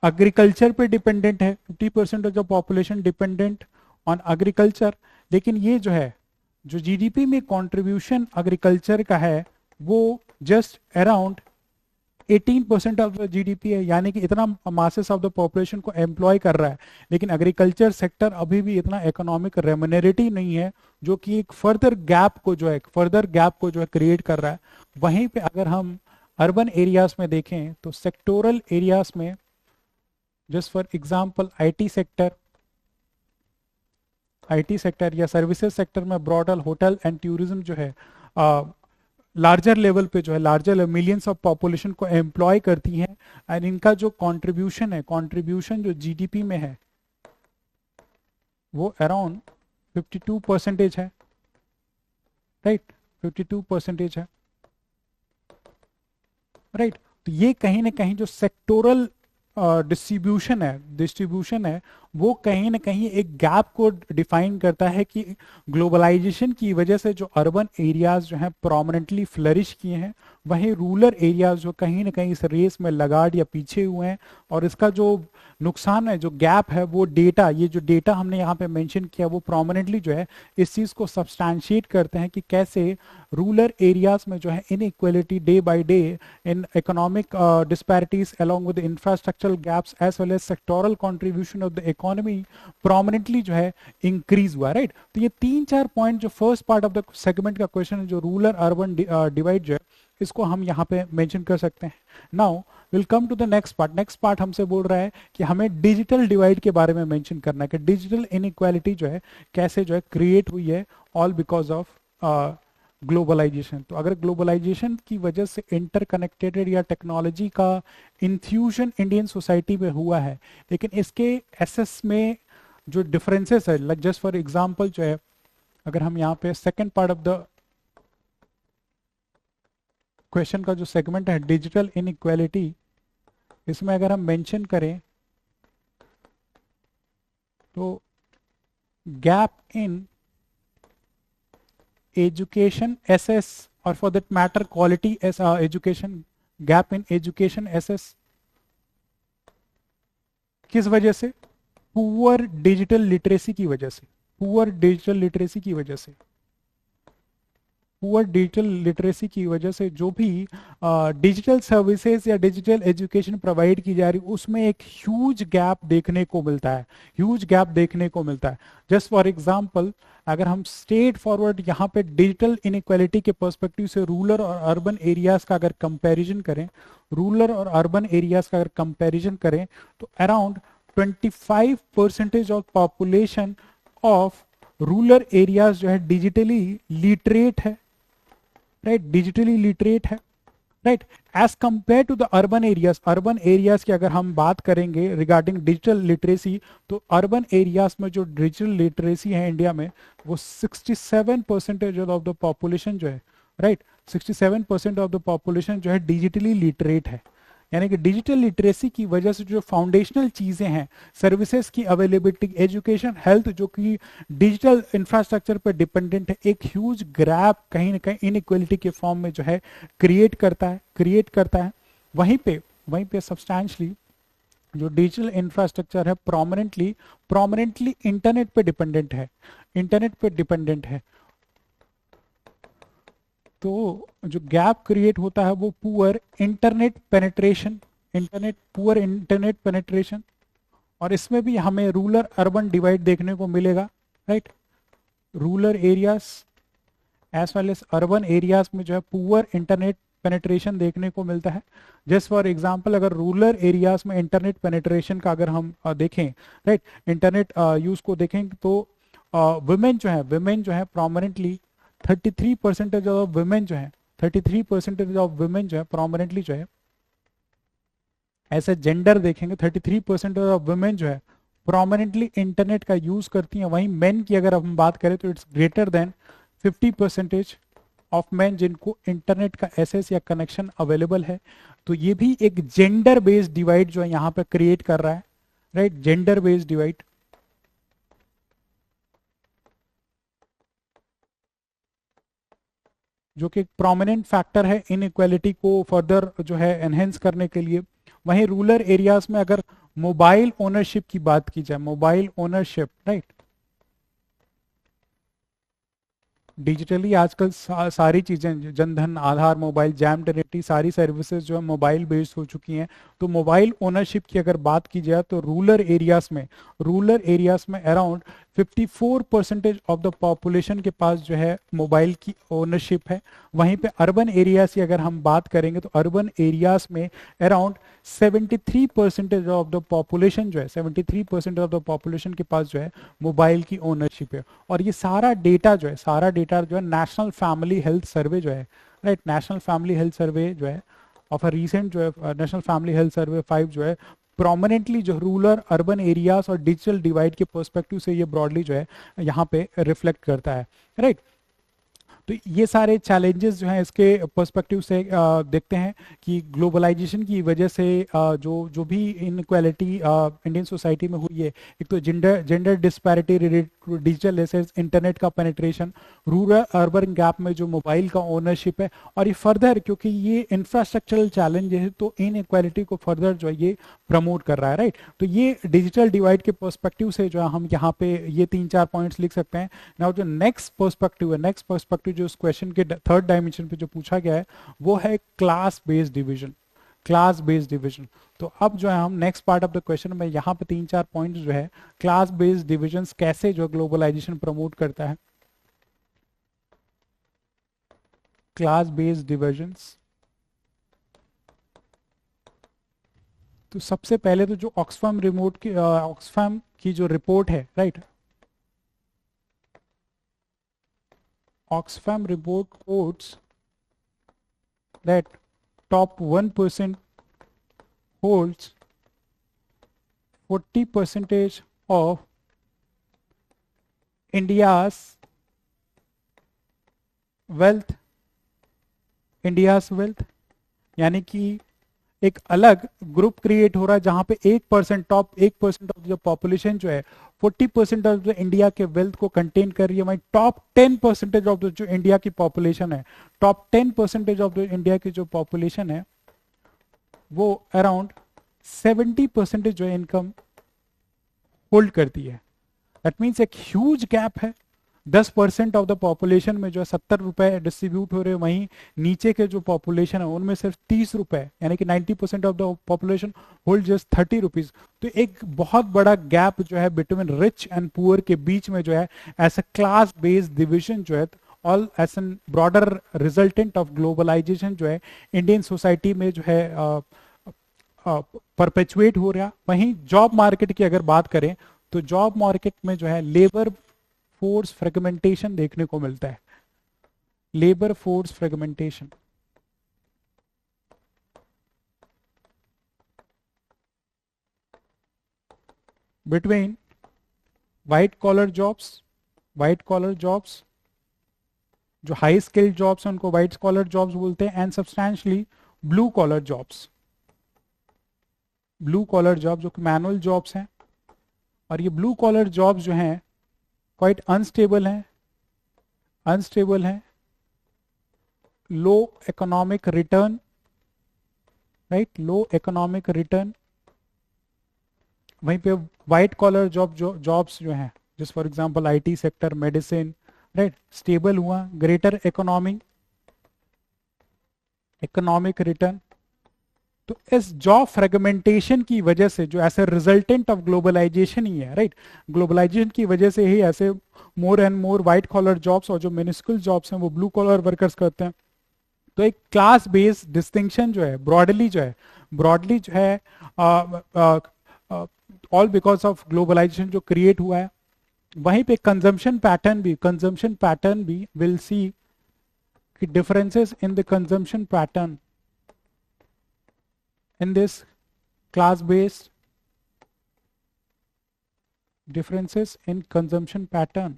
एग्रीकल्चर पे डिपेंडेंट है. 50% of the population dependent on agriculture. लेकिन ये जो है जो जीडीपी में कंट्रीब्यूशन एग्रीकल्चर का है वो just around 18% of the GDP है. यानी कि इतना मासेस ऑफ द पॉपुलेशन को एम्प्लॉय कर रहा है, लेकिन एग्रीकल्चर सेक्टर अभी भी इतना इकोनॉमिक रेम्युनरेटिव नहीं है, जो कि एक फर्दर गैप को जो है क्रिएट कर रहा है. वहीं पे अगर हम अर्बन एरियाज में देखें तो सेक्टोरल एरियाज में, just for example IT sector या सर्विसेज सेक्टर में ब्रॉडर होटल एंड टूरिज्म जो है लार्जर लेवल पे जो है, लार्जर मिलियंस ऑफ पॉपुलेशन को एम्प्लॉय करती हैं. एंड इनका जो कंट्रीब्यूशन जो जीडीपी में है वो अराउंड 52% है, राइट, 52% है, राइट. तो ये कहीं ना कहीं जो सेक्टोरल डिस्ट्रीब्यूशन है वो कहीं ना कहीं एक गैप को डिफाइन करता है कि ग्लोबलाइजेशन की वजह से जो अर्बन एरियाज जो हैं प्रोमिनेंटली फ्लरिश किए हैं, वहीं रूरल एरियाज जो कहीं ना कहीं इस रेस में लगाड या पीछे हुए हैं. और इसका जो नुकसान है, जो गैप है, वो डेटा, ये जो डेटा हमने यहाँ पे मेंशन किया वो प्रोमिनेंटली जो है इस चीज़ को सब्सटैंशिएट करते हैं कि कैसे रूरल एरियाज में जो है inequality day by day in economic disparities along with the infrastructural gaps as well as sectoral contribution of the economy prominently जो है इंक्रीज हुआ, राइट. तो ये 3-4 पॉइंट जो first part of the segment का क्वेश्चन है, जो रूरल अर्बन डिवाइड जो है, इसको हम यहाँ पे मेंशन कर सकते हैं. Now will come to the next part हमसे बोल रहा है कि हमें डिजिटल डिवाइड के बारे में मेंशन करना है कि डिजिटल इनइक्वालिटी जो है कैसे जो है क्रिएट हुई है, ऑल बिकॉज ऑफ ग्लोबलाइजेशन. तो अगर ग्लोबलाइजेशन की वजह से इंटरकनेक्टेड या टेक्नोलॉजी का इंफ्यूजन इंडियन सोसाइटी में हुआ है, लेकिन इसके एसेस में जो डिफरेंसेस है, लाइक जस्ट फॉर एग्जांपल जो है, अगर हम यहाँ पे second part of the question का जो सेगमेंट है डिजिटल इनइक्वालिटी, इसमें अगर हम मेंशन करें तो गैप इन एजुकेशन एसेस और for that matter quality education, gap in education access किस वजह से? पुअर डिजिटल लिटरेसी की वजह से, पुअर डिजिटल लिटरेसी की वजह से, पुअर डिजिटल लिटरेसी की वजह से जो भी डिजिटल सर्विसेज या डिजिटल एजुकेशन प्रोवाइड की जा रही उसमें एक ह्यूज गैप देखने को मिलता है, ह्यूज गैप देखने को मिलता है। जस्ट फॉर एग्जांपल, अगर हम स्ट्रेट फॉरवर्ड यहाँ पे डिजिटल इनइक्वालिटी के पर्सपेक्टिव से रूरल और अर्बन एरियाज का अगर कंपैरिजन करें, रूरल और अर्बन एरियाज का अगर कंपैरिजन करें तो around 25% of population of rural areas जो है डिजिटली लिटरेट है, राइट, डिजिटली लिटरेट है, right, as compare to the urban areas. Urban areas की अगर हम बात करेंगे रिगार्डिंग डिजिटल लिटरेसी, तो अर्बन एरियाज में जो डिजिटल लिटरेसी है इंडिया में वो 67% ऑफ द पॉपुलेशन जो है, राइट, 67% ऑफ द पॉपुलेशन जो है डिजिटली लिटरेट है। यानी कि डिजिटल लिटरेसी की वजह से जो फाउंडेशनल चीजें हैं, सर्विसेज की अवेलेबिलिटी, एजुकेशन, हेल्थ, जो कि डिजिटल इंफ्रास्ट्रक्चर पर डिपेंडेंट है, एक ह्यूज ग्रैप कहीं ना कहीं इनइक्वालिटी के फॉर्म में जो है क्रिएट करता है। वहीं पे सब्सटैंशली जो डिजिटल इंफ्रास्ट्रक्चर है प्रोमिनेंटली इंटरनेट पे डिपेंडेंट है। तो जो गैप क्रिएट होता है वो पुअर इंटरनेट पेनेट्रेशन, और इसमें भी हमें रूरल अर्बन डिवाइड देखने को मिलेगा, right, rural areas as well as urban areas में जो है पुअर इंटरनेट पेनेट्रेशन देखने को मिलता है। जस्ट फॉर एग्जांपल, अगर रूरल एरियाज में इंटरनेट पेनेट्रेशन का अगर हम देखें, राइट, इंटरनेट यूज को देखें तो वुमेन जो है प्रोमिनेंटली 33% ऑफ वुमेन जो है 33% ऑफ वुमेन जो है प्रोमिनेंटली जो है, ऐसे जेंडर देखेंगे 33% ऑफ वुमेन जो है प्रोमिनेंटली इंटरनेट का यूज करती हैं। वहीं मेन की अगर हम बात करें तो it's greater than 50% of man जिनको इंटरनेट का एक्सेस या कनेक्शन अवेलेबल है। तो ये भी एक जेंडर बेस्ड डिवाइड जो है यहाँ पे क्रिएट कर रहा है, राइट, जेंडर बेस्ड डिवाइड, जो कि एक प्रोमिनेंट फैक्टर है इनइक्वालिटी को फर्दर जो है एनहेंस करने के लिए। वहीं रूरल एरियाज में अगर मोबाइल ओनरशिप की बात की जाए, मोबाइल ओनरशिप, राइट, डिजिटली आजकल सारी चीजें, जनधन, आधार, मोबाइल, जैम डायरेक्टरी, सारी सर्विसेज जो है मोबाइल बेस्ड हो चुकी हैं। तो मोबाइल ओनरशिप की अगर बात की जाए तो रूरल एरियाज में अराउंड 54% ऑफ द पॉपुलेशन के पास जो है मोबाइल की ओनरशिप है। वहीं पे अर्बन एरियाज की अगर हम बात करेंगे तो अर्बन एरियाज में अराउंड 73% ऑफ द पॉपुलेशन जो है 73% ऑफ द पॉपुलेशन के पास जो है मोबाइल की ओनरशिप है। और ये सारा डेटा जो है नेशनल फैमिली हेल्थ सर्वे जो है, राइट, नेशनल फैमिली हेल्थ सर्वे जो है ऑफ अ रीसेंट जो है नेशनल फैमिली हेल्थ सर्वे 5 जो है प्रोमिनेंटली जो रूरल अर्बन एरियाज और डिजिटल डिवाइड के पर्सपेक्टिव से ये ब्रॉडली जो है यहाँ पे रिफ्लेक्ट करता है, राइट। तो ये सारे चैलेंजेस जो हैं इसके पर्सपेक्टिव से देखते हैं कि ग्लोबलाइजेशन की वजह से जो भी इनक्वालिटी इंडियन सोसाइटी में हुई है, एक तो gender disparity related to digital access, internet का पेनिट्रेशन, रूरल अर्बन गैप में जो मोबाइल का ओनरशिप है, और ये फर्दर क्योंकि ये इंफ्रास्ट्रक्चरल चैलेंज है तो इन इक्वालिटी को फर्दर जो है ये प्रमोट कर रहा है, राइट। तो ये डिजिटल डिवाइड के पर्सपेक्टिव से जो है हम यहाँ पे ये 3-4 पॉइंट्स लिख सकते हैं। नाउ जो नेक्स्ट पर्सपेक्टिव जो इस क्वेश्चन के थर्ड डायमेंशन पे जो पूछा गया है वो है क्लास बेस्ड डिवीजन। तो अब जो है हम next part of the question में यहाँ पे 3-4 पॉइंट्स जो है क्लास बेस्ड डिविजन कैसे जो ग्लोबलाइजेशन प्रमोट करता है, क्लास बेस्ड डिविजन्स। तो सबसे पहले तो जो ऑक्सफैम की जो रिपोर्ट है, right, Oxfam report quotes that top 1% holds 40% of India's wealth, यानी कि एक अलग ग्रुप क्रिएट हो रहा है जहां पे 1% टॉप 1% ऑफ जो पॉपुलेशन जो है 40% ऑफ जो इंडिया के वेल्थ को कंटेन कर रही है, वहीं टॉप 10% ऑफ जो इंडिया की पॉपुलेशन है, टॉप 10% ऑफ जो इंडिया की जो पॉपुलेशन है वो अराउंड 70% जो इनकम होल्ड करती है। दैट मीन्स एक ह्यूज गैप है। 10% ऑफ द पॉपुलेशन में जो है 70 रुपए डिस्ट्रीब्यूट हो रहे हैं, वहीं नीचे के जो पॉपुलेशन है उनमें सिर्फ 30 रुपए, यानी कि 90% of the population hold just 30 rupees. तो एक बहुत बड़ा गैप जो है बिटवीन रिच एंड पुअर के बीच में जो है, as a class based division जो है, all as an broader resultant of globalisation जो है इंडियन सोसाइटी में जो है परपेचुएट हो रहा। वहीं जॉब मार्केट की अगर बात करें तो जॉब मार्केट में जो है लेबर फोर्स फ्रेगमेंटेशन देखने को मिलता है। Labour force fragmentation between white collar jobs जो हाई स्किल्ड जॉब्स हैं उनको व्हाइट कॉलर जॉब्स बोलते हैं, and substantially blue collar jobs जो कि मैनुअल जॉब्स हैं। और ये ब्लू कॉलर जॉब्स जो हैं क्वाइट अनस्टेबल हैं, low economic return, right, low economic return. वहीं पे व्हाइट कॉलर जॉब्स जो हैं, जैसे for example IT sector, medicine, right, stable हुआ, ग्रेटर इकोनॉमिक रिटर्न। तो इस जॉब फ्रेगमेंटेशन की वजह से जो ऐसे रिजल्टेंट ऑफ ग्लोबलाइजेशन ही है, राइट, ग्लोबलाइजेशन की वजह से ही ऐसे more and more white collar jobs और जो मिनिस्कुल जॉब्स हैं वो ब्लू कॉलर वर्कर्स करते हैं। तो एक क्लास बेस्ड डिस्टिंक्शन जो है ब्रॉडली जो है ऑल बिकॉज ऑफ ग्लोबलाइजेशन जो क्रिएट हुआ है। वहीं पे कंजम्पशन पैटर्न भी विल सी कि differences in the consumption pattern in this class based differences in consumption pattern।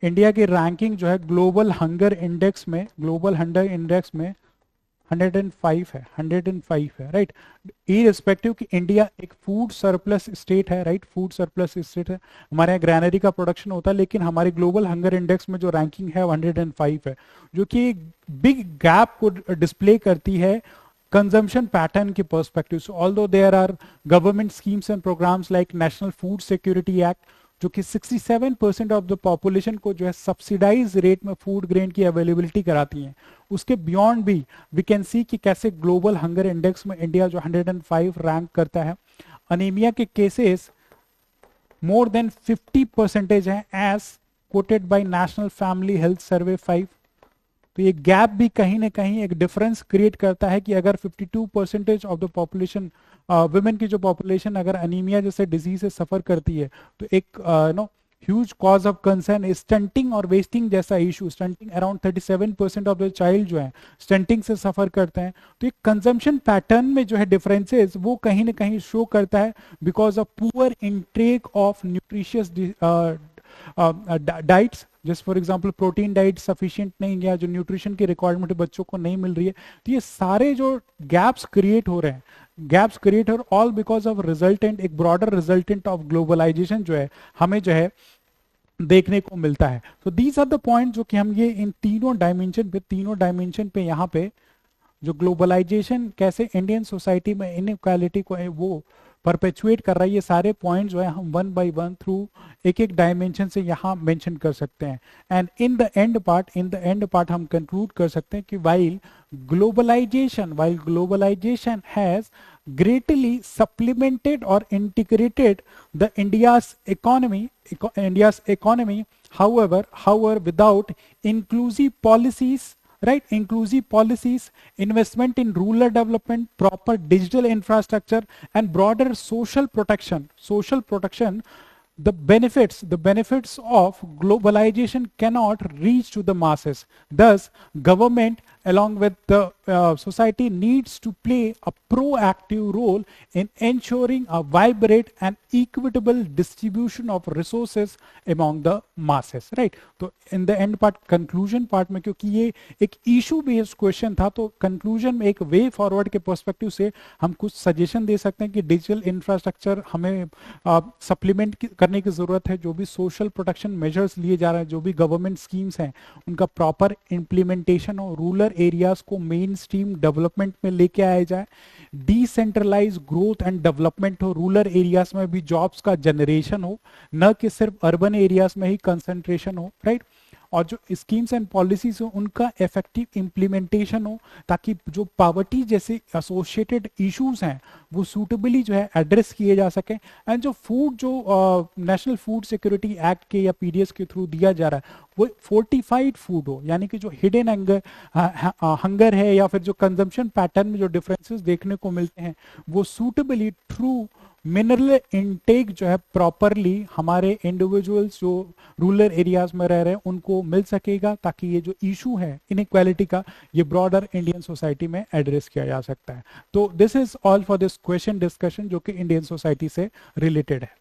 India की रैंकिंग जो है ग्लोबल हंगर इंडेक्स में 105 है, राइट। इररिस्पेक्टिव कि इंडिया एक फूड सरप्लस स्टेट है, राइट, फूड सरप्लस स्टेट है, हमारे यहाँ ग्रैनरी का प्रोडक्शन होता है, लेकिन हमारे ग्लोबल हंगर इंडेक्स में जो रैंकिंग है 105 है, जो कि एक बिग गैप को डिस्प्ले करती है कंजम्पशन पैटर्न के पर्सपेक्टिव से। Although there are government schemes and programmes like National Food Security Act, जो कि 67% ऑफ द पॉपुलेशन को जो है सब्सिडाइज रेट में फूड ग्रेन की अवेलेबिलिटी कराती हैं, उसके बियॉन्ड भी वी कैन सी कि कैसे ग्लोबल हंगर इंडेक्स में इंडिया जो 105 रैंक करता है। अनीमिया के केसेस मोर देन 50% हैं as quoted by National Family Health Survey 5। तो ये गैप भी कहीं ना कहीं एक डिफरेंस क्रिएट करता है कि अगर 52% ऑफ द पॉपुलेशन वुमेन की जो पॉपुलेशन अगर अनीमिया जैसे डिजीज से सफर करती है, तो एक huge cause of concern stunting और वेस्टिंग जैसा issue. Stunting around 37% of the child जो है स्टंटिंग से सफर करते हैं। तो एक कंजम्पशन पैटर्न में जो है डिफरेंसेस वो कहीं ना कहीं शो करता है because of poor intake of nutritious diets, जैसे for example protein diet sufficient नहीं है, जो न्यूट्रिशन की रिक्वायरमेंट बच्चों को नहीं मिल रही है। तो ये सारे जो गैप्स क्रिएट हो रहे हैं ऑल बिकॉज ऑफ रिजल्टेंट, एक ब्रॉडर रिजल्टेंट ऑफ ग्लोबलाइजेशन जो है हमें जो है देखने को मिलता है। तो दीज आर द पॉइंट जो कि हम ये इन तीनों डायमेंशन पे यहाँ पे जो ग्लोबलाइजेशन कैसे इंडियन सोसाइटी में इनइक्वालिटी को वो परपेचुएट कर रहा है, ये सारे पॉइंट जो है हम वन बाय वन थ्रू एक एक डायमेंशन से यहाँ मेंशन कर सकते हैं। And in the end part हम कंक्लूड कर सकते हैं कि while globalisation has greatly supplemented or integrated the India's economy, however without inclusive policies, right, investment in rural development, proper digital infrastructure and broader social protection, the benefits of globalization cannot reach to the masses. Thus government along with the society needs to play a proactive role in ensuring a vibrant and equitable distribution of resources among the masses, right? तो in the end part, conclusion part में, क्योंकि ये एक issue based question था, तो conclusion में एक way forward के perspective से हम कुछ suggestion दे सकते हैं कि digital infrastructure हमें supplement करने की जरूरत है, जो भी social protection measures लिए जा रहे हैं, जो भी government schemes हैं, उनका proper implementation और रूरल एरियाज को मेन स्ट्रीम डेवलपमेंट में लेके आया जाए, डिसेंट्रलाइज ग्रोथ एंड डेवलपमेंट हो, रूरल एरियाज में भी जॉब्स का जनरेशन हो, न कि सिर्फ अर्बन एरियाज में ही कंसंट्रेशन हो, राइट? और जो स्कीम्स एंड पॉलिसीज हो उनका इफेक्टिव इम्प्लीमेंटेशन हो, ताकि जो पॉवर्टी जैसे एसोसिएटेड इश्यूज हैं वो सूटेबली जो है एड्रेस किए जा सके। एंड जो फूड, जो नेशनल फूड सिक्योरिटी एक्ट के या पीडीएस के थ्रू दिया जा रहा है, वो फोर्टिफाइड फूड हो, यानी कि जो हिडन हंगर है या फिर जो कंजम्पशन पैटर्न में जो डिफरेंसेस देखने को मिलते हैं, वो सूटेबली थ्रू मिनरल इनटेक जो है प्रॉपरली हमारे इंडिविजुअल्स जो रूरल एरियाज में रह रहे हैं उनको मिल सकेगा, ताकि ये जो इशू है इनइक्वालिटी का, ये ब्रॉडर इंडियन सोसाइटी में एड्रेस किया जा सकता है। तो this is all for this question discussion, जो कि इंडियन सोसाइटी से रिलेटेड है।